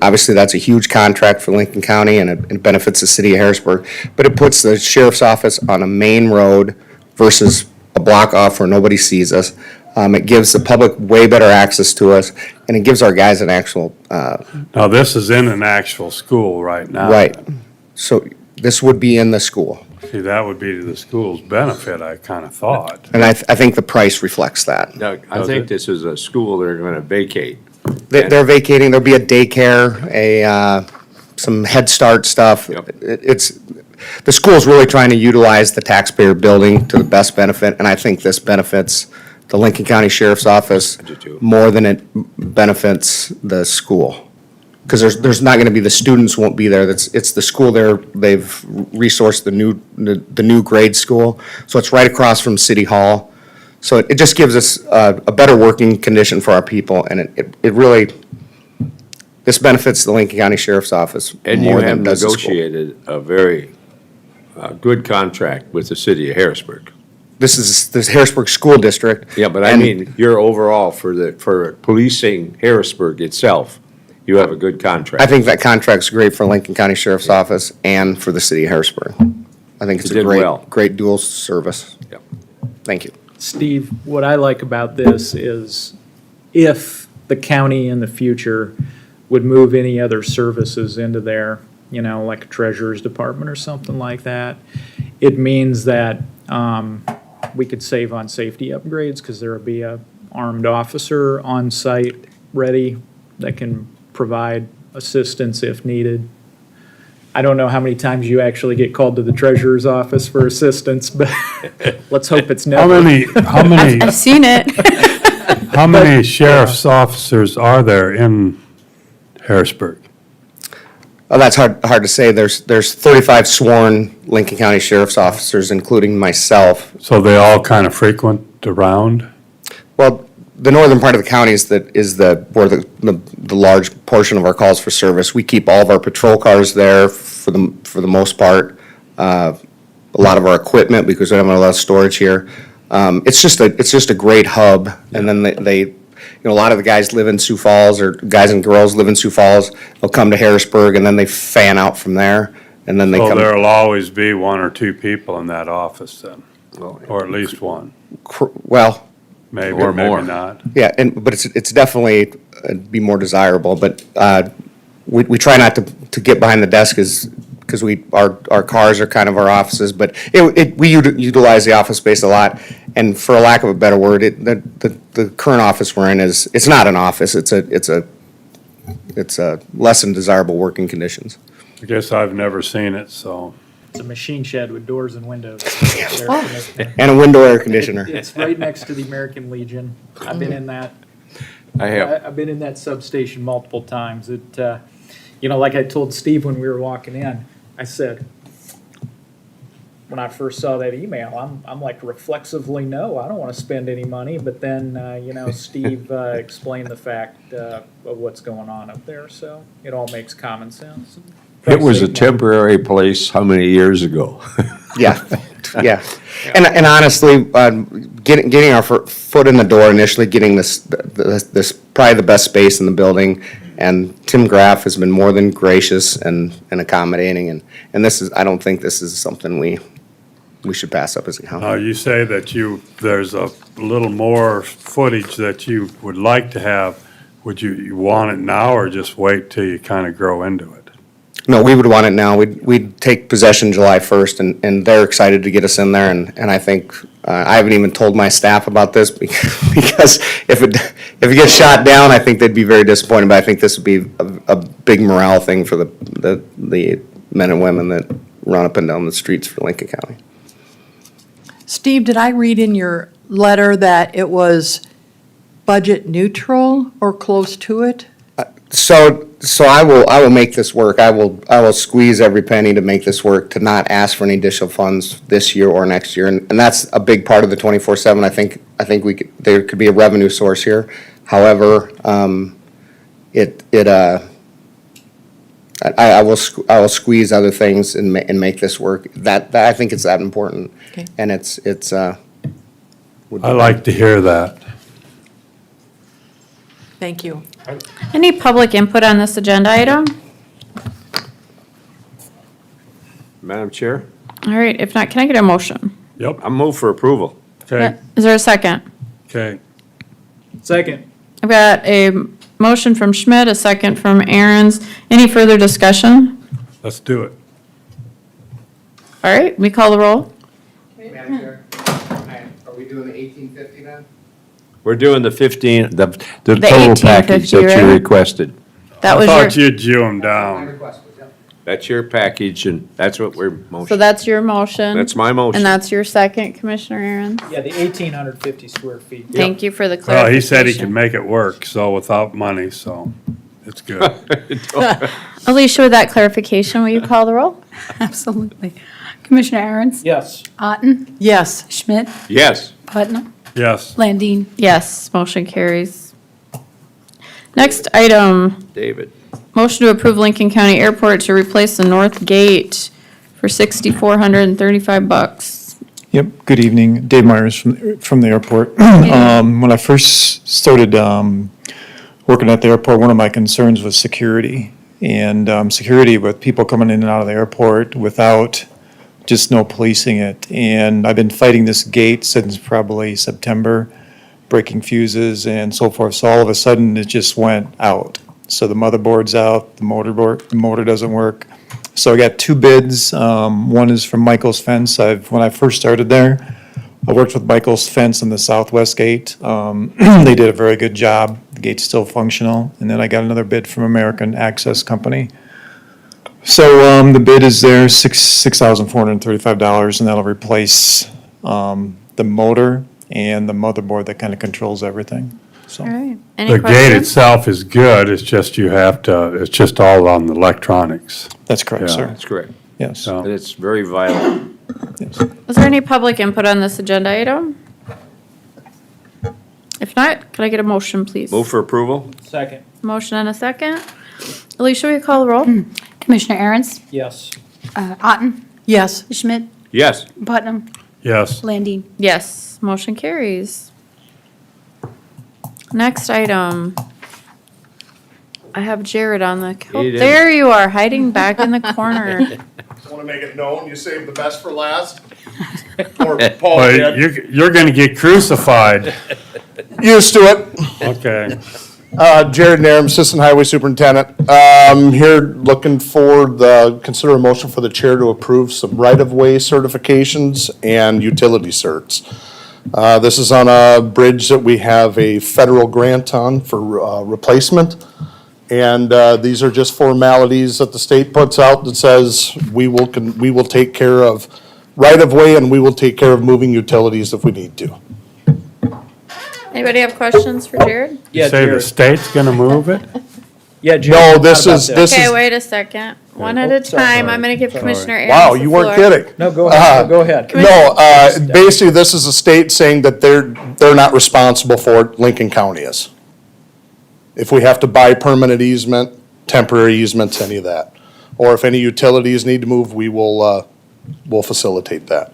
obviously that's a huge contract for Lincoln County, and it benefits the city of Harrisburg. But it puts the sheriff's office on a main road versus a block off where nobody sees us. It gives the public way better access to us, and it gives our guys an actual. Now, this is in an actual school right now. Right. So this would be in the school. See, that would be to the school's benefit, I kind of thought. And I think the price reflects that. Doug, I think this is a school they're going to vacate. They're vacating, there'll be a daycare, some Head Start stuff. The school's really trying to utilize the taxpayer building to the best benefit, and I think this benefits the Lincoln County Sheriff's Office more than it benefits the school. Because there's not gonna be, the students won't be there, it's the school there, they've resourced the new grade school, so it's right across from City Hall. So it just gives us a better working condition for our people, and it really, this benefits the Lincoln County Sheriff's Office And you more have than it does the school. negotiated a very good contract with the city of Harrisburg. This is the Harrisburg School District. Yeah, but I and mean, you're overall for policing Harrisburg itself, you have a good contract. I think that contract's great for Lincoln County Sheriff's Office and for the city of Harrisburg. I think it's You a did well. great dual service. Yep. Thank you. Steve, what I like about this is if the county in the future would move any other services into there, like a treasurer's department or something like that, it means that we could save on safety upgrades because there would be a armed officer on site ready that can provide assistance if needed. I don't know how many times you actually get called to the treasurer's office for assistance, but let's hope it's How never. many, I've seen it. how many sheriff's officers are there in Harrisburg? Oh, that's hard to say. There's 35 sworn Lincoln County Sheriff's officers, including myself. So they all kind of frequent around? Well, the northern part of the county is where the large portion of our calls for service. We keep all of our patrol cars there for the most part. A lot of our equipment, because we don't have a lot of storage here. It's just a great hub. And then they a lot of the guys live in Sioux Falls, or guys and girls live in Sioux Falls. They'll come to Harrisburg, and then they fan out from there, and then they So come. there'll always be one or two people in that office then, or at least one, Well, maybe, Or more. maybe not. yeah, but it's definitely be more desirable, but we try not to get behind the desk because our cars are kind of our offices, but we utilize the office space a lot, and for a lack of a better word, the current office we're in it's not an office, it's a less than desirable working conditions. I guess I've never seen it, so. It's a machine shed with doors and windows. And a window air conditioner. It's right next to the American Legion. I've been in that. I have. I've been in that substation multiple times. It, like I told Steve when we were walking in, I said, when I first saw that email, I'm like reflexively, no, I don't want to spend any money. But then, Steve explained the fact of what's going on up there. So it all makes common sense. It was a temporary place how many years ago? Yeah, yeah. And honestly, getting our foot in the door initially, getting this probably the best space in the building, and Tim Graff has been more than gracious and accommodating, and this is, I don't think this is something we should pass up as a county. You say that there's a little more footage that you would like to have. Would you want it now or just wait till you kind of grow into it? No, we would want it now. We'd take possession July 1st, and they're excited to get us in there, and I think, I haven't even told my staff about this, because if it gets shot down, I think they'd be very disappointed, but I think this would be a big morale thing for the men and women that run up and down the streets for Lincoln County. Steve, did I read in your letter that it was budget neutral or close to it? So I will make this work. I will squeeze every penny to make this work, to not ask for any additional funds this year or next year. And that's a big part of the 24/7. I think there could be a revenue source here. However, I will squeeze other things and make this work. That I think it's that important. Okay. And it's I like to hear that. Thank you. Any public input on this agenda item? Madam Chair, All right, if not, can I get a motion? Yep, I move for approval. okay, Is there a second? okay. Second. I've got a motion from Schmidt, a second from Aaron's. Any further discussion? Let's do it. All right, we call the roll? Madam Chair, are we doing the 1850 then? We're doing the 15, the The total package 1850, that you right? requested. That I was thought your, you'd Jew them down. That's your package, and that's what we're so motion. that's your motion? That's my motion. And that's your second, Commissioner Aaron? Yeah, the 1,850 square feet. Thank you for the Well, clarification. he said he could make it work, so without money, so it's good. Alicia, with that clarification, will you call the roll? Absolutely. Commissioner Aaron's? Yes. Otten? Yes. Schmidt? Yes. Putnam? Yes. Landine? Yes, motion carries. Next item, David. motion to approve Lincoln County Airport to replace the north gate for $6,435. Yep, good evening. Dave Myers from the airport. When I first started working at the airport, one of my concerns was security. And security with people coming in and out of the airport without just no policing it. And I've been fighting this gate since probably September, breaking fuses and so forth. So all of a sudden, it just went out. So the motherboard's out, the motor doesn't work. So I got two bids. One is from Michael's Fence. When I first started there, I worked with Michael's Fence on the southwest gate. They did a very good job. The gate's still functional. And then I got another bid from American Access Company. So the bid is there, $6,435, and that'll replace the motor and the motherboard that kind of controls everything. So All right, any The gate questions? itself is good, it's just it's just all on the electronics. that's correct, Yeah. sir. That's correct. Yes. So, And it's very vital. Yes. Was there any public input on this agenda item? If not, could I get a motion, please? Move for approval? Second. Motion and a second. Alicia, will you call the roll? Commissioner Aaron's? Yes. Otten? Yes. Schmidt? Yes. Putnam? yes, Landine? Yes, motion carries. Next item. I have Jared on the, He did. there you are, hiding back in the corner. Want to make it known, you saved the best for last? Or Paul well, did. you're gonna get crucified. Used to it. Okay, Jared Narum, Assistant Highway Superintendent. Here looking for consider a motion for the chair to approve some right-of-way certifications and utility certs. This is on a bridge that we have a federal grant on for replacement. And these are just formalities that the state puts out that says we will take care of right-of-way and we will take care of moving utilities if we need to. Anybody have questions for Jared? you say the state's gonna move it? Yeah, Jared. No, this how is, about this Okay, is, wait a second. One at a time. I'm gonna give Commissioner Aaron wow, the you weren't floor. kidding. No, go ahead, go ahead. No, basically, this is a state saying that they're not responsible for it, Lincoln County is. If we have to buy permanent easement, temporary easements, any of that. Or if any utilities need to move, we'll facilitate that.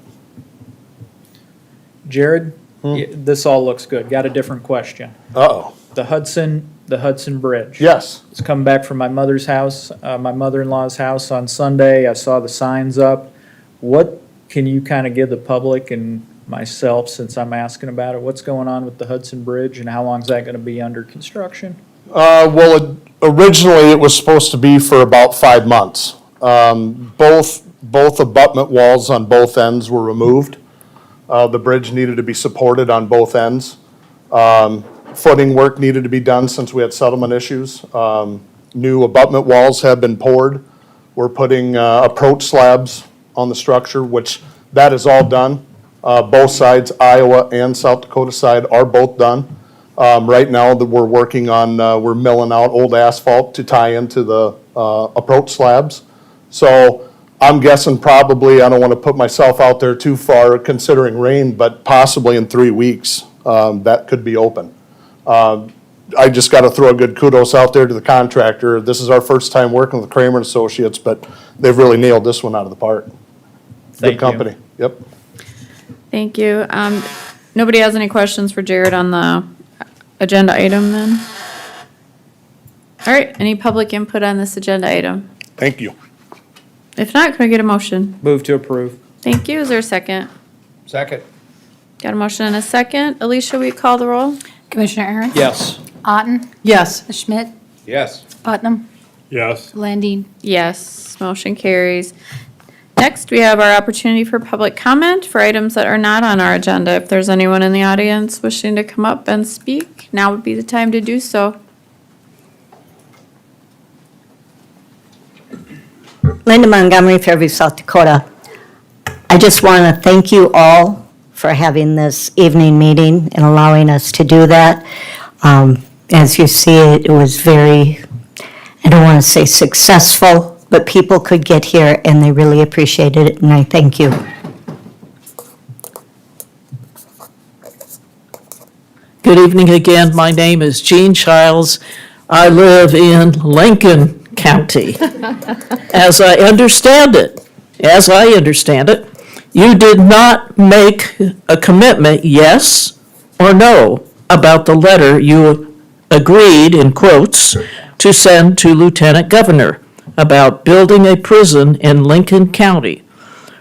Jared, this all looks good. Got a different question. Uh-oh. The Hudson Bridge. Yes. It's come back from my mother's house, my mother-in-law's house on Sunday. I saw the signs up. What can you kind of give the public and myself, since I'm asking about it, what's going on with the Hudson Bridge and how long is that going to be under construction? Well, originally, it was supposed to be for about 5 months. Both abutment walls on both ends were removed. The bridge needed to be supported on both ends. Footing work needed to be done since we had settlement issues. New abutment walls have been poured. We're putting approach slabs on the structure, which that is all done. Both sides, Iowa and South Dakota side, are both done. Right now, we're working on, we're milling out old asphalt to tie into the approach slabs. So I'm guessing probably, I don't want to put myself out there too far considering rain, but possibly in 3 weeks, that could be open. I just got to throw a good kudos out there to the contractor. This is our first time working with Kramer and Associates, but they've really nailed this one out of the park. Thank you. Good company, yep. Thank you. Nobody has any questions for Jared on the agenda item then? All right, any public input on this agenda item? Thank you. If not, can I get a motion? Move to approve. Thank you. Is there a second? Second. Got a motion and a second. Alicia, will you call the roll? Commissioner Aaron's? Yes. Otten? Yes. Schmidt? Yes. Putnam? Yes. Landine? Yes, motion carries. Next, we have our opportunity for public comment for items that are not on our agenda. If there's anyone in the audience wishing to come up and speak, now would be the time to do so. Linda Montgomery, Fairview, South Dakota. I just want to thank you all for having this evening meeting and allowing us to do that. As you see, it was very, I don't want to say successful, but people could get here and they really appreciated it, and I thank you. Good evening again. My name is Gene Childs. I live in Lincoln County. As I understand it, you did not make a commitment, yes or no, about the letter you agreed, in quotes, to send to Lieutenant Governor about building a prison in Lincoln County.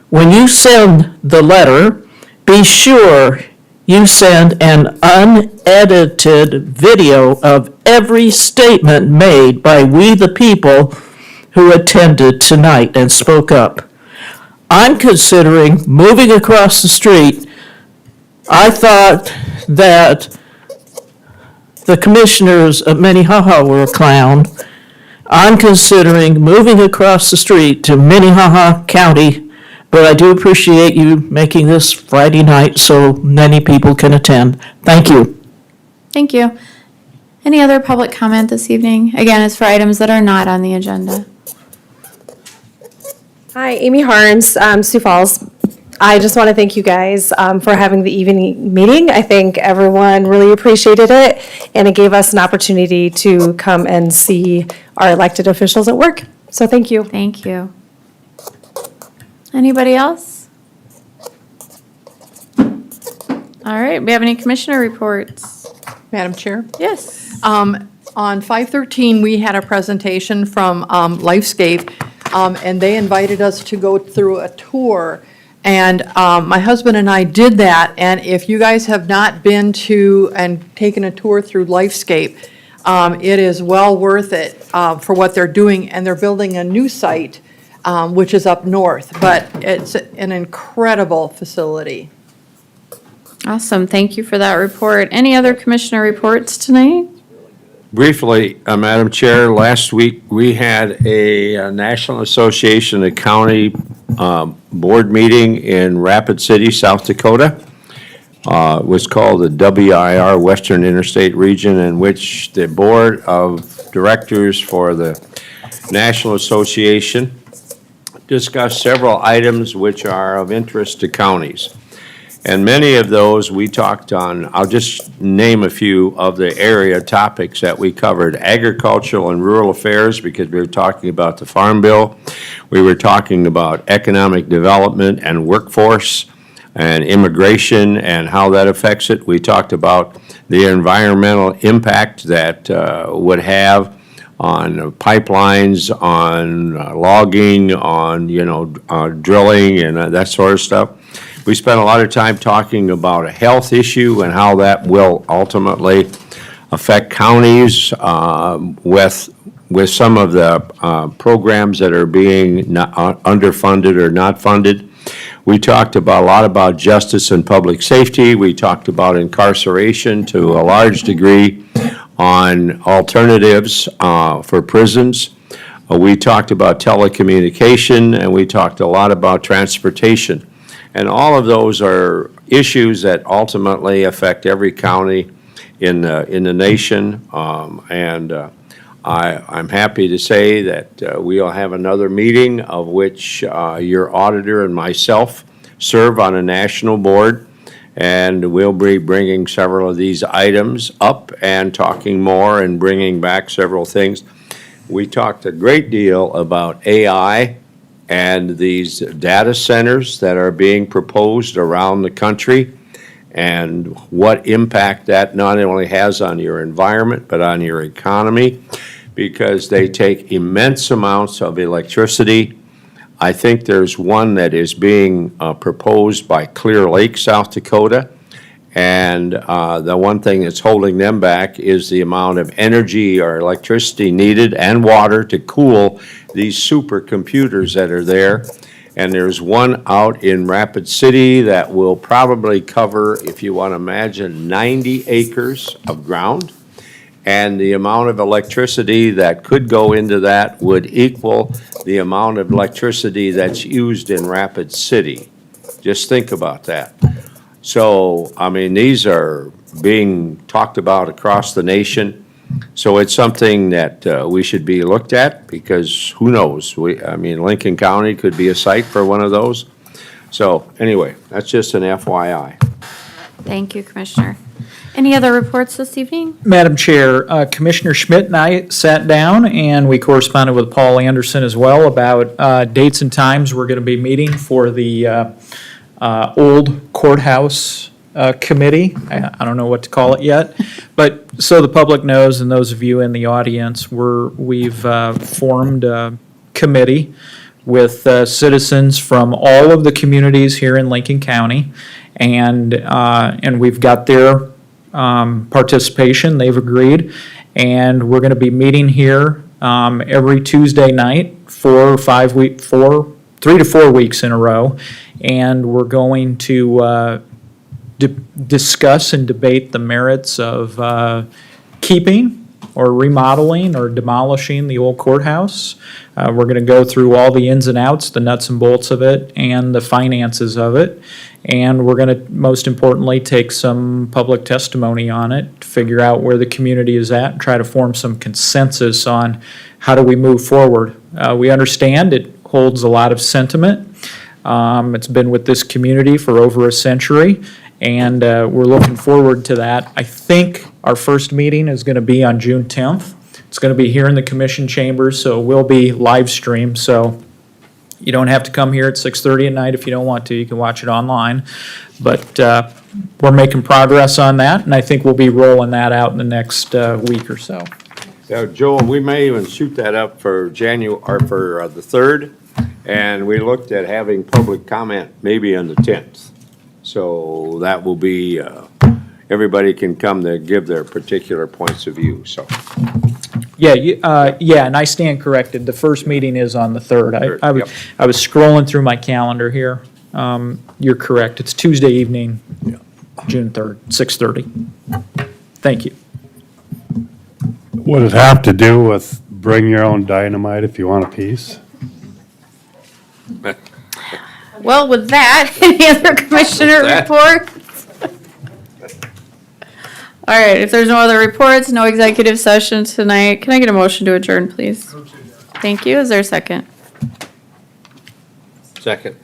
When you send the letter, be sure you send an unedited video of every statement made by we the people who attended tonight and spoke up. I'm considering moving across the street. I thought that the commissioners of Minnehaha were a clown. I'm considering moving across the street to Minnehaha County, but I do appreciate you making this Friday night so many people can attend. Thank you. Thank you. Any other public comment this evening? Again, it's for items that are not on the agenda. Hi, Amy Harms, Sioux Falls. I just want to thank you guys for having the evening meeting. I think everyone really appreciated it, and it gave us an opportunity to come and see our elected officials at work. So thank you. Thank you. Anybody else? All right, we have any commissioner reports? Madam Chair? Yes. On 5/13, we had a presentation from Lifescape, and they invited us to go through a tour. And my husband and I did that, and if you guys have not been to and taken a tour through Lifescape, it is well worth it for what they're doing, and they're building a new site, which is up north, but it's an incredible facility. Awesome, thank you for that report. Any other commissioner reports tonight? Briefly, Madam Chair, last week, we had a National Association of County Board meeting in Rapid City, South Dakota. It was called the WIR Western Interstate Region, in which the Board of Directors for the National Association discussed several items which are of interest to counties. And many of those we talked on. I'll just name a few of the area topics that we covered. Agricultural and rural affairs, because we were talking about the Farm Bill. We were talking about economic development and workforce and immigration and how that affects it. We talked about the environmental impact that would have pipelines, on logging, on, drilling and that sort of stuff. We spent a lot of time talking about a health issue and how that will ultimately affect counties with some of the programs that are being underfunded or not funded. We talked a lot about justice and public safety. We talked about incarceration to a large degree, on alternatives for prisons. We talked about telecommunication, and we talked a lot about transportation. And all of those are issues that ultimately affect every county in the nation. I'm happy to say that we'll have another meeting of which your auditor and myself serve on a national board. And we'll be bringing several of these items up and talking more and bringing back several things. We talked a great deal about AI and these data centers that are being proposed around the country and what impact that not only has on your environment, but on your economy, because they take immense amounts of electricity. I think there's one that is being proposed by Clear Lake, South Dakota. And the one thing that's holding them back is the amount of energy or electricity needed and water to cool these supercomputers that are there. And there's one out in Rapid City that will probably cover, if you want to imagine, 90 acres of ground. And the amount of electricity that could go into that would equal the amount of electricity that's used in Rapid City. Just think about that. So, I mean, these are being talked about across the nation. So it's something that we should be looked at, because who knows? Lincoln County could be a site for one of those. So anyway, that's just an FYI. Thank you, Commissioner. Any other reports this evening? Madam Chair, Commissioner Schmidt and I sat down and we corresponded with Paul Anderson as well about dates and times we're going to be meeting for the old courthouse committee. I don't know what to call it yet, but so the public knows, and those of you in the audience, we've formed a committee with citizens from all of the communities here in Lincoln County, and we've got their participation. They've agreed, and we're going to be meeting here every Tuesday night for 3 to 4 weeks in a row, and we're going to discuss and debate the merits of keeping or remodeling or demolishing the old courthouse. We're going to go through all the ins and outs, the nuts and bolts of it, and the finances of it. And we're going to, most importantly, take some public testimony on it to figure out where the community is at and try to form some consensus on how do we move forward. We understand it holds a lot of sentiment. It's been with this community for over a century, and we're looking forward to that. I think our first meeting is going to be on June 10th. It's going to be here in the commission chambers, so it will be live streamed. So you don't have to come here at 6:30 at night if you don't want to. You can watch it online. But we're making progress on that, and I think we'll be rolling that out in the next week or so. Yeah, Joel, we may even shoot that up for January, or for the 3rd, and we looked at having public comment maybe on the 10th. So that will be, everybody can come to give their particular points of view, so. Yeah, and I stand corrected. The first meeting is on the 3rd. Yep. I was scrolling through my calendar here. You're correct. It's Tuesday evening, June 3rd, 6:30. Thank you. Would it have to do with bring your own dynamite if you want a piece? Well, with that, any other commissioner reports? All right, if there's no other reports, no executive session tonight, can I get a motion to adjourn, please? Thank you. Is there a second? Second.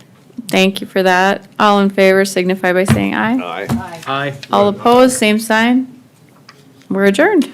Thank you for that. All in favor signify by saying aye. Aye. Aye. All opposed, same sign. We're adjourned.